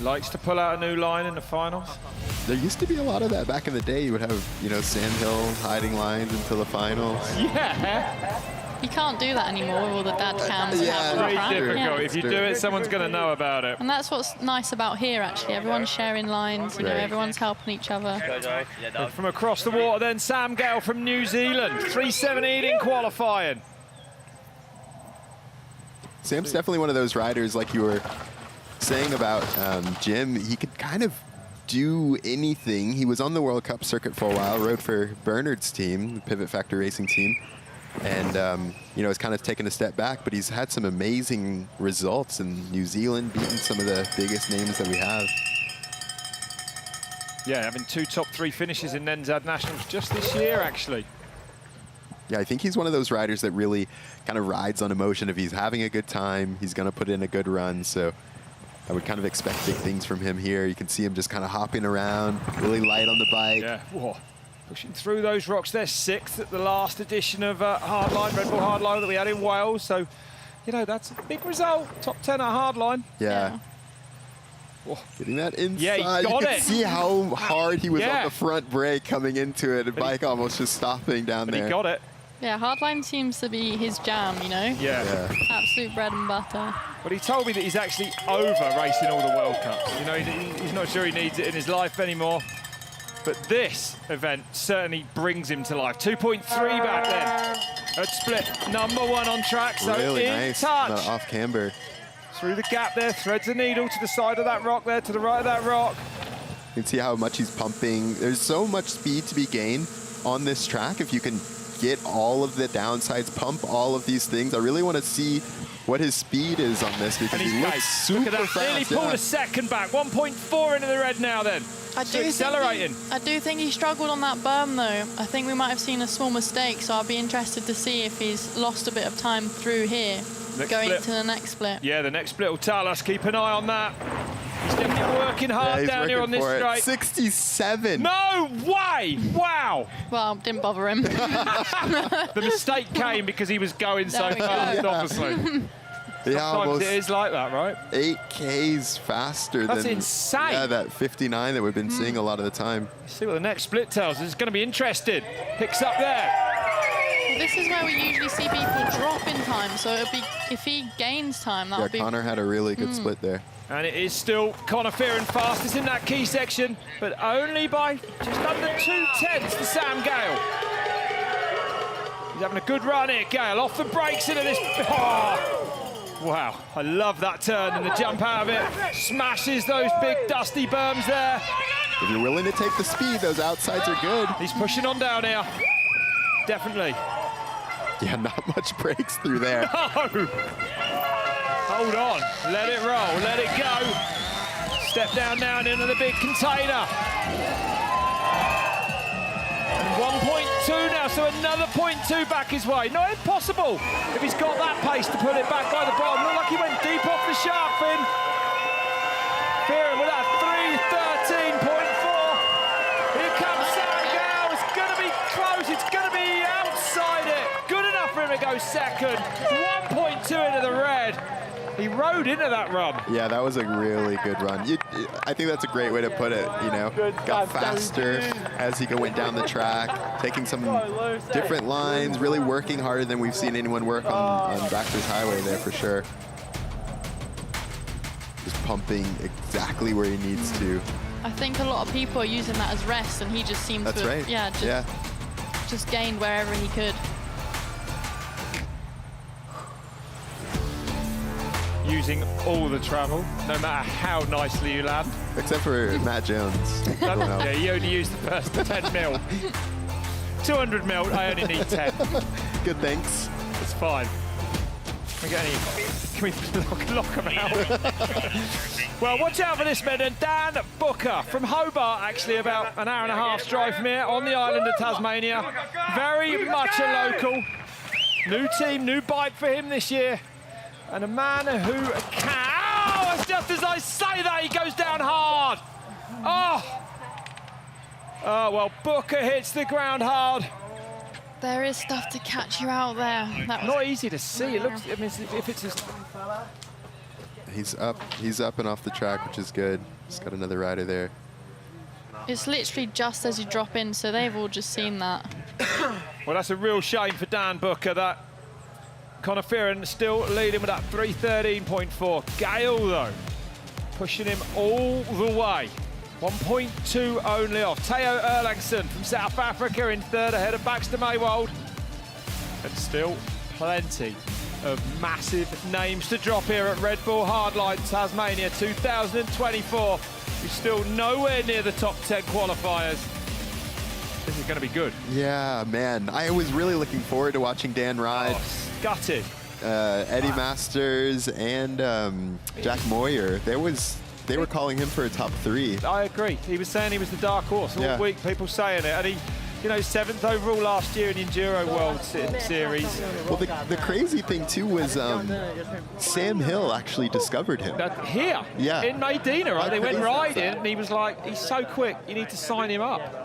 Speaker 3: Likes to pull out a new line in the finals.
Speaker 4: There used to be a lot of that back in the day. You would have, you know, Sandhill hiding lines until the finals.
Speaker 3: Yeah.
Speaker 10: You can't do that anymore with all the dad cams.
Speaker 3: Yeah, very difficult. If you do it, someone's going to know about it.
Speaker 10: And that's what's nice about here, actually. Everyone's sharing lines, you know, everyone's helping each other.
Speaker 3: From across the water then, Sam Gale from New Zealand. 3:17 in qualifying.
Speaker 4: Sam's definitely one of those riders, like you were saying about Jim. He could kind of do anything. He was on the World Cup circuit for a while, rode for Bernard's team, the Pivot Factor Racing team. And, you know, it's kind of taken a step back, but he's had some amazing results in New Zealand, beating some of the biggest names that we have.
Speaker 3: Yeah, having 2 top 3 finishes in NZAD Nationals just this year, actually.
Speaker 4: Yeah, I think he's one of those riders that really kind of rides on emotion. If he's having a good time, he's going to put in a good run. So I would kind of expect big things from him here. You can see him just kind of hopping around, really light on the bike.
Speaker 3: Yeah, whoa. Pushing through those rocks. They're 6th at the last edition of Hardline, Red Bull Hardline that we had in Wales. So, you know, that's a big result. Top 10 at Hardline.
Speaker 4: Yeah. Getting that inside.
Speaker 3: Yeah, he got
Speaker 4: you can
Speaker 3: it.
Speaker 4: see how hard he was on the front brake coming into it. The bike almost just stopping down there.
Speaker 3: He got it.
Speaker 10: Yeah, Hardline seems to be his jam, you know?
Speaker 3: Yeah.
Speaker 10: Absolute bread and butter.
Speaker 3: But he told me that he's actually over racing all the World Cups. You know, he's not sure he needs it in his life anymore. But this event certainly brings him to life. 2.3 back then at split. #1 on track, so
Speaker 4: really
Speaker 3: in
Speaker 4: nice.
Speaker 3: touch.
Speaker 4: Off camber.
Speaker 3: Through the gap there, threads the needle to the side of that rock there, to the right of that rock.
Speaker 4: You can see how much he's pumping. There's so much speed to be gained on this track. If you can get all of the downsides, pump all of these things. I really want to see what his speed is on this, because he looks super
Speaker 3: Look at that,
Speaker 4: fast.
Speaker 3: nearly pulled a second back. 1.4 into the red now then. Accelerating.
Speaker 10: I do think he struggled on that berm though. I think we might have seen a small mistake, so I'll be interested to see if he's lost a bit of time through here, going to the next split.
Speaker 3: Yeah, the next split will tell us. Keep an eye on that. He's definitely working hard down here on this straight.
Speaker 4: 67.
Speaker 3: No way! Wow.
Speaker 10: Well, didn't bother him.
Speaker 3: The mistake came because he was going so fast, obviously.
Speaker 4: Yeah,
Speaker 3: sometimes it is like that, right?
Speaker 4: 8 Ks faster
Speaker 3: That's
Speaker 4: than
Speaker 3: insane.
Speaker 4: Yeah, that 59 that we've been seeing a lot of the time.
Speaker 3: Let's see what the next split tells us. It's going to be interesting. Picks up there.
Speaker 10: Well, this is where we usually see people drop in time, so it'll be, if he gains time, that'll be...
Speaker 4: Connor had a really good split there.
Speaker 3: And it is still Connor Fearon fastest in that key section, but only by just under 2/10 to Sam Gale. He's having a good run here, Gale. Off the brakes into this... Oh. Wow, I love that turn and the jump out of it. Smashes those big dusty berms there.
Speaker 4: If you're willing to take the speed, those outsides are good.
Speaker 3: He's pushing on down here. Definitely.
Speaker 4: Yeah, not much brakes through there.
Speaker 3: No! Hold on, let it roll, let it go. Step down now and into the big container. And 1.2 now, so another 0.2 back his way. Not impossible if he's got that pace to put it back by the bottom. Looked like he went deep off the shark fin. Fearon with that 3:13.4. Here comes Sam Gale. It's going to be close. It's going to be outside it. Good enough for him to go second. 1.2 into the red. He rode into that run.
Speaker 4: Yeah, that was a really good run. I think that's a great way to put it, you know. Got faster as he went down the track, taking some different lines, really working harder than we've seen anyone work on Baxter's Highway there for sure. Just pumping exactly where he needs to.
Speaker 10: I think a lot of people are using that as rest, and he just seems
Speaker 4: That's
Speaker 10: to
Speaker 4: right.
Speaker 10: just gained wherever he could.
Speaker 3: Using all the travel, no matter how nicely you land.
Speaker 4: Except for Matt Jones.
Speaker 3: Yeah, he only used the first 10 mil. 200 mil, I only need 10.
Speaker 4: Good, thanks.
Speaker 3: It's fine. We get any we lock them out? Well, watch out for this man, and Dan Booker from Hobart, actually about an hour and a half's drive from here on the island of Tasmania. Very much a local. New team, new bike for him this year. And a man who can... Oh, just as I say that, he goes down hard. Oh! Oh, well, Booker hits the ground hard.
Speaker 10: There is stuff to catch you out there. That
Speaker 3: Not easy to see. It looks, I mean, if it's just...
Speaker 4: He's up and off the track, which is good. He's got another rider there.
Speaker 10: It's literally just as you drop in, so they've all just seen that.
Speaker 3: Well, that's a real shame for Dan Booker, that Connor Fearon still leading with that 3:13.4. Gale, though, pushing him all the way. 1.2 only off. Theo Erlangsen from South Africa in third, ahead of Baxter Maiwald. And still plenty of massive names to drop here at Red Bull Hardline Tasmania 2024. We're still nowhere near the top 10 qualifiers. This is going to be good.
Speaker 4: Yeah, man. I was really looking forward to watching Dan ride.
Speaker 3: Oh, gutted.
Speaker 4: Eddie Masters and Jack Moyer. They were calling him for a top 3.
Speaker 3: I agree. He was saying he was the dark horse all week, people saying it. And he, you know, 7th overall last year in the Enduro World Series.
Speaker 4: Well, the crazy thing, too, was Sam Hill actually discovered him.
Speaker 3: Here?
Speaker 4: Yeah.
Speaker 3: In Maydena, right? They went riding, and he was like, he's so quick, you need to sign him up.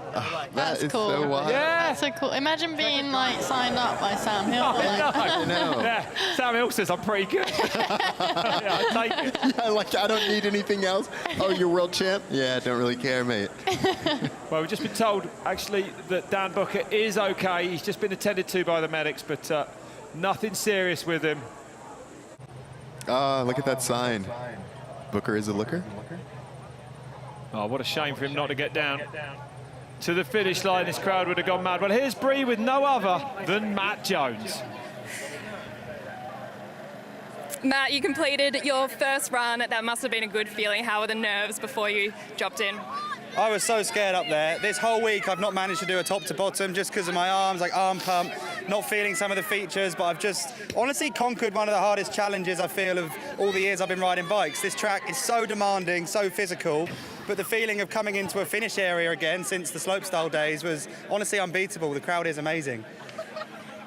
Speaker 10: That's cool.
Speaker 4: So wild.
Speaker 3: Yeah.
Speaker 10: That's so cool. Imagine being like signed up by Sam Hill.
Speaker 4: I know.
Speaker 3: Yeah. Sam Hill says I'm pretty good. Yeah, I take it.
Speaker 4: Yeah, like I don't need anything else. Oh, you're world champ? Yeah, don't really care, mate.
Speaker 3: Well, we've just been told actually that Dan Booker is okay. He's just been attended to by the medics, but nothing serious with him.
Speaker 4: Look at that sign. Booker is a looker.
Speaker 3: Oh, what a shame for him not to get down to the finish line. This crowd would have gone mad. Well, here's Bree with no other than Matt Jones.
Speaker 5: Matt, you completed your first run. That must have been a good feeling. How were the nerves before you dropped in?
Speaker 15: I was so scared up there. This whole week I've not managed to do a top to bottom just because of my arms, like arm pump, not feeling some of the features, but I've just honestly conquered one of the hardest challenges I feel of all the years I've been riding bikes. This track is so demanding, so physical, but the feeling of coming into a finish area again since the slopestyle days was honestly unbeatable. The crowd is amazing.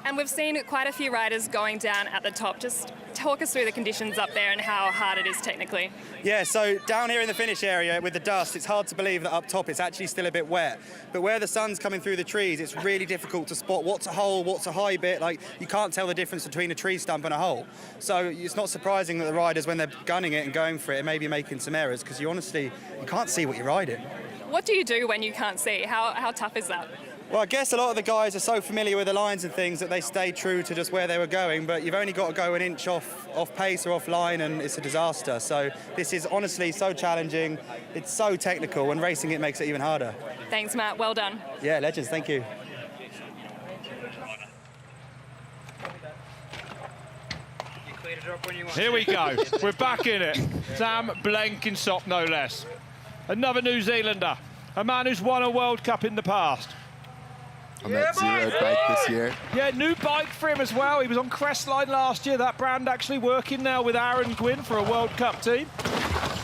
Speaker 5: And we've seen quite a few riders going down at the top. Just talk us through the conditions up there and how hard it is technically.
Speaker 15: Yeah, so down here in the finish area with the dust, it's hard to believe that up top it's actually still a bit wet. But where the sun's coming through the trees, it's really difficult to spot what's a hole, what's a high bit. Like, you can't tell the difference between a tree stump and a hole. So it's not surprising that the riders, when they're gunning it and going for it, may be making some errors because you can't see what you're riding.
Speaker 5: What do you do when you can't see? How tough is that?
Speaker 15: Well, I guess a lot of the guys are so familiar with the lines and things that they stay true to just where they were going, but you've only got to go an inch off pace or off line and it's a disaster. So this is honestly so challenging. It's so technical, and racing it makes it even harder.
Speaker 5: Thanks, Matt. Well done.
Speaker 15: Yeah, legends. Thank you.
Speaker 3: Here we go. We're back in it. Sam Blenkinsop, no less. Another New Zealander. A man who's won a World Cup in the past.
Speaker 4: On that zeroed bike this year.
Speaker 3: Yeah, new bike for him as well. He was on Crestline last year. That brand actually working now with Aaron Gwynn for a World Cup team.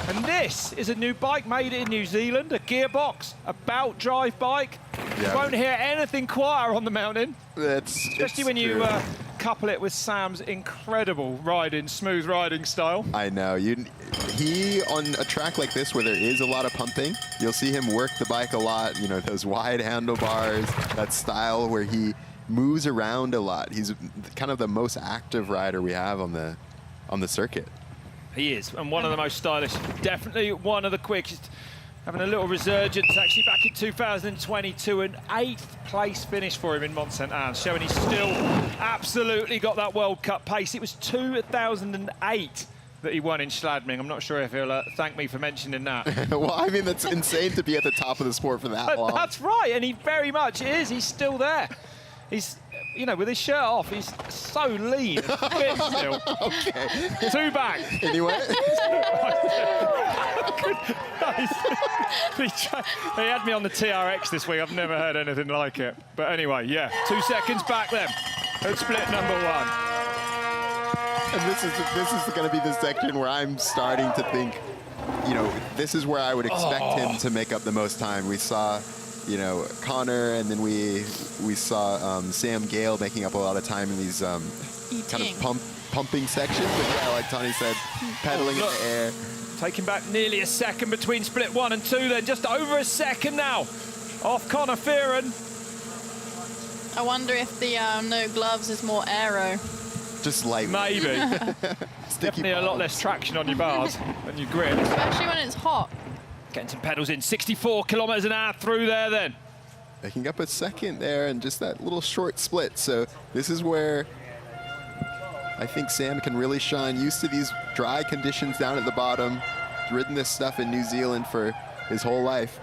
Speaker 3: And this is a new bike made in New Zealand, a gearbox, a belt drive bike.
Speaker 4: Yeah.
Speaker 3: You won't hear anything quieter on the mountain. Especially when you couple it with Sam's incredible smooth riding style.
Speaker 4: I know. He, on a track like this where there is a lot of pumping, you'll see him work the bike a lot. You know, those wide handlebars, that style where he moves around a lot. He's kind of the most active rider we have on the circuit.
Speaker 3: He is, and one of the most stylish. Definitely one of the quickest. Having a little resurgence actually back in 2022, an 8th place finish for him in Mont Saint Anne, showing he's still absolutely got that World Cup pace. It was 2008 that he won in Schladming. I'm not sure if he'll thank me for mentioning that.
Speaker 4: Well, I mean, that's insane to be at the top of the sport for that long.
Speaker 3: That's right, and he very much is. He's still there. He's, you know, with his shirt off, he's so lean, fit still.
Speaker 4: Okay.
Speaker 3: 2 back.
Speaker 4: Anyway.
Speaker 3: He had me on the TRX this week. I've never heard anything like it. But anyway, yeah, 2 seconds back then at split number 1.
Speaker 4: And this is going to be the section where I'm starting to think, you know, this is where I would expect him to make up the most time. We saw, you know, Connor, and then we saw Sam Gale making up a lot of time in these kind of pumping sections. But yeah, like Tony said, pedaling in the air.
Speaker 3: Taking back nearly a second between split 1 and 2 then, just over a second now off Connor Fearon.
Speaker 10: I wonder if the no gloves is more aero.
Speaker 4: Just lightweight.
Speaker 3: Maybe. Definitely a lot less traction on your bars than your grip.
Speaker 10: Especially when it's hot.
Speaker 3: Getting some pedals in, 64 kilometers an hour through there then.
Speaker 4: Making up a second there and just that little short split. So this is where I think Sam can really shine. Used to these dry conditions down at the bottom. Ridden this stuff in New Zealand for his whole life.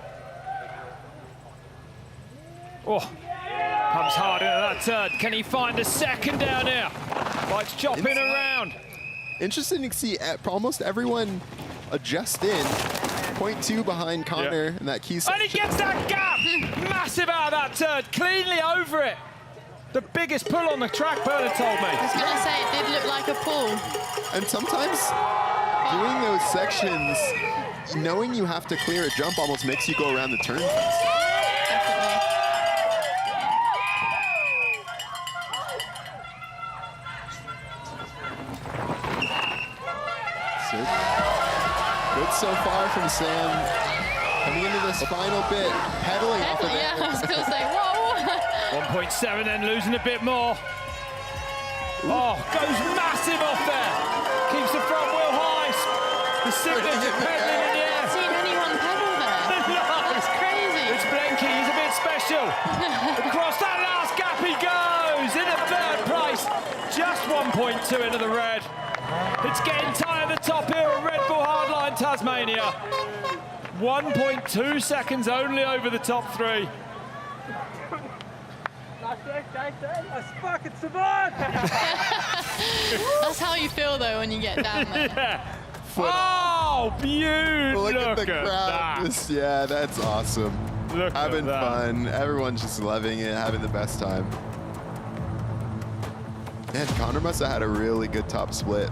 Speaker 3: Oh, comes hard into that turn. Can he find a second down here? Bike's chopping around.
Speaker 4: Interesting to see almost everyone adjust in. 0.2 behind Connor in that key section.
Speaker 3: And he gets that gap! Massive out of that turn, cleanly over it. The biggest pull on the track, Bernard told me.
Speaker 10: I was going to say, it did look like a pull.
Speaker 4: And sometimes doing those sections, knowing you have to clear a jump almost makes you go around the turn faster. Good so far from Sam. Coming into this final bit, pedaling off of it.
Speaker 10: Yeah, I was going to say, whoa.
Speaker 3: 1.7 then losing a bit more. Oh, goes massive off there. Keeps the front wheel high. The signature pedaling in the air.
Speaker 10: I've seen anyone pedal there.
Speaker 3: No.
Speaker 10: That's crazy.
Speaker 3: It's Blenky, he's a bit special. Across that last gap he goes, in the third place. Just 1.2 into the red. It's getting tight at the top here at Red Bull Hardline Tasmania. 1.2 seconds only over the top 3.
Speaker 12: Let's fucking survive!
Speaker 10: That's how you feel, though, when you get down there.
Speaker 3: Yeah. Oh, beautiful.
Speaker 4: Look at the crowd.
Speaker 3: That.
Speaker 4: Yeah, that's awesome. Having
Speaker 3: that.
Speaker 4: fun. Everyone's just loving it, having the best time. Man, Connor must have had a really good top split.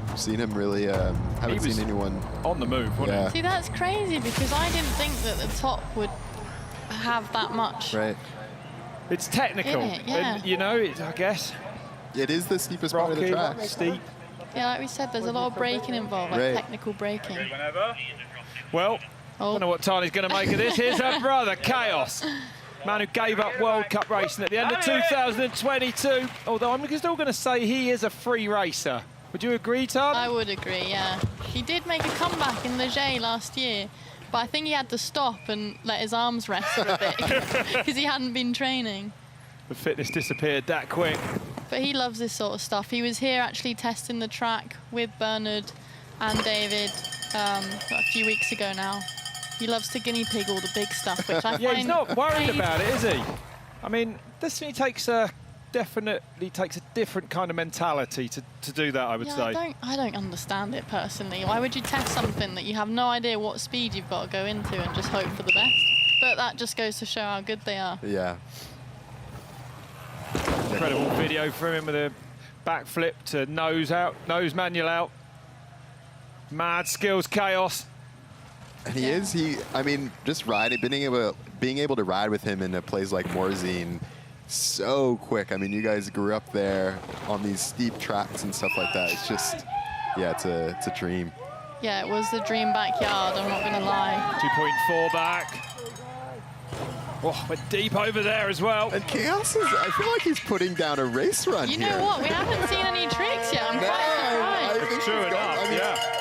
Speaker 4: I've seen him really, haven't seen anyone
Speaker 3: on the move, wasn't he?
Speaker 10: See, that's crazy because I didn't think that the top would have that much.
Speaker 4: Right.
Speaker 3: It's technical.
Speaker 10: Yeah.
Speaker 3: And, you know, I guess.
Speaker 4: It is the steepest part of the track.
Speaker 3: Steep.
Speaker 10: Yeah, like we said, there's a lot of braking involved, like technical braking.
Speaker 3: Well, I don't know what Tani's going to make of this. Here's her brother, Kaos. Man who gave up World Cup racing at the end of 2022. Although I'm still going to say he is a free racer. Would you agree, Tan?
Speaker 10: I would agree, yeah. He did make a comeback in the J last year, but I think he had to stop and let his arms rest for a bit because he hadn't been training.
Speaker 3: The fitness disappeared that quick.
Speaker 10: But he loves this sort of stuff. He was here actually testing the track with Bernard and David a few weeks ago now. He loves to guinea pig all the big stuff, which I find...
Speaker 3: Yeah, he's not worried about it, is he? I mean, this definitely takes a different kind of mentality to do that, I would say.
Speaker 10: I don't understand it personally. Why would you test something that you have no idea what speed you've got to go into and just hope for the best? But that just goes to show how good they are.
Speaker 4: Yeah.
Speaker 3: Incredible video from him with a backflip to nose manual out. Mad skills, Kaos.
Speaker 4: And I mean, just riding, being able to ride with him in a place like Morzine, so quick. I mean, you guys grew up there on these steep tracks and stuff like that. It's just, yeah, it's a dream.
Speaker 10: Yeah, it was the dream backyard, I'm not gonna lie.
Speaker 3: 2.4 back. Oh, went deep over there as well.
Speaker 4: And Kaos I feel like he's putting down a race run
Speaker 10: here. You know what, we haven't seen any tricks yet. I'm quite surprised.
Speaker 3: True enough, yeah.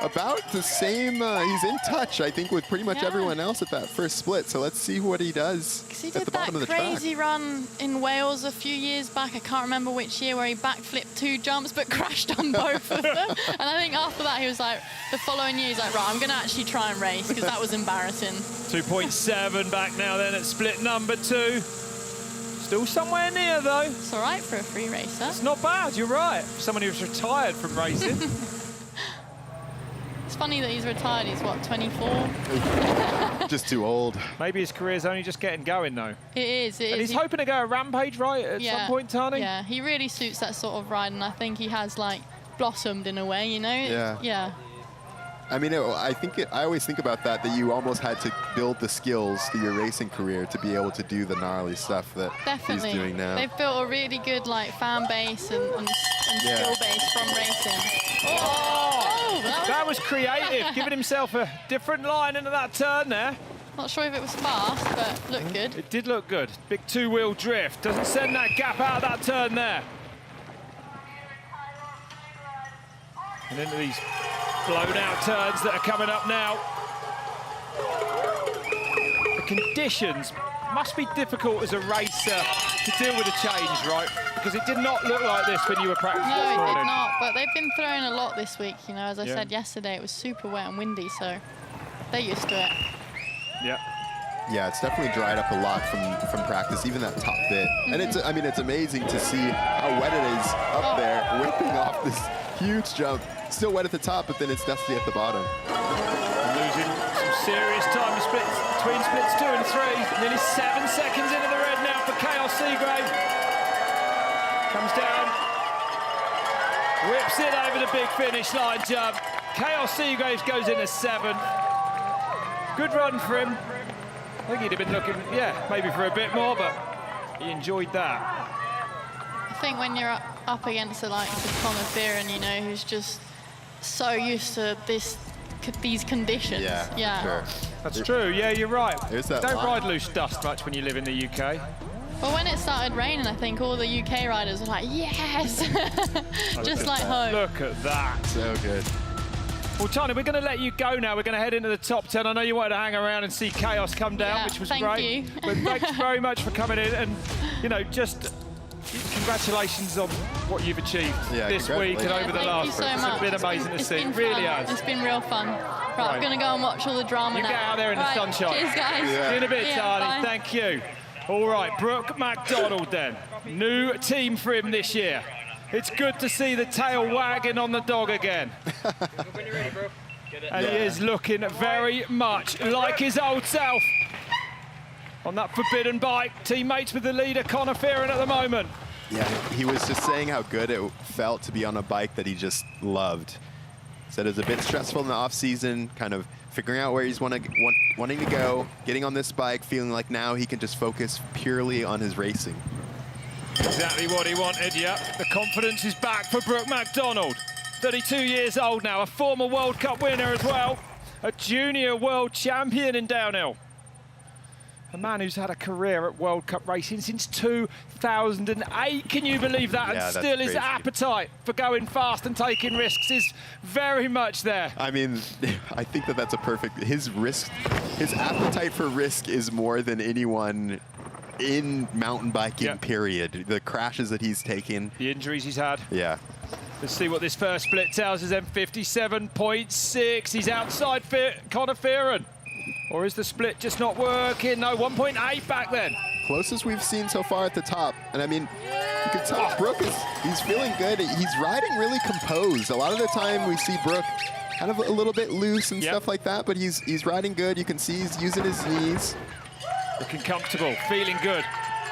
Speaker 4: About the same, he's in touch, I think, with pretty much everyone else at that first split. So let's see what he does at the bottom of the track.
Speaker 10: He did that crazy run in Wales a few years back. I can't remember which year, where he backflipped 2 jumps but crashed on both of them. And I think after that, he was like, the following year, he's like, right, I'm going to actually try and race because that was embarrassing.
Speaker 3: 2.7 back now then at split number 2. Still somewhere near, though.
Speaker 10: It's all right for a free racer.
Speaker 3: It's not bad, you're right. Someone who's retired from racing.
Speaker 10: It's funny that he's retired. He's, what, 24?
Speaker 4: Just too old.
Speaker 3: Maybe his career's only just getting going, though.
Speaker 10: It is.
Speaker 3: And he's hoping to go a Rampage, right, at some point, Tani?
Speaker 10: Yeah, he really suits that sort of ride, and I think he has, like, blossomed in a way, you know?
Speaker 4: Yeah. I mean, I always think about that you almost had to build the skills through your racing career to be able to do the gnarly stuff that he's doing now.
Speaker 10: They've built a really good like fan base and skill base from racing.
Speaker 3: That was creative, giving himself a different line into that turn there.
Speaker 10: Not sure if it was fast, but looked good.
Speaker 3: It did look good. Big two-wheel drift. Doesn't send that gap out of that turn there. And into these blown-out turns that are coming up now. The conditions must be difficult as a racer to deal with a change, right? Because it did not look like this when you were practicing this morning.
Speaker 10: No, it did not, but they've been throwing a lot this week, you know. As I said yesterday, it was super wet and windy, so they're used to it.
Speaker 4: Yeah, it's definitely dried up a lot from practice, even that top bit. And it's amazing to see how wet it is up there, whipping off this huge jump. Still wet at the top, but then it's dusty at the bottom.
Speaker 3: Losing some serious time between splits 2 and 3. Nearly 7 seconds into the red now for Kaos Seagrave. Comes down, whips it over the big finish line jump. Kaos Seagrave goes in as 7th. Good run for him. I think he'd have been looking, maybe for a bit more, but he enjoyed that.
Speaker 10: I think when you're up against the likes of Fearon, you know, who's just so used to these conditions.
Speaker 4: Yeah. Sure.
Speaker 3: That's true. Yeah, you're right.
Speaker 4: That
Speaker 3: Don't ride loose dust much when you live in the UK.
Speaker 10: Well, when it started raining, I think all the UK riders were like, yes! Just like home.
Speaker 3: Look at that.
Speaker 4: So good.
Speaker 3: Well, Tony, we're going to let you go now. We're going to head into the top 10. I know you wanted to hang around and see Kaos come down, which was great.
Speaker 10: Thank you.
Speaker 3: But thanks very much for coming in. And, you know, just congratulations on what you've achieved this week and over the last week. It's been amazing to see. It really has.
Speaker 10: It's been real fun. Right, I'm going to go and watch all the drama now.
Speaker 3: You get out there in the sunshine.
Speaker 10: Cheers, guys.
Speaker 3: See you in a bit, Tony.
Speaker 10: Bye.
Speaker 3: Thank you. All right, Brook Macdonald then. New team for him this year. It's good to see the tail wagging on the dog again.
Speaker 7: When you're ready, bro.
Speaker 3: And he is looking very much like his old self. On that forbidden bike, teammates with the leader, Fearon, at the moment.
Speaker 4: Yeah, he was just saying how good it felt to be on a bike that he just loved. Said it was a bit stressful in the off-season, kind of figuring out where he's wanting to go, getting on this bike, feeling like now he can just focus purely on his racing.
Speaker 3: Exactly what he wanted, yeah. The confidence is back for Brook Macdonald. 32 years old now, a former World Cup winner as well. A junior world champion in downhill. A man who's had a career at World Cup racing since 2008. Can you believe that?
Speaker 4: Yeah,
Speaker 3: and still his appetite for going fast and taking risks is very much there.
Speaker 4: I mean, I think that's a perfect, his appetite for risk is more than anyone in mountain biking, period. The crashes that he's taken.
Speaker 3: The injuries he's had.
Speaker 4: Yeah.
Speaker 3: Let's see what this first split tells us then. 57.6. He's outside Fearon. Or is the split just not working? No, 1.8 back then.
Speaker 4: Closest we've seen so far at the top. And I mean, you can tell Brook he's feeling good. He's riding really composed. A lot of the time we see Brook kind of a little bit loose and stuff like that, but he's riding good. You can see he's using his knees.
Speaker 3: Looking comfortable, feeling good.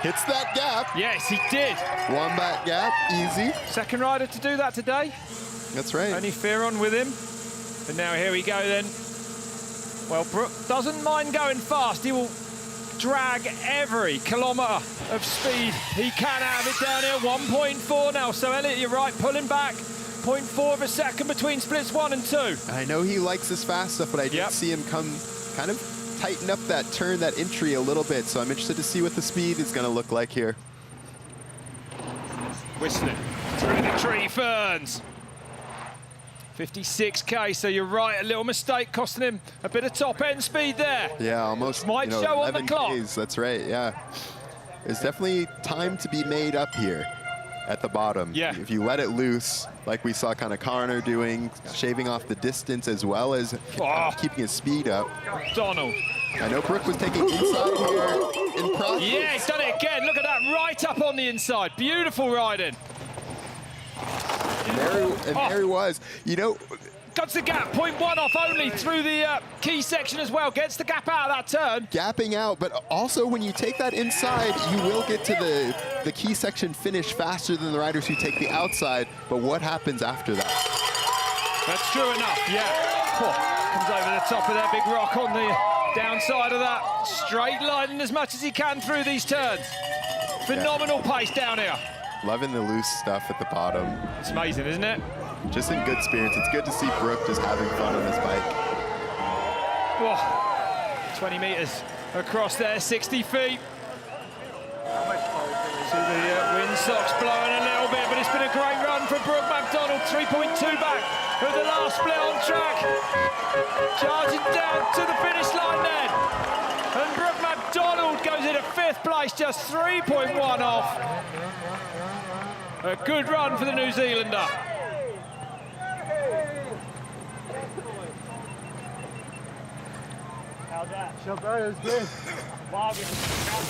Speaker 4: Hits that gap.
Speaker 3: Yes, he did.
Speaker 4: One back gap, easy.
Speaker 3: Second rider to do that today.
Speaker 4: That's right.
Speaker 3: Only Fearon with him. And now here we go then. Well, Brook doesn't mind going fast. He will drag every kilometre of speed he can out of it downhill. 1.4 now. So Elliot, you're right, pulling back. 0.4 of a second between splits 1 and 2.
Speaker 4: I know he likes this fast stuff, but I did see him come kind of tighten up that turn, that entry a little bit. So I'm interested to see what the speed is going to look like here.
Speaker 3: Whistling through the tree ferns. 56k, so you're right, a little mistake costing him a bit of top end speed there.
Speaker 4: Yeah, almost.
Speaker 3: Might show on the clock.
Speaker 4: Ks, that's right, yeah. There's definitely time to be made up here at the bottom.
Speaker 3: Yeah.
Speaker 4: If you let it loose, like we saw kind of Connor doing, shaving off the distance as well as keeping his speed up.
Speaker 3: Donald.
Speaker 4: I know Brook was taking inside here in process.
Speaker 3: Yeah, he's done it again. Look at that, right up on the inside. Beautiful riding.
Speaker 4: And there he was. You know,
Speaker 3: Cuts the gap, 0.1 off only through the key section as well. Gets the gap out of that turn.
Speaker 4: Gapping out, but also when you take that inside, you will get to the key section finish faster than the riders who take the outside. But what happens after that?
Speaker 3: That's true enough, yeah. Comes over the top of that big rock on the downside of that. Straight lining as much as he can through these turns. Phenomenal pace down here.
Speaker 4: Loving the loose stuff at the bottom.
Speaker 3: It's amazing, isn't it?
Speaker 4: Just in good spirits. It's good to see Brook just having fun on his bike.
Speaker 3: Whoa. 20 meters across there, 60 feet. See the windsocks blowing a little bit, but it's been a great run for Brook Macdonald. 3.2 back with the last split on track. Charging down to the finish line then. And Brook Macdonald goes into 5th place, just 3.1 off. A good run for the New Zealander.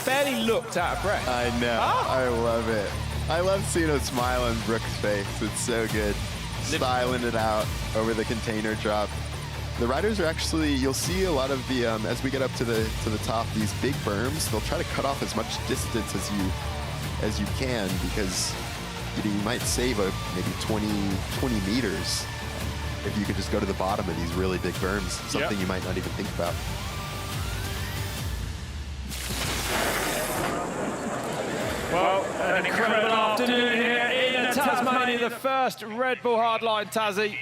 Speaker 3: Barely looked out of breath.
Speaker 4: I know. I love it. I love seeing a smile on Brook's face. It's so good. Styling it out over the container drop. The riders are actually, you'll see a lot of the, as we get up to the top, these big berms, they'll try to cut off as much distance as you can, because you might save maybe 20 meters if you could just go to the bottom of these really big berms, something you might not even think about.
Speaker 3: Well, an incredible afternoon here in Tasmania, the first Red Bull Hardline Tassie,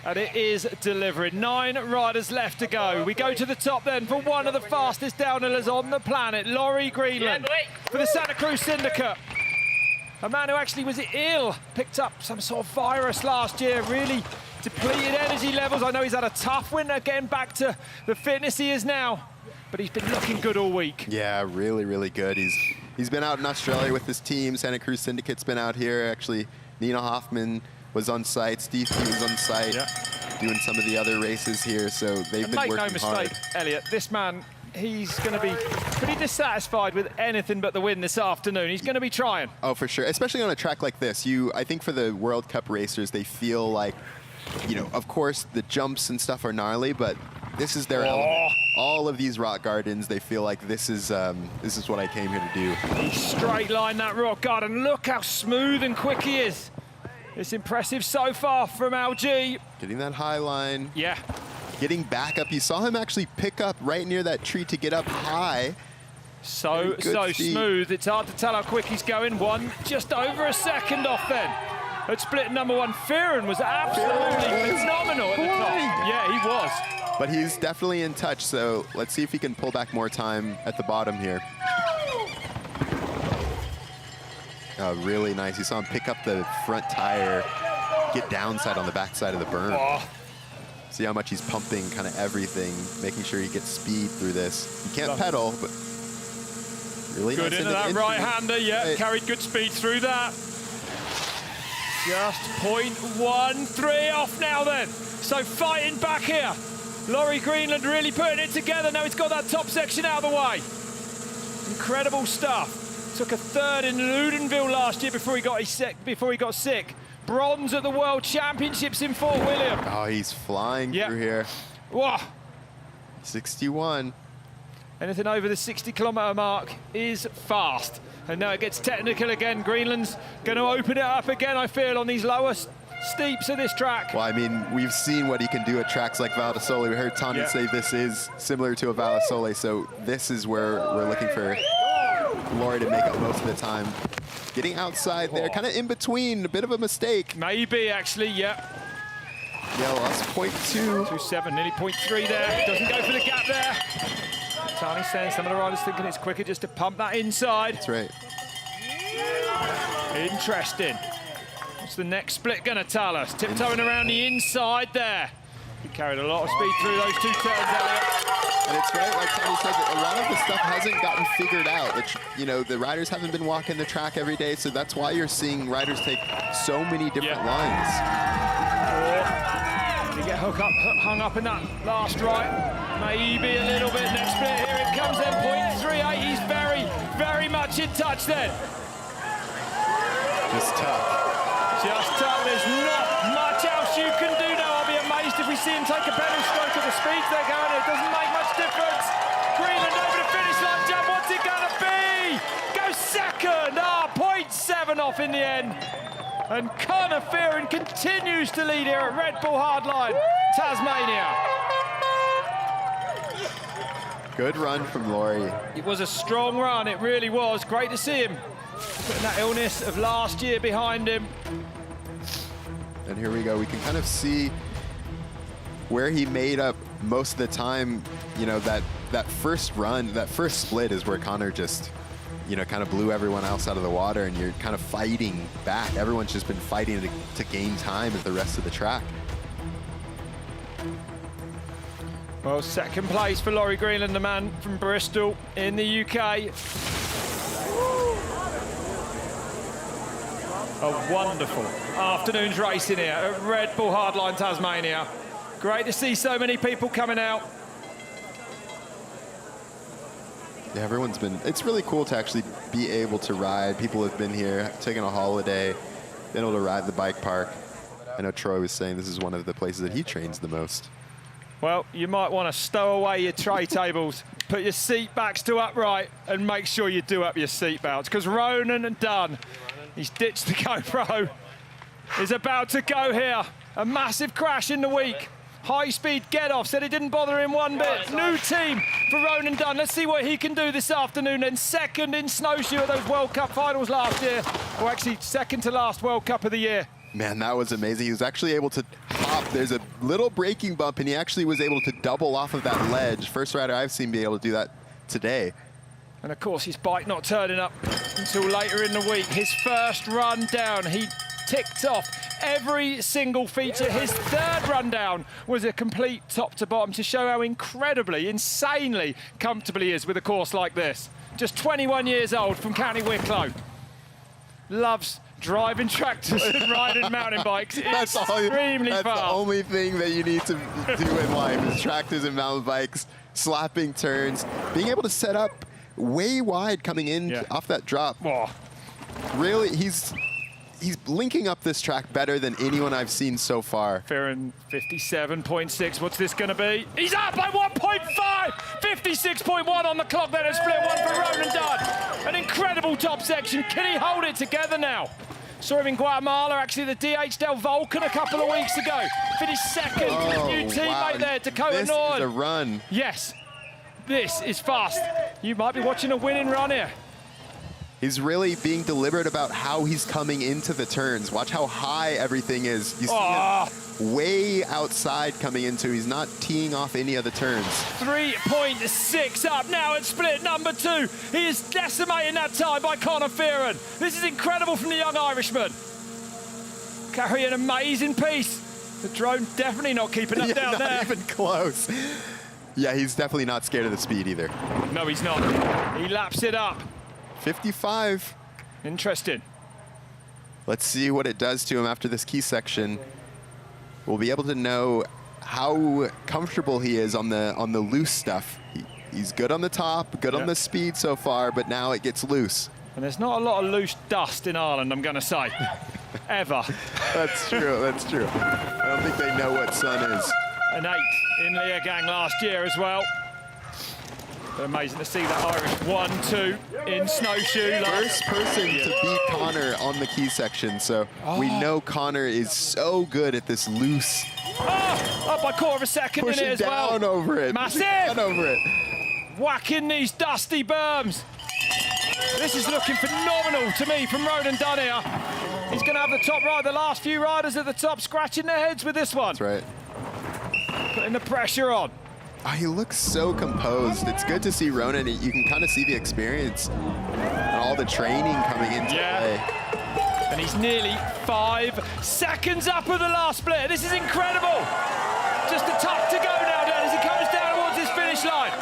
Speaker 3: and it is delivering. 9 riders left to go. We go to the top then for one of the fastest downhillers on the planet, Laurie Greenland, for the Santa Cruz Syndicate. A man who actually was ill, picked up some sort of virus last year, really depleted energy levels. I know he's had a tough winter getting back to the fitness he is now, but he's been looking good all week.
Speaker 4: Yeah, really, really good. He's been out in Australia with his team. Santa Cruz Syndicate's been out here. Actually, Nina Hoffman was on site. Steve P was on site doing some of the other races here. So they've been working hard. Make no mistake,
Speaker 3: Elliot, this man, he's going to be pretty dissatisfied with anything but the win this afternoon. He's going to be trying.
Speaker 4: Oh, for sure. Especially on a track like this. I think for the World Cup racers, they feel like, of course, the jumps and stuff are gnarly, but this is their element. All of these rock gardens, they feel like this is what I came here to do.
Speaker 3: He straight line that rock garden. Look how smooth and quick he is. It's impressive so far from LG.
Speaker 4: Getting that high line.
Speaker 3: Yeah.
Speaker 4: Getting back up. You saw him actually pick up right near that tree to get up high.
Speaker 3: So smooth. It's hard to tell how quick he's going. Just over a second off then. At split number 1, Fearon was absolutely phenomenal at the top. Yeah, he was.
Speaker 4: But he's definitely in touch, so let's see if he can pull back more time at the bottom here. Oh, really nice. You saw him pick up the front tire, get downside on the backside of the berm. See how much he's pumping kind of everything, making sure he gets speed through this. He can't pedal, but really
Speaker 3: good
Speaker 4: nice
Speaker 3: into that right-hander, carried good speed through that. Just 0.13 off now then. So fighting back here. Laurie Greenland really putting it together. Now he's got that top section out of the way. Incredible stuff. Took a 3rd in Ludenville last year before he got sick. Bronze at the World Championships in Fort William.
Speaker 4: Oh, he's flying through here.
Speaker 3: Whoa.
Speaker 4: 61.
Speaker 3: Anything over the 60-kilometre mark is fast. And now it gets technical again. Greenland's going to open it up again, I feel, on these lower steeps of this track.
Speaker 4: Well, I mean, we've seen what he can do at tracks like Val di Sole. We heard Tanya say this is similar to a Val di Sole, so this is where we're looking for Laurie to make up most of the time. Getting outside there, kind of in between, a bit of a mistake.
Speaker 3: Maybe, actually,
Speaker 4: Yeah, lost 0.2.
Speaker 3: 2.7, nearly 0.3 there. Doesn't go for the gap there. Tony's saying some of the riders thinking it's quicker just to pump that inside.
Speaker 4: That's right.
Speaker 3: Interesting. What's the next split going to tell us? Tiptoeing around the inside there. He carried a lot of speed through those 2 turns, Elliot.
Speaker 4: And it's right, like Tony said, that a lot of the stuff hasn't gotten figured out. The riders haven't been walking the track every day, so that's why you're seeing riders take so many different lines.
Speaker 3: You get hung up in that last right. Maybe a little bit. Next split, here it comes then, 0.38. He's very, very much in touch then.
Speaker 4: Just tough.
Speaker 3: Just tough. There's not much else you can do now. I'll be amazed if see him take a pedal stroke at the speeds they're going. It doesn't make much difference. Greenland over the finish line, jump. What's it going to be? Goes second. 0.7 off in the end. And Connor Fearon continues to lead here at Red Bull Hardline, Tasmania.
Speaker 4: Good run from Laurie.
Speaker 3: It was a strong run, it really was. Great to see him putting that illness of last year behind him.
Speaker 4: And here we go. We can kind of see where he made up most of the time. You know, that first run, that first split is where Connor just, you know, kind of blew everyone else out of the water, and you're kind of fighting back. Everyone's just been fighting to gain time at the rest of the track.
Speaker 3: Well, second place for Laurie Greenland, the man from Bristol in the UK. A wonderful afternoon's racing here at Red Bull Hardline, Tasmania. Great to see so many people coming out.
Speaker 4: Yeah, everyone's been, it's really cool to actually be able to ride. People have been here, taking a holiday, been able to ride the bike park. I know Troy was saying this is one of the places that he trains the most.
Speaker 3: Well, you might want to stow away your tray tables, put your seat backs to upright, and make sure you do up your seat belts, because Ronan Dunne, he's ditched the GoPro, is about to go here. A massive crash in the week. High-speed get-off, said it didn't bother him one bit. New team for Ronan Dunne. Let's see what he can do this afternoon. Then second in snowshoe at those World Cup finals last year. Or actually, second to last World Cup of the year.
Speaker 4: Man, that was amazing. He was actually able to hop. There's a little braking bump, and he actually was able to double off of that ledge. First rider I've seen be able to do that today.
Speaker 3: And of course, his bike not turning up until later in the week. His first run down, he ticked off every single feature. His third run down was a complete top to bottom to show how incredibly, insanely comfortable he is with a course like this. Just 21 years old from County Wicklow. Loves driving tractors and riding mountain bikes. That's extremely fast.
Speaker 4: That's the only thing that you need to do in life is tractors and mountain bikes, slapping turns, being able to set up way wide coming in off that drop.
Speaker 3: Oh.
Speaker 4: Really, he's linking up this track better than anyone I've seen so far.
Speaker 3: Fearon 57.6. What's this going to be? He's up by 1.5. 56.1 on the clock. Then a split one for Ronan Dunne. An incredible top section. Can he hold it together now? Saw him in Guatemala, actually the DH Del Vulcan a couple of weeks ago. Finished second. New teammate there, Dakota Nord.
Speaker 4: This is a run.
Speaker 3: Yes, this is fast. You might be watching a winning run here.
Speaker 4: He's really being deliberate about how he's coming into the turns. Watch how high everything is. You see him way outside coming into. He's not teeing off any of the turns.
Speaker 3: 3.6 up now at split number 2. He is decimating that time by Connor Fearon. This is incredible from the young Irishman. Carrying an amazing piece. The drone definitely not keeping up down there.
Speaker 4: Not even close. Yeah, he's definitely not scared of the speed either.
Speaker 3: No, he's not. He laps it up.
Speaker 4: 55.
Speaker 3: Interesting.
Speaker 4: Let's see what it does to him after this key section. We'll be able to know how comfortable he is on the loose stuff. He's good on the top, good on the speed so far, but now it gets loose.
Speaker 3: And there's not a lot of loose dust in Ireland, I'm going to say. Ever.
Speaker 4: That's true, that's true. I don't think they know what sun is.
Speaker 3: An 8 in Leogang last year as well. But amazing to see that Irish 1-2 in snowshoe.
Speaker 4: First person to beat Connor on the key section, so we know Connor is so good at this loose.
Speaker 3: Up by quarter of a second in it as well.
Speaker 4: Pushing down over it.
Speaker 3: Massive!
Speaker 4: Down over it.
Speaker 3: Whacking these dusty berms. This is looking phenomenal to me from Ronan Dunne here. He's going to have the top ride. The last few riders at the top scratching their heads with this one.
Speaker 4: That's right.
Speaker 3: Putting the pressure on.
Speaker 4: Oh, he looks so composed. It's good to see Ronan. You can kind of see the experience and all the training coming into play.
Speaker 3: And he's nearly 5 seconds up of the last split. This is incredible. Just a tuck to go now, Dan, as he comes down towards his finish line.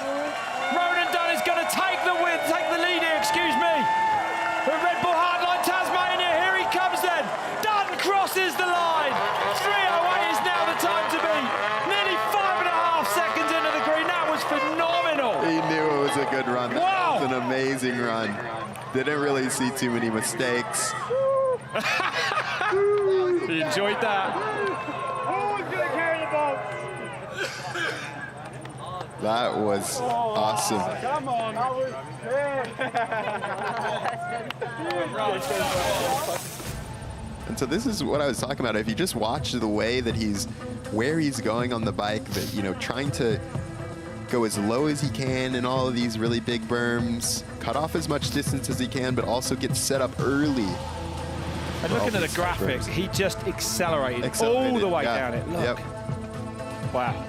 Speaker 3: Ronan Dunne is going to take the lead here, excuse me. For Red Bull Hardline Tasmania, here he comes then. Dunne crosses the line. 3:08 is now the time to beat. Nearly 5.5 seconds into the green. That was phenomenal.
Speaker 4: He knew it was a good run. That
Speaker 3: Wow.
Speaker 4: was an amazing run. Didn't really see too many mistakes.
Speaker 3: He enjoyed that.
Speaker 12: Who's going to carry the ball?
Speaker 4: That was awesome.
Speaker 3: Come on.
Speaker 4: And so this is what I was talking about. If you just watch the way that where he's going on the bike, that, you know, trying to go as low as he can in all of these really big berms, cut off as much distance as he can, but also get set up early.
Speaker 3: And looking at the graphics, he just accelerated all the way down it. Look.
Speaker 4: Yep.
Speaker 3: Wow.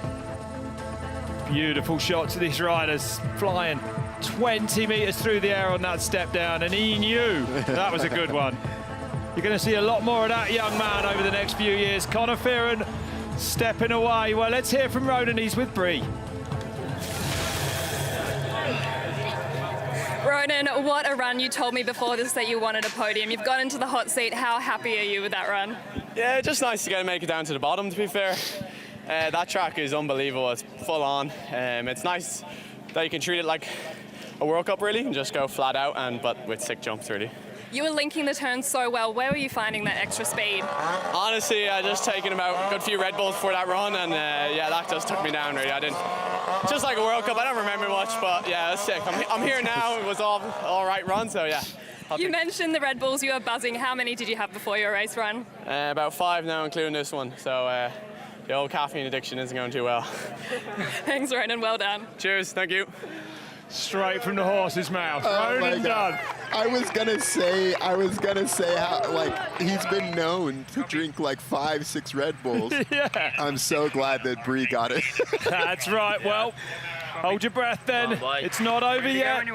Speaker 3: Beautiful shots of these riders flying 20 meters through the air on that step down, and he knew that was a good one. You're going to see a lot more of that young man over the next few years. Conor Fearon stepping away. Well, let's hear from Ronan. He's with Bree.
Speaker 5: Ronan, what a run. You told me before this that you wanted a podium. You've got into the hot seat. How happy are you with that run?
Speaker 16: Yeah, just nice to make it down to the bottom, to be fair. That track is unbelievable. It's full on. It's nice that you can treat it like a World Cup, really, and just go flat out, but with sick jumps, really.
Speaker 5: You were linking the turns so well. Where were you finding that extra speed?
Speaker 16: Honestly, I just taken about a good few Red Bulls for that run, and yeah, that just took me down, really. I didn't. Just like a World Cup, I don't remember much, but yeah, that's sick. I'm here now. It was all right run, so yeah.
Speaker 5: You mentioned the Red Bulls. You were buzzing. How many did you have before your race run?
Speaker 16: About 5 now, including this one. So the old caffeine addiction isn't going too well.
Speaker 5: Thanks, Ronan. Well done.
Speaker 16: Cheers. Thank you.
Speaker 3: Straight from the horse's mouth. Ronan Dunne.
Speaker 4: I was gonna say how, like, he's been known to drink like 5-6 Red Bulls.
Speaker 3: Yeah.
Speaker 4: I'm so glad that Bree got it.
Speaker 3: That's right. Well, hold your breath then. It's not over yet.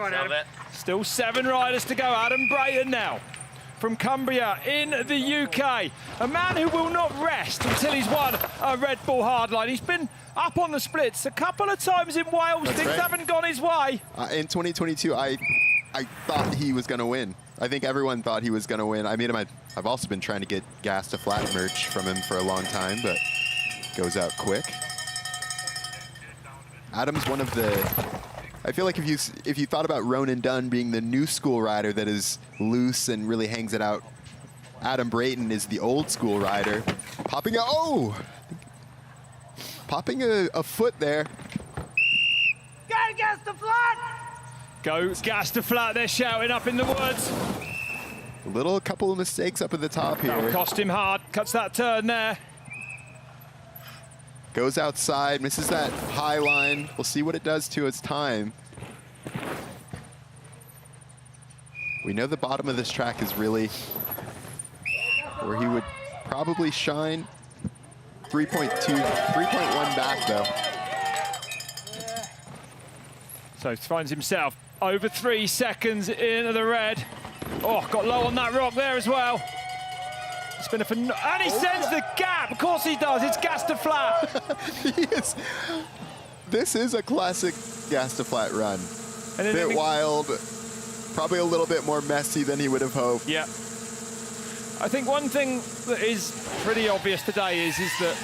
Speaker 3: Still 7 riders to go. Adam Brayton now from Cumbria in the UK. A man who will not rest until he's won a Red Bull Hardline. He's been up on the splits a couple of times in Wales.
Speaker 4: That's
Speaker 3: Things
Speaker 4: right.
Speaker 3: haven't gone his way.
Speaker 4: In 2022, I thought he was going to win. I think everyone thought he was going to win. I mean, I've also been trying to get Gas to Flat merch from him for a long time, but goes out quick. Adam's one of the... I feel like if you thought about Ronan Dunne being the new school rider that is loose and really hangs it out, Adam Brayton is the old school rider. Popping a foot there.
Speaker 12: Gotta Gas to Flat!
Speaker 3: Go Gas to Flat, they're shouting up in the woods.
Speaker 4: A couple of mistakes up at the top here.
Speaker 3: That'll cost him hard, cuts that turn there.
Speaker 4: Goes outside, misses that high line. We'll see what it does to his time. We know the bottom of this track is really where he would probably shine. 3.2, 3.1 back though.
Speaker 3: So he finds himself over 3 seconds into the red. Oh, got low on that rock there as well. It's been and he sends the gap. Of course he does. It's Gas to Flat.
Speaker 4: Yes. This is a classic Gas to Flat run.
Speaker 3: And
Speaker 4: a bit wild, probably a little bit more messy than he would have hoped.
Speaker 3: Yeah. I think one thing that is pretty obvious today is that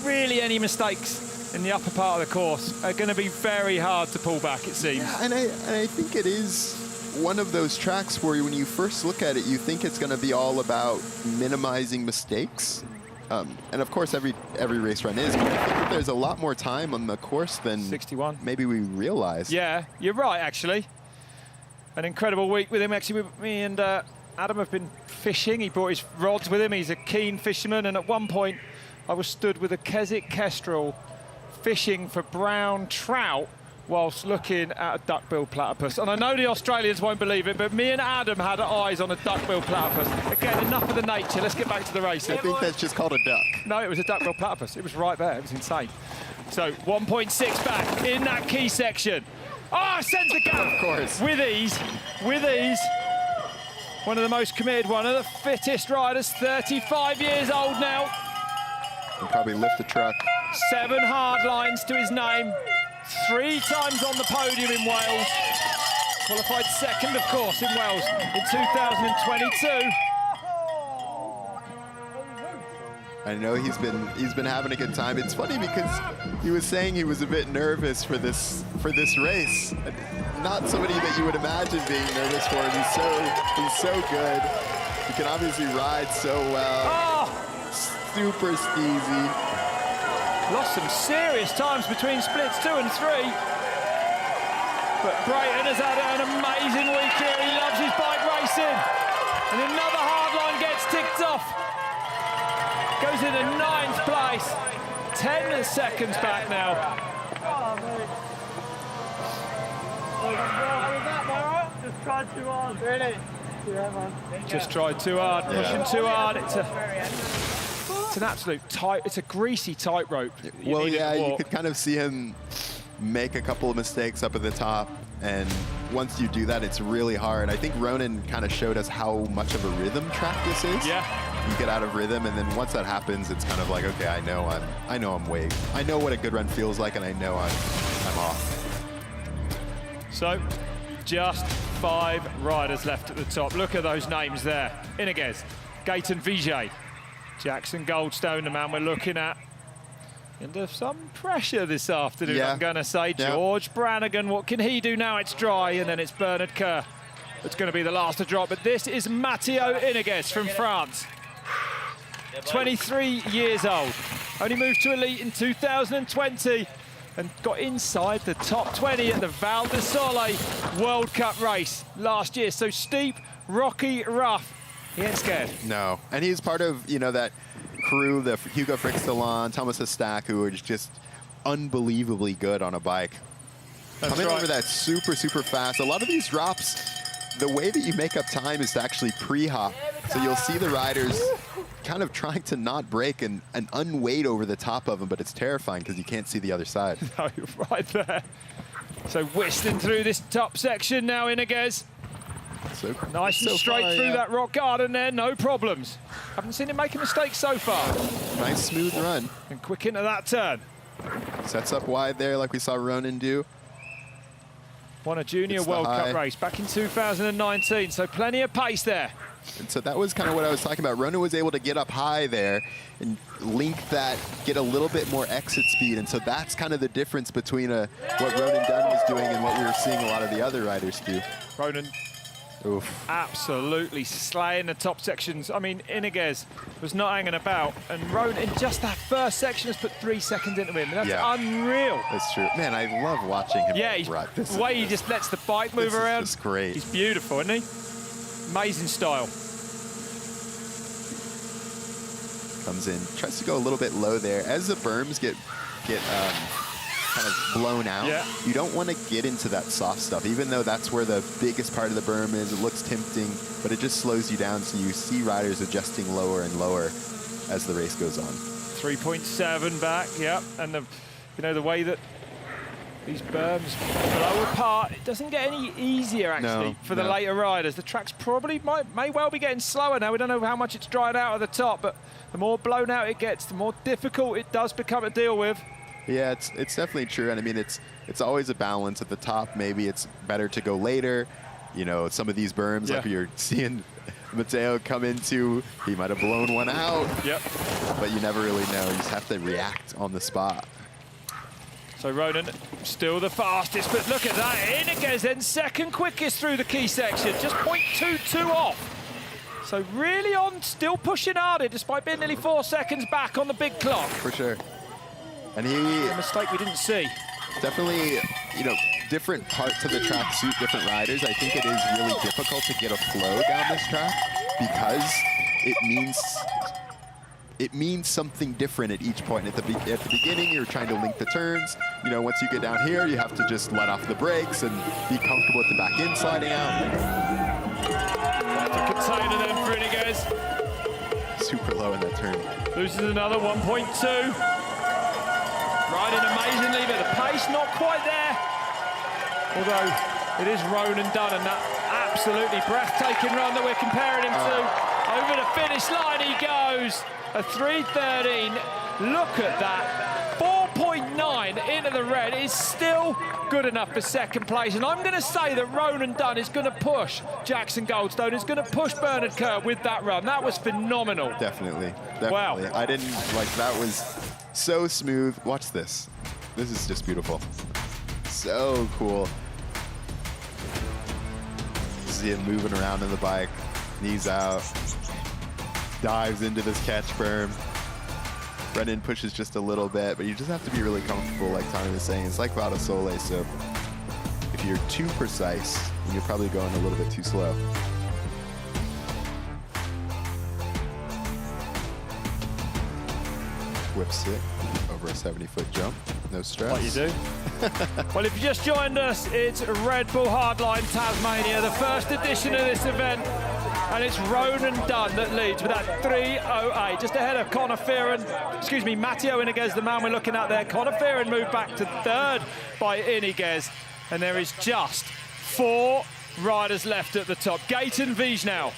Speaker 3: really any mistakes in the upper part of the course are going to be very hard to pull back, it seems.
Speaker 4: Yeah, and I think it is one of those tracks where when you first look at it, you think it's going to be all about minimizing mistakes. And of course, every race run is, but I think that there's a lot more time on the course than
Speaker 3: 61.
Speaker 4: Maybe we realize.
Speaker 3: Yeah, you're right, actually. An incredible week with him. Actually, with me and Adam have been fishing. He brought his rods with him. He's a keen fisherman. And at one point, I was stood with a Keswick Kestrel fishing for brown trout whilst looking at a duck-billed platypus. And I know the Australians won't believe it, but me and Adam had eyes on a duck-billed platypus. Again, enough of the nature. Let's get back to the racing.
Speaker 4: I think that's just called a duck.
Speaker 3: No, it was a duck-billed platypus. It was right there. It was insane. So 1.6 back in that key section. Oh, sends the gap.
Speaker 4: Of course.
Speaker 3: With ease. One of the most committed, one of the fittest riders, 35 years old now.
Speaker 4: Can probably lift the truck.
Speaker 3: 7 hard lines to his name. 3 times on the podium in Wales. Qualified second, of course, in Wales in 2022.
Speaker 4: I know he's been having a good time. It's funny because he was saying he was a bit nervous for this race. Not somebody that you would imagine being nervous for. He's so good. He can obviously ride so well.
Speaker 3: Oh.
Speaker 4: Super steezy.
Speaker 3: Lost some serious times between splits 2 and 3. But Brayton has had an amazing week here. He loves his bike racing. And another hardline gets ticked off. Goes into 9th place. 10 seconds back now.
Speaker 12: Just tried too hard. Really? Yeah, man.
Speaker 3: Just tried too hard, pushing too hard. It's an absolute it's a greasy tightrope.
Speaker 4: Well, yeah, you could kind of see him make a couple of mistakes up at the top, and once you do that, it's really hard. I think Ronan kind of showed us how much of a rhythm track this is.
Speaker 3: Yeah.
Speaker 4: You get out of rhythm, and then once that happens, it's kind of like, okay, I know I'm way. I know what a good run feels like, and I know I'm off.
Speaker 3: So, just 5 riders left at the top. Look at those names there. Iniguez, Gaetan Vige, Jackson Goldstone, the man we're looking at. Under some pressure this afternoon, I'm going to say. George Brannigan, what can he do now? It's dry, and then it's Bernard Kerr. It's going to be the last to drop, but this is Matteo Iniguez from France. 23 years old. Only moved to elite in 2020 and got inside the top 20 at the Val di Sole World Cup race last year. So steep, rocky, rough. He ain't scared.
Speaker 4: No, and he's part of, you know, that crew, the Hugo Frixtalon, Thomas Stack, who are just unbelievably good on a bike. Coming over that super, super fast. A lot of these drops, the way that you make up time is to actually pre-hop. So you'll see the riders kind of trying to not break and unweight over the top of them, but it's terrifying because you can't see the other side.
Speaker 3: No, you're right there. So whistling through this top section now, Iniguez.
Speaker 4: So
Speaker 3: nice and straight through that rock garden there, no problems. Haven't seen him make a mistake so far.
Speaker 4: Nice smooth run.
Speaker 3: And quick into that turn.
Speaker 4: Sets up wide there like we saw Ronan do.
Speaker 3: Won a junior World Cup race back in 2019, so plenty of pace there.
Speaker 4: And so that was kind of what I was talking about. Ronan was able to get up high there and link that, get a little bit more exit speed. And so that's kind of the difference between what Ronan Dunne was doing and what we were seeing a lot of the other riders do.
Speaker 3: Ronan absolutely slaying the top sections. I mean, Iniguez was not hanging about, and Ronan in just that first section has put 3 seconds into him. That's unreal.
Speaker 4: That's true. Man, I love watching him.
Speaker 3: Yeah, the way he just lets the bike move around.
Speaker 4: This is great.
Speaker 3: He's beautiful, isn't he? Amazing style.
Speaker 4: Comes in, tries to go a little bit low there. As the berms get kind of blown out, you don't want to get into that soft stuff, even though that's where the biggest part of the berm is. It looks tempting, but it just slows you down, so you see riders adjusting lower and lower as the race goes on.
Speaker 3: 3.7 back, and the way that these berms blow apart, it doesn't get any easier actually for the later riders. The track's probably may well be getting slower now. We don't know how much it's dried out at the top, but the more blown out it gets, the more difficult it does become to deal with.
Speaker 4: Yeah, it's definitely true, and I mean it's always a balance. At the top, maybe it's better to go later. You know, some of these berms, like you're seeing Matteo come into, he might have blown one out. But you never really know. You just have to react on the spot.
Speaker 3: So Ronan still the fastest, but look at that. Iniguez then second quickest through the key section, just 0.22 off. So really still pushing harder, despite being nearly 4 seconds back on the big clock.
Speaker 4: For sure. And
Speaker 3: a mistake we didn't see.
Speaker 4: Definitely, you know, different parts of the track suit different riders. I think it is really difficult to get a flow down this track because it means something different at each point. At the beginning, you're trying to link the turns. You know, once you get down here, you have to just let off the brakes and be comfortable with the back end sliding out.
Speaker 3: Container then for Iniguez.
Speaker 4: Super low in that turn.
Speaker 3: Loses another 1.2. Riding amazingly, but the pace not quite there. Although it is Ronan Dunne, and that absolutely breathtaking run that we're comparing him to. Over the finish line he goes. A 3:13. Look at that. 4.9 into the red is still good enough for second place. And I'm going to say that Ronan Dunne is going to push Jackson Goldstone, is going to push Bernard Kerr with that run. That was phenomenal.
Speaker 4: Definitely.
Speaker 3: Wow.
Speaker 4: I didn't that was so smooth. Watch this. This is just beautiful. So cool. See him moving around in the bike, knees out, dives into this catch berm. Brennan pushes just a little bit, but you just have to be really comfortable, like Tommy was saying. It's like Vado Sole, so if you're too precise, you're probably going a little bit too slow. Whips it over a 70-foot jump. No stress.
Speaker 3: What you do. Well, if you just joined us, it's Red Bull Hardline Tasmania, the first edition of this event. And it's Ronan Dunne that leads with that 3:08, just ahead of Matteo Iniguez, the man we're looking at there. Fearon moved back to third by Iniguez. And there is just 4 riders left at the top. Gaetan Vige now,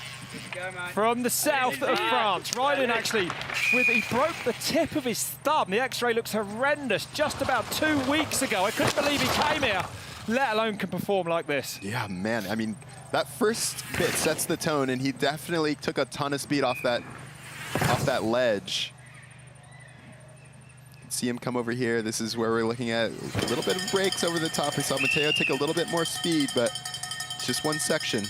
Speaker 3: from the south of France, riding actually he broke the tip of his thumb. The x-ray looks horrendous just about 2 weeks ago. I couldn't believe he came here, let alone can perform like this.
Speaker 4: Yeah, man, I mean, that first bit sets the tone, and he definitely took a ton of speed off that ledge. See him come over here. This is where we're looking at a little bit of brakes over the top. We saw Matteo take a little bit more speed, but it's just one section.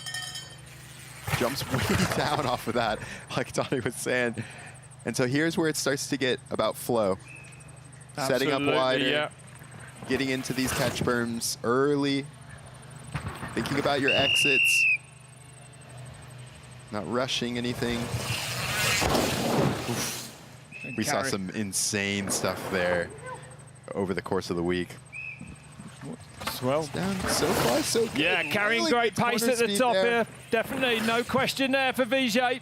Speaker 4: Jumps way down off of that, like Donnie was saying. And so here's where it starts to get about flow.
Speaker 3: Absolutely,
Speaker 4: setting up wider,
Speaker 3: yeah.
Speaker 4: Getting into these catch berms early, thinking about your exits, not rushing anything. Oof. We saw some insane stuff there over the course of the week.
Speaker 3: Well,
Speaker 4: down so far, so good.
Speaker 3: Yeah, carrying
Speaker 4: really
Speaker 3: great pace at the top here. Definitely, no question there for Vige.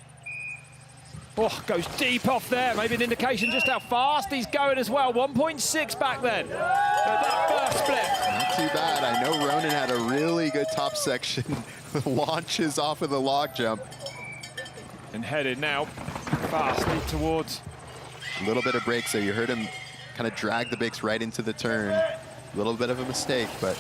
Speaker 3: Oh, goes deep off there. Maybe an indication just how fast he's going as well. 1.6 back then. That first split.
Speaker 4: Not too bad. I know Ronan had a really good top section. Launches off of the log jump.
Speaker 3: And headed now fastly towards.
Speaker 4: A little bit of brakes there. You heard him kind of drag the brakes right into the turn. A little bit of a mistake, but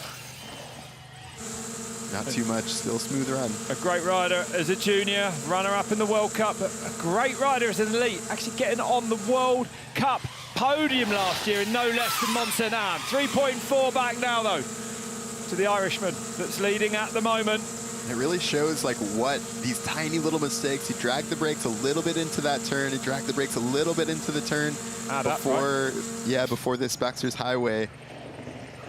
Speaker 4: not too much. Still smooth run.
Speaker 3: A great rider as a junior, runner-up in the World Cup. A great rider as an elite, actually getting on the World Cup podium last year in no less than Montserrat. 3.4 back now, though, to the Irishman that's leading at the moment.
Speaker 4: It really shows like what these tiny little mistakes. He dragged the brakes a little bit into that turn. He dragged the brakes a little bit into the turn before this Baxter's Highway.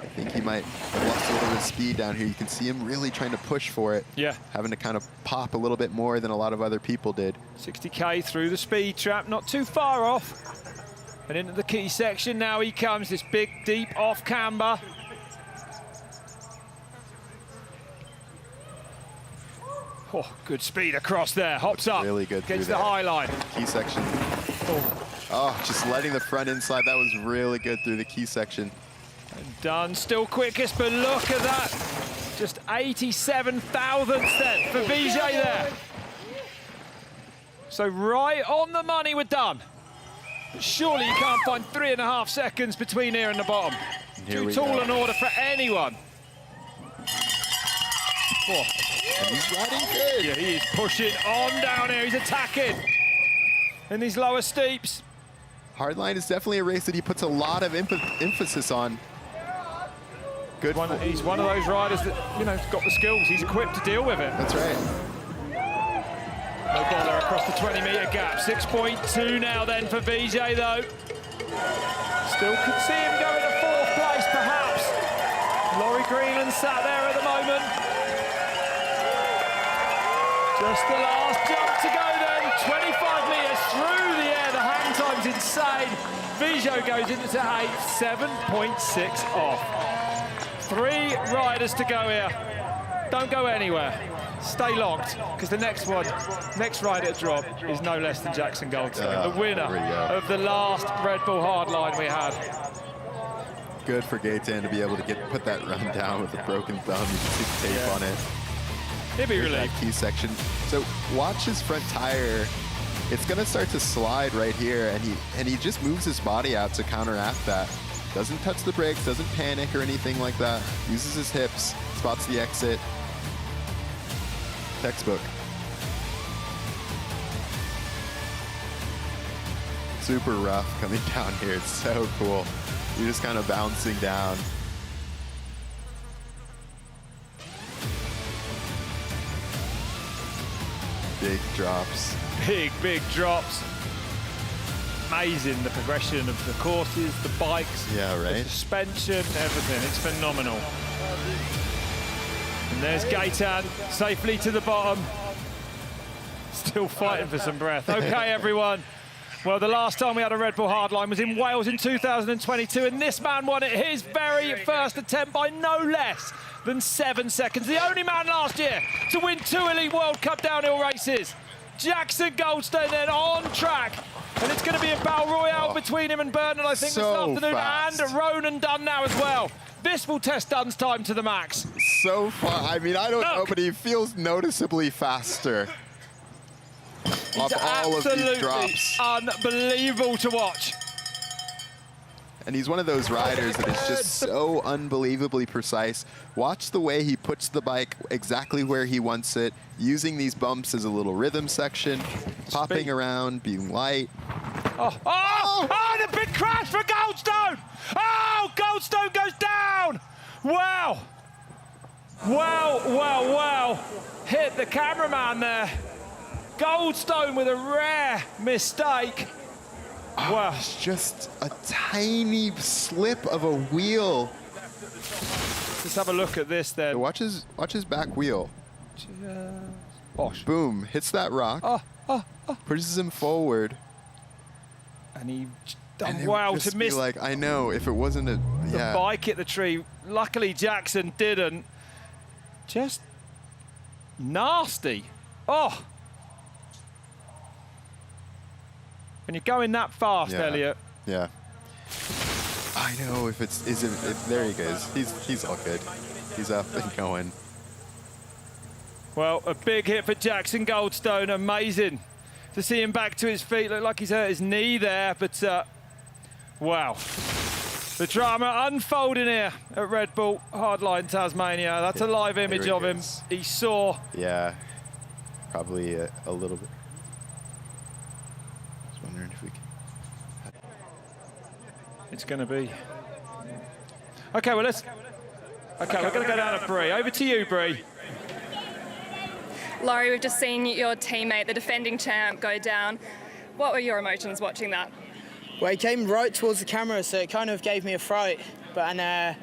Speaker 4: I think he might have lost a little bit of speed down here. You can see him really trying to push for it.
Speaker 3: Yeah.
Speaker 4: Having to kind of pop a little bit more than a lot of other people did.
Speaker 3: 60K through the speed trap, not too far off. And into the key section now he comes, this big, deep off camber. Oh, good speed across there, hops up.
Speaker 4: Really good.
Speaker 3: Gets the high line.
Speaker 4: Key section. Oh, just letting the front inside. That was really good through the key section.
Speaker 3: And Dunne still quickest, but look at that. Just 87 thousandths then for Vige there. So right on the money with Dunne. But surely you can't find 3.5 seconds between here and the bottom. Too tall an order for anyone. Oh.
Speaker 4: And he's riding good.
Speaker 3: Yeah, he is pushing on down here. He's attacking in these lower steeps.
Speaker 4: Hardline is definitely a race that he puts a lot of emphasis on. Good.
Speaker 3: He's one of those riders that, you know, got the skills. He's equipped to deal with it.
Speaker 4: That's right.
Speaker 3: No bother across the 20-metre gap. 6.2 now then for Vige, though. Still could see him going to 4th place, perhaps. Laurie Greenland sat there at the moment. Just the last jump to go then. 25 metres through the air. The hang time's insane. Vige goes into 8th, 7.6 off. 3 riders to go here. Don't go anywhere. Stay locked, because the next rider to drop is no less than Jackson Goldstone, the winner of the last Red Bull Hardline we had.
Speaker 4: Good for Gaetan to be able to put that run down with a broken thumb. You can see the tape on it.
Speaker 3: He'll be relieved.
Speaker 4: Key section. So watch his front tire. It's going to start to slide right here, and he just moves his body out to counteract that. Doesn't touch the brakes, doesn't panic or anything like that. Uses his hips, spots the exit. Textbook. Super rough coming down here. It's so cool. You're just kind of bouncing down. Big drops.
Speaker 3: Big drops. amazing, the progression of the courses, the bikes, the suspension, everything. It's phenomenal. And there's Gaetan safely to the bottom. Still fighting for some breath. Okay, everyone. Well, the last time we had a Red Bull Hardline was in Wales in 2022, and this man won it his very first attempt by no less than 7 seconds. The only man last year to win 2 Elite World Cup downhill races. Jackson Goldstone then on track. And it's going to be a battle royale between him and Bernard, I think, this afternoon.
Speaker 4: Fast.
Speaker 3: And Ronan Dunne now as well. This will test Dunne's time to the max.
Speaker 4: So far. I mean, I don't know, but he feels noticeably faster. Off all of these drops.
Speaker 3: Unbelievable to watch.
Speaker 4: And he's one of those riders that is just so unbelievably precise. Watch the way he puts the bike exactly where he wants it, using these bumps as a little rhythm section, popping around, being light.
Speaker 3: Oh, the big crash for Goldstone! Oh, Goldstone goes down! Wow. Wow. Hit the cameraman there. Goldstone with a rare mistake. Wow.
Speaker 4: It's just a tiny slip of a wheel.
Speaker 3: Let's have a look at this then.
Speaker 4: So watch his back wheel.
Speaker 3: Bosh.
Speaker 4: Boom, hits that rock. Pushes him forward.
Speaker 3: And he done well to miss.
Speaker 4: Like, I know, if it wasn't a...
Speaker 3: The bike hit the tree. Luckily, Jackson didn't. Just nasty. Oh. When you're going that fast, Elliot.
Speaker 4: Yeah. I know, if it's... there he goes. He's all good. He's up and going.
Speaker 3: Well, a big hit for Jackson Goldstone. Amazing to see him back to his feet. Looked like he's hurt his knee there, but wow. The drama unfolding here at Red Bull Hardline Tasmania. That's a live image of him. He saw.
Speaker 4: Yeah, probably a little bit. Just wondering if we can.
Speaker 3: It's going to be. Okay, well, let's. Okay, we're going to go down to Bree. Over to you, Bree.
Speaker 5: Laurie, we've just seen your teammate, the defending champ, go down. What were your emotions watching that?
Speaker 17: Well, he came right towards the camera, so it kind of gave me a fright. But yeah,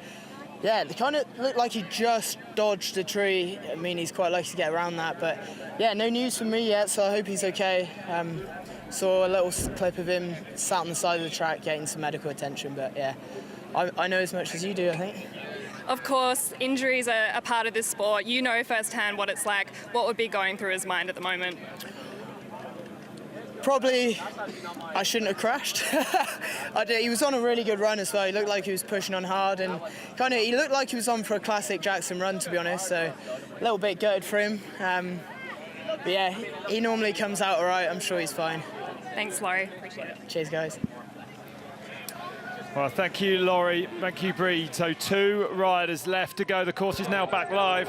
Speaker 17: it kind of looked like he just dodged a tree. I mean, he's quite lucky to get around that. But yeah, no news from me yet, so I hope he's okay. Saw a little clip of him sat on the side of the track getting some medical attention. But yeah, I know as much as you do, I think.
Speaker 5: Of course, injuries are a part of this sport. You know firsthand what it's like. What would be going through his mind at the moment?
Speaker 17: Probably I shouldn't have crashed. He was on a really good run as well. He looked like he was pushing on hard, and he looked like he was on for a classic Jackson run, to be honest, so a little bit gutted for him. But yeah, he normally comes out all right. I'm sure he's fine.
Speaker 5: Thanks, Laurie. Appreciate it.
Speaker 17: Cheers, guys.
Speaker 3: Well, thank you, Laurie. Thank you, Bree. So 2 riders left to go. The course is now back live.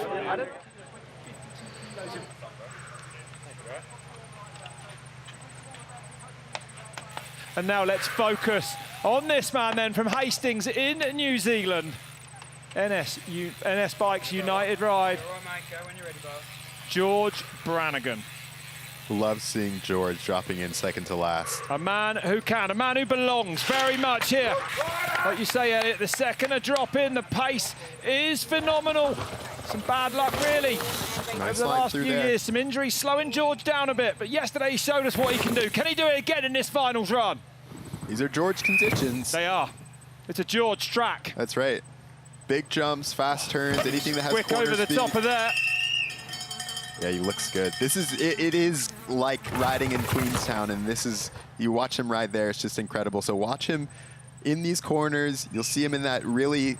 Speaker 3: And now let's focus on this man then from Hastings in New Zealand. NS Bikes United ride. George Brannigan.
Speaker 4: Love seeing George dropping in second to last.
Speaker 3: A man who can, a man who belongs very much here. Like you say, Elliot, the second a drop in, the pace is phenomenal. Some bad luck, really. Over the last few years, some injuries slowing George down a bit, but yesterday he showed us what he can do. Can he do it again in this finals run?
Speaker 4: These are George conditions.
Speaker 3: They are. It's a George track.
Speaker 4: That's right. Big jumps, fast turns, anything that has
Speaker 3: quick over the top of that.
Speaker 4: Yeah, he looks good. This is, it is like riding in Queenstown, and this is, you watch him ride there, it's just incredible. So watch him in these corners. You'll see him in that really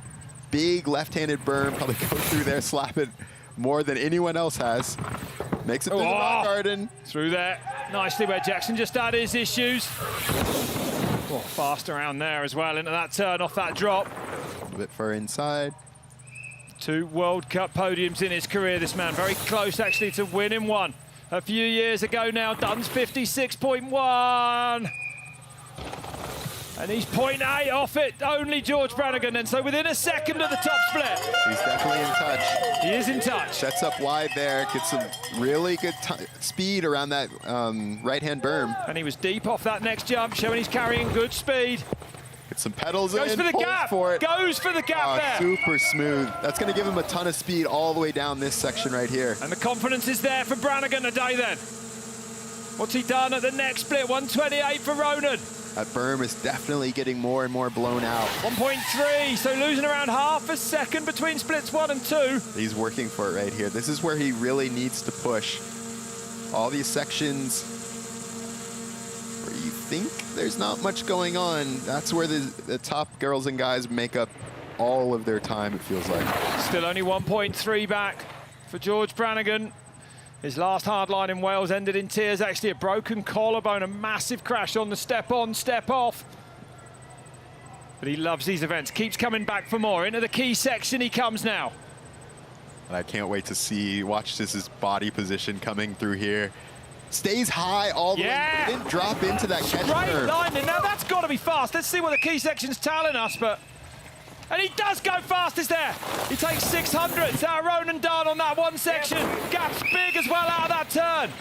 Speaker 4: big left-handed berm, probably go through there, slap it more than anyone else has. Makes it through the rock garden.
Speaker 3: Through there, nicely where Jackson just had his issues. Oh, fast around there as well, into that turn off that drop.
Speaker 4: A little bit far inside.
Speaker 3: 2 World Cup podiums in his career, this man. Very close, actually, to winning one a few years ago now. Dunne's 56.1. And he's 0.8 off it, only George Brannigan, and so within a second of the top split.
Speaker 4: He's definitely in touch.
Speaker 3: He is in touch.
Speaker 4: Sets up wide there, gets some really good speed around that right-hand berm.
Speaker 3: And he was deep off that next jump, showing he's carrying good speed.
Speaker 4: Get some pedals
Speaker 3: Goes
Speaker 4: in,
Speaker 3: for the
Speaker 4: pulls
Speaker 3: gap,
Speaker 4: for it.
Speaker 3: goes for the gap there.
Speaker 4: Super smooth. That's going to give him a ton of speed all the way down this section right here.
Speaker 3: And the confidence is there for Brannigan today then. What's he done at the next split? 128 for Ronan.
Speaker 4: That berm is definitely getting more and more blown out.
Speaker 3: 1.3, so losing around half a second between splits 1 and 2.
Speaker 4: He's working for it right here. This is where he really needs to push. All these sections where you think there's not much going on, that's where the top girls and guys make up all of their time, it feels like.
Speaker 3: Still only 1.3 back for George Brannigan. His last hard line in Wales ended in tears, actually a broken collarbone, a massive crash on the step on, step off. But he loves these events, keeps coming back for more. Into the key section he comes now.
Speaker 4: And I can't wait to see, watch this, his body position coming through here. Stays high all the way, didn't drop into that catch
Speaker 3: Straight
Speaker 4: curve.
Speaker 3: line, now that's got to be fast. Let's see what the key section's telling us, but... And he does go fastest there. He takes 600s out of Ronan Dunne on that one section. Gap's big as well out of that turn.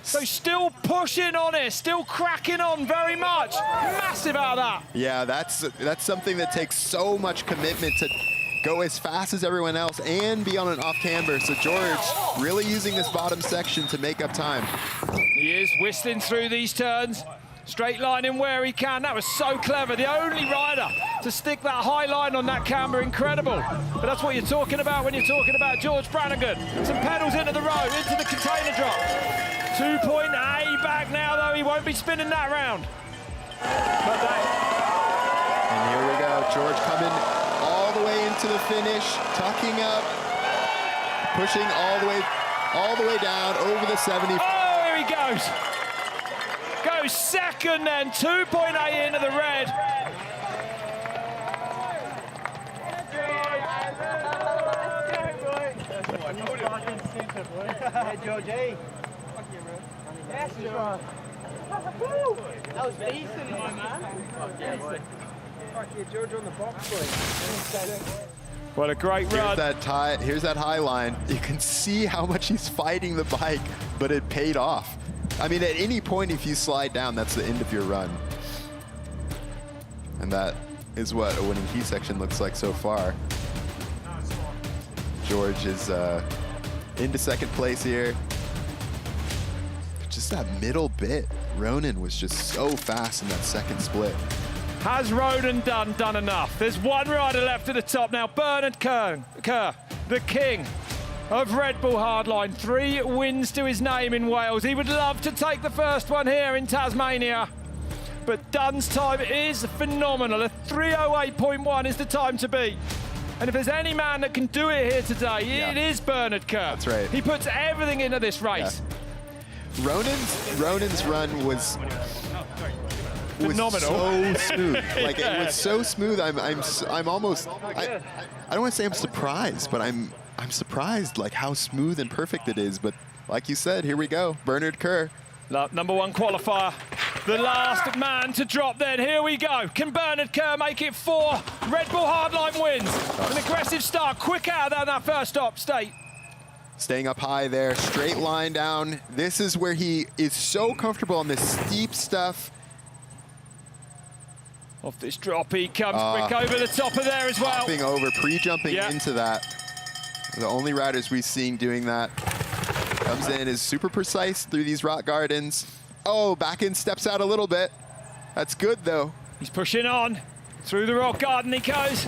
Speaker 3: So still pushing on it, still cracking on very much. Massive out of that.
Speaker 4: Yeah, that's something that takes so much commitment to go as fast as everyone else and be on an off camber. So George really using this bottom section to make up time.
Speaker 3: He is whistling through these turns. Straight lining where he can. That was so clever. The only rider to stick that high line on that camber. Incredible. But that's what you're talking about when you're talking about George Brannigan. Some pedals into the road, into the container drop. 2.8 back now, though. He won't be spinning that round.
Speaker 4: And here we go. George coming all the way into the finish, tucking up, pushing all the way down over the 70.
Speaker 3: Oh, here he goes. Goes second then, 2.8 into the red.
Speaker 12: Georgie. Yes, George. That was decent, my man. George on the box, boy.
Speaker 3: What a great run.
Speaker 4: Here's that high line. You can see how much he's fighting the bike, but it paid off. I mean, at any point, if you slide down, that's the end of your run. And that is what a winning key section looks like so far. George is into second place here. Just that middle bit. Ronan was just so fast in that second split.
Speaker 3: Has Ronan Dunne done enough? There's one rider left at the top now. Bernard Kerr, the king of Red Bull Hardline. 3 wins to his name in Wales. He would love to take the first one here in Tasmania. But Dunne's time is phenomenal. A 3:08.1 is the time to beat. And if there's any man that can do it here today, it is Bernard Kerr.
Speaker 4: That's right.
Speaker 3: He puts everything into this race.
Speaker 4: Yeah. Ronan's run was
Speaker 3: phenomenal.
Speaker 4: So smooth. Like it was so smooth. I'm almost. I don't want to say I'm surprised, but I'm surprised like how smooth and perfect it is. But like you said, here we go. Bernard Kerr.
Speaker 3: Number 1 qualifier. The last man to drop then. Here we go. Can Bernard Kerr make it 4 Red Bull Hardline wins? An aggressive start. Quick out on that first stop state.
Speaker 4: Staying up high there. Straight line down. This is where he is so comfortable on this steep stuff.
Speaker 3: Off this drop, he comes quick over the top of there as well.
Speaker 4: Hopping over, pre-jumping into that. The only riders we've seen doing that. Comes in, is super precise through these rock gardens. Oh, back in, steps out a little bit. That's good, though.
Speaker 3: He's pushing on. Through the rock garden he goes.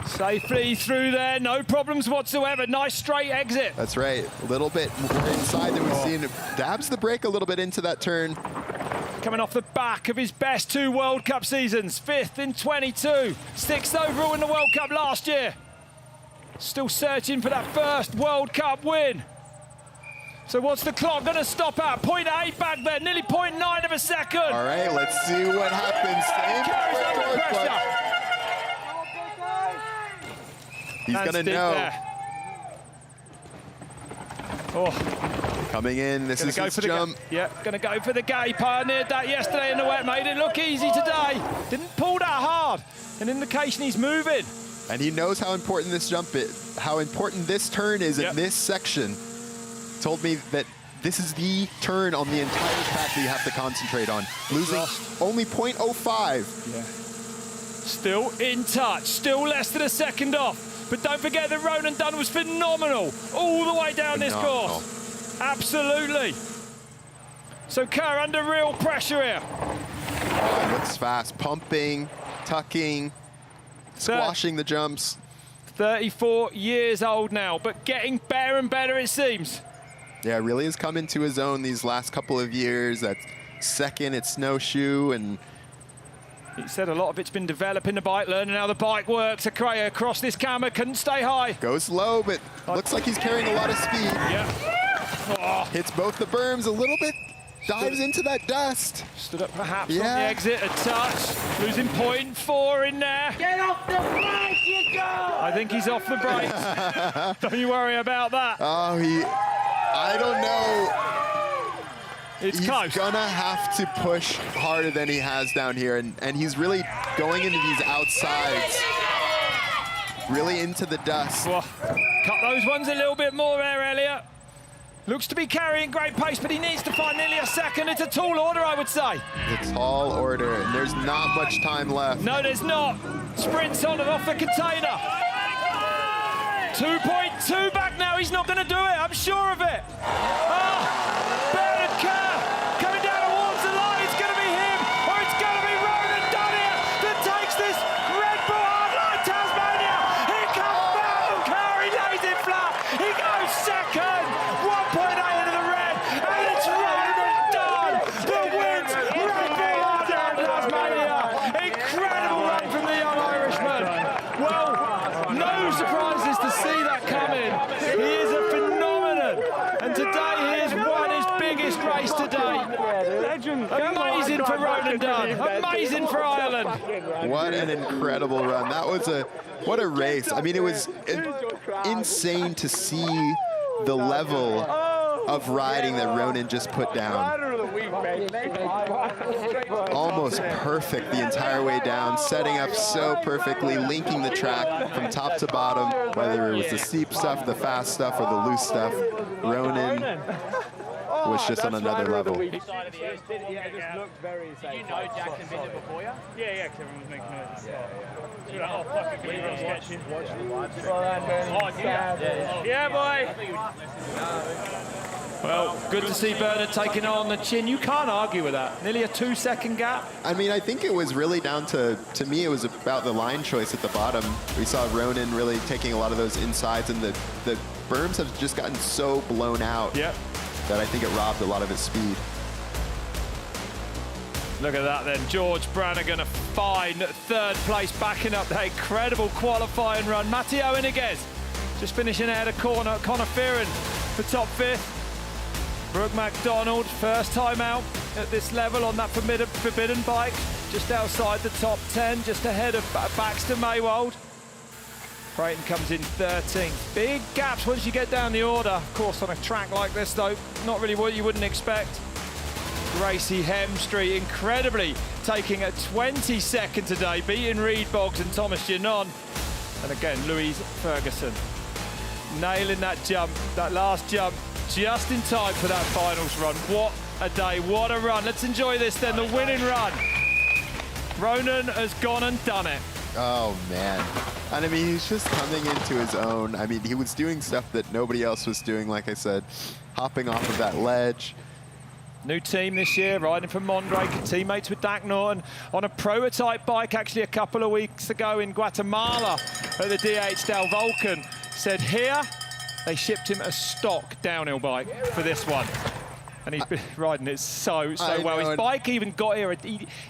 Speaker 3: Safely through there, no problems whatsoever. Nice straight exit.
Speaker 4: That's right. A little bit more inside than we've seen. Dabs the brake a little bit into that turn.
Speaker 3: Coming off the back of his best 2 World Cup seasons. 5th in 22. 6th overall in the World Cup last year. Still searching for that first World Cup win. So what's the clock going to stop at? 0.8 back there, nearly 0.9 of a second.
Speaker 4: All right, let's see what happens. He's going to know.
Speaker 3: Oh.
Speaker 4: Coming in, this is his jump.
Speaker 3: Yeah, going to go for the gay. Pioneered that yesterday in the wet, made it look easy today. Didn't pull that hard. An indication he's moving.
Speaker 4: And he knows how important this jump is, how important this turn is in this section. Told me that this is the turn on the entire track that you have to concentrate on. Losing only 0.05.
Speaker 3: Yeah. Still in touch, still less than a second off. But don't forget that Ronan Dunne was phenomenal all the way down this course. Absolutely. So Kerr under real pressure here.
Speaker 4: Oh, it looks fast, pumping, tucking, squashing the jumps.
Speaker 3: 34 years old now, but getting better and better it seems.
Speaker 4: Yeah, really has come into his own these last couple of years. That second at Snowshoe, and
Speaker 3: he said a lot of it's been developing the bike, learning how the bike works. Across this camera, couldn't stay high.
Speaker 4: Goes low, but looks like he's carrying a lot of speed.
Speaker 3: Yeah. Oh.
Speaker 4: Hits both the berms a little bit, dives into that dust.
Speaker 3: Stood up perhaps on the exit, a touch, losing 0.4 in there.
Speaker 12: Get off the bike, you go!
Speaker 3: I think he's off the brakes. Don't you worry about that.
Speaker 4: Oh, I don't know.
Speaker 3: It's close.
Speaker 4: He's gonna have to push harder than he has down here, and he's really going into these outsides, really into the dust.
Speaker 3: Well, cut those ones a little bit more there, Elliot. Looks to be carrying great pace, but he needs to find nearly a second. It's a tall order, I would say.
Speaker 4: It's a tall order, and there's not much time left.
Speaker 3: No, there's not. Sprints on and off the container. 2.2 back now. He's not going to do it. I'm sure of it. Bernard Kerr coming down towards the line. It's going to be him, or it's going to be Ronan Dunne here that takes this Red Bull Hardline Tasmania. Here comes Bernard Kerr. He lays it flat. He goes second. 1.8 into the red, and it's Ronan Dunne that wins Red Bull Hardline Tasmania. Incredible run from the young Irishman. Well, no surprises to see that coming. He is a phenomenon, and today he has won his biggest race to date. Amazing for Ronan Dunne. Amazing for Ireland.
Speaker 4: What an incredible run. That was what a race. I mean, it was insane to see the level of riding that Ronan just put down. Almost perfect the entire way down, setting up so perfectly, linking the track from top to bottom, whether it was the steep stuff, the fast stuff, or the loose stuff. Ronan was just on another level.
Speaker 12: You know Jack and Vinny before you? Yeah, because everyone was making noise. Oh, fuck it, yeah, boy!
Speaker 3: Well, good to see Bernard taking on the chin. You can't argue with that. Nearly a 2-second gap.
Speaker 4: I mean, I think it was really down to me, it was about the line choice at the bottom. We saw Ronan really taking a lot of those insides, and the berms have just gotten so blown out that I think it robbed a lot of his speed.
Speaker 3: Look at that then, George Brannigan, a fine third place, backing up that incredible qualifying run. Matteo Iniguez just finishing ahead of Connor Fearon for top 5th. Brook Macdonald, first time out at this level on that forbidden bike, just outside the top 10, just ahead of Baxter Maiwald. Brayton comes in 13th. Big gaps once you get down the order. Of course, on a track like this, though, not really what you wouldn't expect. Gracey Hemstreet, incredibly, taking a 22nd today, beating Reed, Boggs and Thomas Genon. And again, Louise Ferguson, nailing that jump, that last jump, just in time for that finals run. What a day, what a run. Let's enjoy this then, the winning run. Ronan has gone and done it.
Speaker 4: Oh, man. And I mean, he's just coming into his own. I mean, he was doing stuff that nobody else was doing, like I said, hopping off of that ledge.
Speaker 3: New team this year, riding for Monro, teammates with Dak Norton on a prototype bike actually a couple of weeks ago in Guatemala at the DH Del Volcan. Said here, they shipped him a stock downhill bike for this one. And he's been riding it so well. His bike even got here.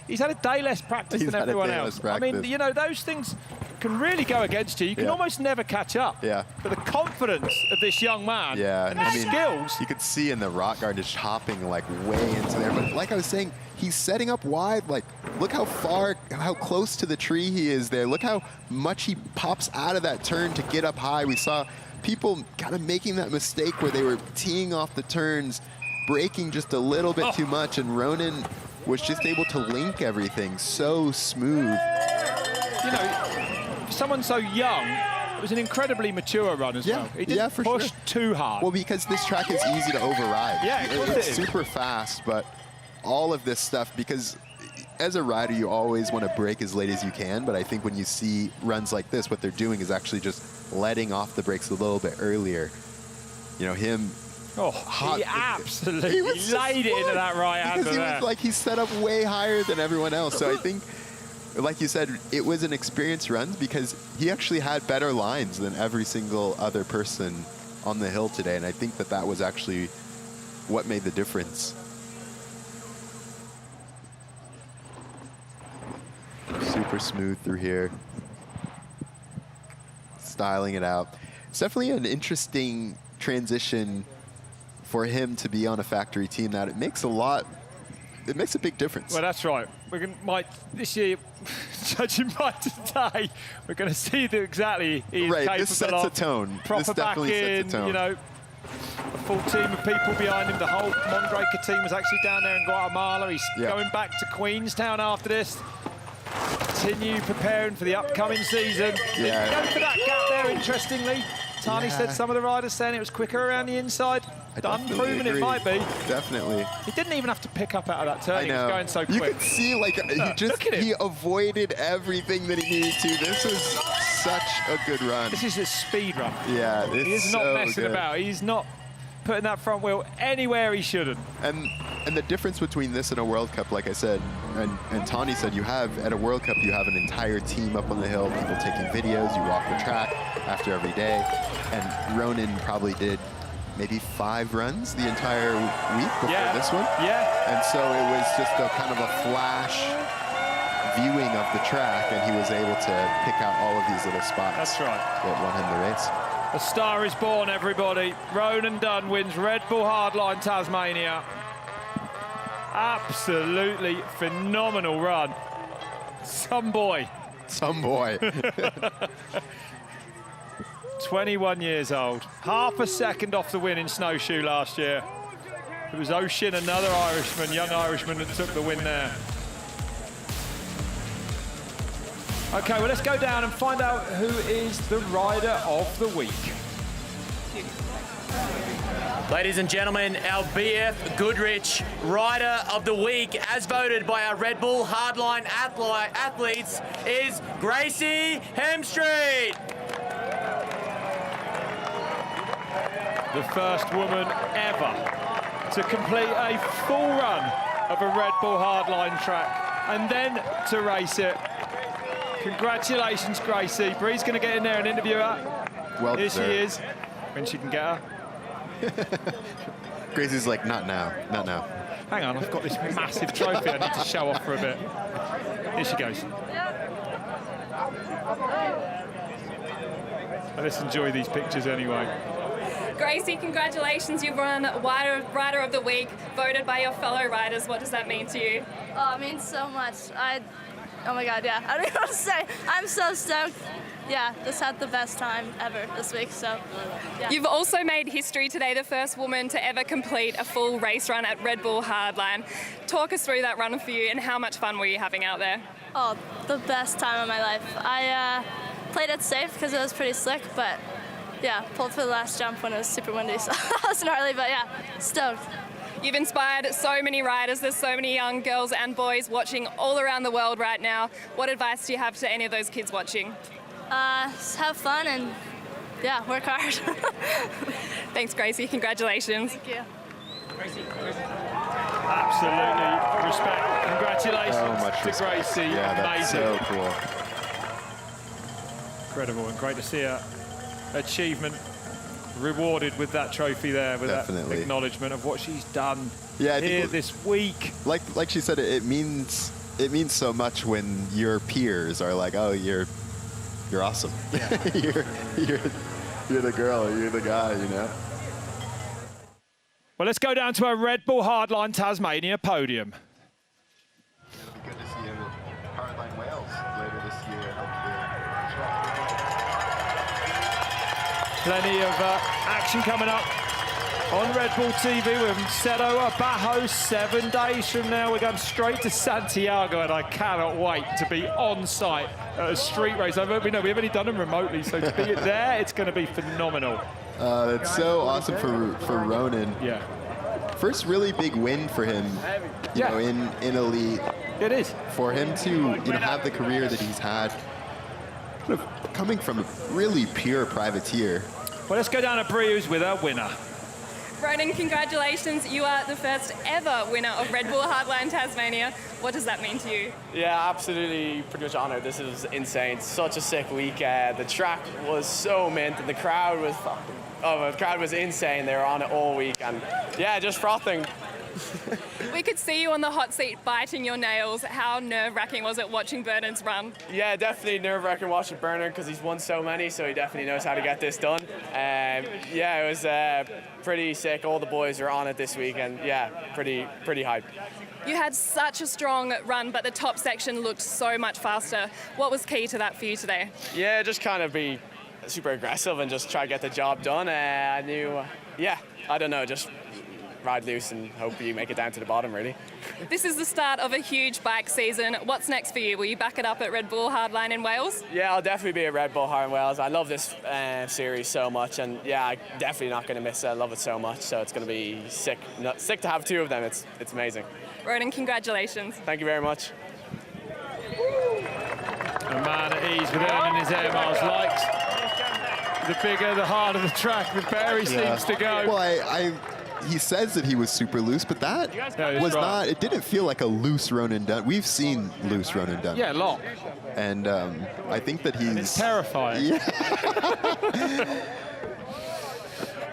Speaker 3: He's had a day less practice than everyone else. I mean, you know, those things can really go against you. You can almost never catch up.
Speaker 4: Yeah.
Speaker 3: But the confidence of this young man and the skills.
Speaker 4: You could see in the rock garden just hopping like way into there. But like I was saying, he's setting up wide. Like, look how close to the tree he is there. Look how much he pops out of that turn to get up high. We saw people kind of making that mistake where they were teeing off the turns, braking just a little bit too much, and Ronan was just able to link everything so smooth.
Speaker 3: You know, for someone so young, it was an incredibly mature run as well. He didn't push too hard.
Speaker 4: Well, because this track is easy to override.
Speaker 3: Yeah,
Speaker 4: it's super fast, but all of this stuff, because as a rider, you always want to brake as late as you can, but I think when you see runs like this, what they're doing is actually just letting off the brakes a little bit earlier. You know, him...
Speaker 3: he absolutely laid it into that right-hander
Speaker 4: because
Speaker 3: there.
Speaker 4: Like, he's set up way higher than everyone else, so I think... Like you said, it was an experienced run because he actually had better lines than every single other person on the hill today, and I think that that was actually what made the difference. Super smooth through here. Styling it out. It's definitely an interesting transition for him to be on a factory team. That it makes a big difference.
Speaker 3: Well, that's right. This year, judging by today, we're going to see that exactly he is capable
Speaker 4: this sets
Speaker 3: of.
Speaker 4: a tone.
Speaker 3: Proper
Speaker 4: This definitely
Speaker 3: back in,
Speaker 4: sets a tone.
Speaker 3: you know, a full team of people behind him. The whole Mondraker team was actually down there in Guatemala. He's going back to Queenstown after this. Continue preparing for the upcoming season.
Speaker 4: Yeah.
Speaker 3: Go for that gap there, interestingly. Tani said some of the riders saying it was quicker around the inside. Dunne proving it might be.
Speaker 4: Definitely.
Speaker 3: He didn't even have to pick up out of that turn. He was going so quick.
Speaker 4: You could see, like, he avoided everything that he needed to. This was such a good run.
Speaker 3: This is a speed run.
Speaker 4: Yeah,
Speaker 3: he is not messing about. He's not putting that front wheel anywhere he shouldn't.
Speaker 4: And the difference between this and a World Cup, like I said, and Tani said, you have, at a World Cup, you have an entire team up on the hill, people taking videos, you walk the track after every day. And Ronan probably did maybe 5 runs the entire week before this one.
Speaker 3: Yeah.
Speaker 4: And so it was just a kind of a flash viewing of the track, and he was able to pick out all of these little spots.
Speaker 3: That's right.
Speaker 4: That won him the race.
Speaker 3: A star is born, everybody. Ronan Dunne wins Red Bull Hardline Tasmania. Absolutely phenomenal run. Some boy.
Speaker 4: Some boy.
Speaker 3: 21 years old. Half a second off the win in snowshoe last year. It was Oisin, another Irishman, young Irishman, that took the win there. Okay, well, let's go down and find out who is the rider of the week.
Speaker 18: Ladies and gentlemen, our BF Goodrich Rider of the Week, as voted by our Red Bull Hardline athletes, is Gracey Hemstreet.
Speaker 3: The first woman ever to complete a full run of a Red Bull Hardline track and then to race it. Congratulations, Gracey. Bree's going to get in there and interview her.
Speaker 4: Well
Speaker 3: Here
Speaker 4: deserved.
Speaker 3: she is, when she can get her.
Speaker 4: Gracey's like, not now, not now.
Speaker 3: Hang on, I've got this massive trophy I need to show off for a bit. Here she goes. Let's enjoy these pictures anyway.
Speaker 5: Gracey, congratulations. You've won Rider of the Week, voted by your fellow riders. What does that mean to you?
Speaker 8: Oh, it means so much. Oh my God, yeah. I don't know what to say. I'm so stoked. Yeah, just had the best time ever this week, so yeah.
Speaker 5: You've also made history today, the first woman to ever complete a full race run at Red Bull Hardline. Talk us through that run for you and how much fun were you having out there?
Speaker 8: Oh, the best time of my life. I played it safe because it was pretty slick, but yeah, pulled for the last jump when it was super windy, so that was gnarly, but yeah, stoked.
Speaker 5: You've inspired so many riders. There's so many young girls and boys watching all around the world right now. What advice do you have to any of those kids watching?
Speaker 8: Just have fun and, yeah, work hard.
Speaker 5: Thanks, Gracey. Congratulations.
Speaker 8: Thank you.
Speaker 3: Absolutely respect. Congratulations
Speaker 4: So much
Speaker 3: to
Speaker 4: respect.
Speaker 3: Gracey.
Speaker 4: Yeah, that's
Speaker 3: Amazing.
Speaker 4: so cool.
Speaker 3: Incredible and great to see her achievement rewarded with that trophy there, with
Speaker 4: Definitely.
Speaker 3: that acknowledgement of what she's done
Speaker 4: Yeah, I
Speaker 3: here
Speaker 4: think
Speaker 3: this week.
Speaker 4: Like she said, it means so much when your peers are like, oh, you're awesome. Yeah. you're the girl, or you're the guy, you know.
Speaker 3: Well, let's go down to our Red Bull Hardline Tasmania podium.
Speaker 4: It'll be good to see him at Hardline Wales later this year, hopefully.
Speaker 3: Plenty of action coming up on Red Bull TV with Matteo Iniguez. 7 days from now, we're going straight to Santiago, and I cannot wait to be on site at a street race. We've only done them remotely, so to be there, it's going to be phenomenal.
Speaker 4: It's so awesome for Ronan.
Speaker 3: Yeah.
Speaker 4: First really big win for him, you know, in elite.
Speaker 3: It is.
Speaker 4: For him to have the career that he's had, kind of coming from a really pure privateer.
Speaker 3: Well, let's go down to Briou's with our winner.
Speaker 5: Ronan, congratulations. You are the first ever winner of Red Bull Hardline Tasmania. What does that mean to you?
Speaker 16: Yeah, absolutely, pretty much honoured. This is insane. Such a sick week. The track was so mint, and the crowd was the crowd was insane. They were on it all week, and yeah, just frothing.
Speaker 5: We could see you on the hot seat biting your nails. How nerve-wracking was it watching Bernard's run?
Speaker 16: Yeah, definitely nerve-wracking watching Bernard because he's won so many, so he definitely knows how to get this done. Yeah, it was pretty sick. All the boys were on it this week, and yeah, pretty hyped.
Speaker 5: You had such a strong run, but the top section looked so much faster. What was key to that for you today?
Speaker 16: Yeah, just kind of be super aggressive and just try to get the job done. I knew, yeah, I don't know, just ride loose and hope you make it down to the bottom, really.
Speaker 5: This is the start of a huge bike season. What's next for you? Will you back it up at Red Bull Hardline in Wales?
Speaker 16: Yeah, I'll definitely be at Red Bull Hardline Wales. I love this series so much, and yeah, I'm definitely not going to miss it. I love it so much, so it's going to be sick. Sick to have 2 of them. It's amazing.
Speaker 5: Ronan, congratulations.
Speaker 16: Thank you very much.
Speaker 3: A man at ease with earning his air miles. Likes the bigger, the harder the track, the better he seems to go.
Speaker 4: Well, he says that he was super loose, but that was not, it didn't feel like a loose Ronan Dunne. We've seen loose Ronan Dunne.
Speaker 3: Yeah, a lot.
Speaker 4: And I think that he's...
Speaker 3: And it's terrifying.
Speaker 4: Yeah.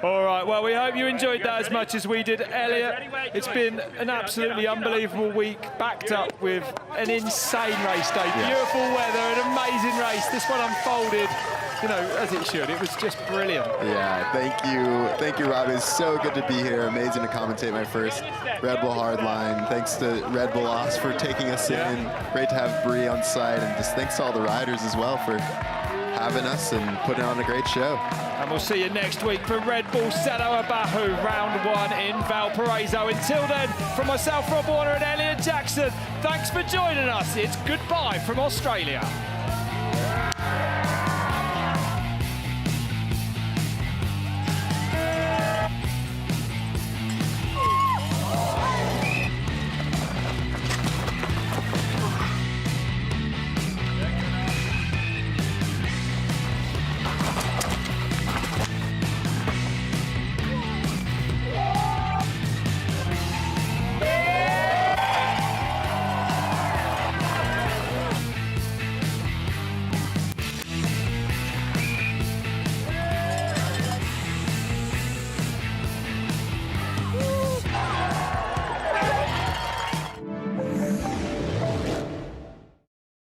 Speaker 3: All right, well, we hope you enjoyed that as much as we did. Elliot, it's been an absolutely unbelievable week, backed up with an insane race day. Beautiful weather, an amazing race. This one unfolded, as it should. It was just brilliant.
Speaker 4: Yeah, thank you, Rob. It's so good to be here. Amazing to commentate my first Red Bull Hardline. Thanks to Red Bull Oss for taking us in. Great to have Bree on site, and just thanks to all the riders as well for having us and putting on a great show.
Speaker 3: And we'll see you next week for Red Bull Saddle-Abahu, round 1 in Valparaiso. Until then, from myself, Rob Warner, and Elliot Jackson, thanks for joining us. It's goodbye from Australia.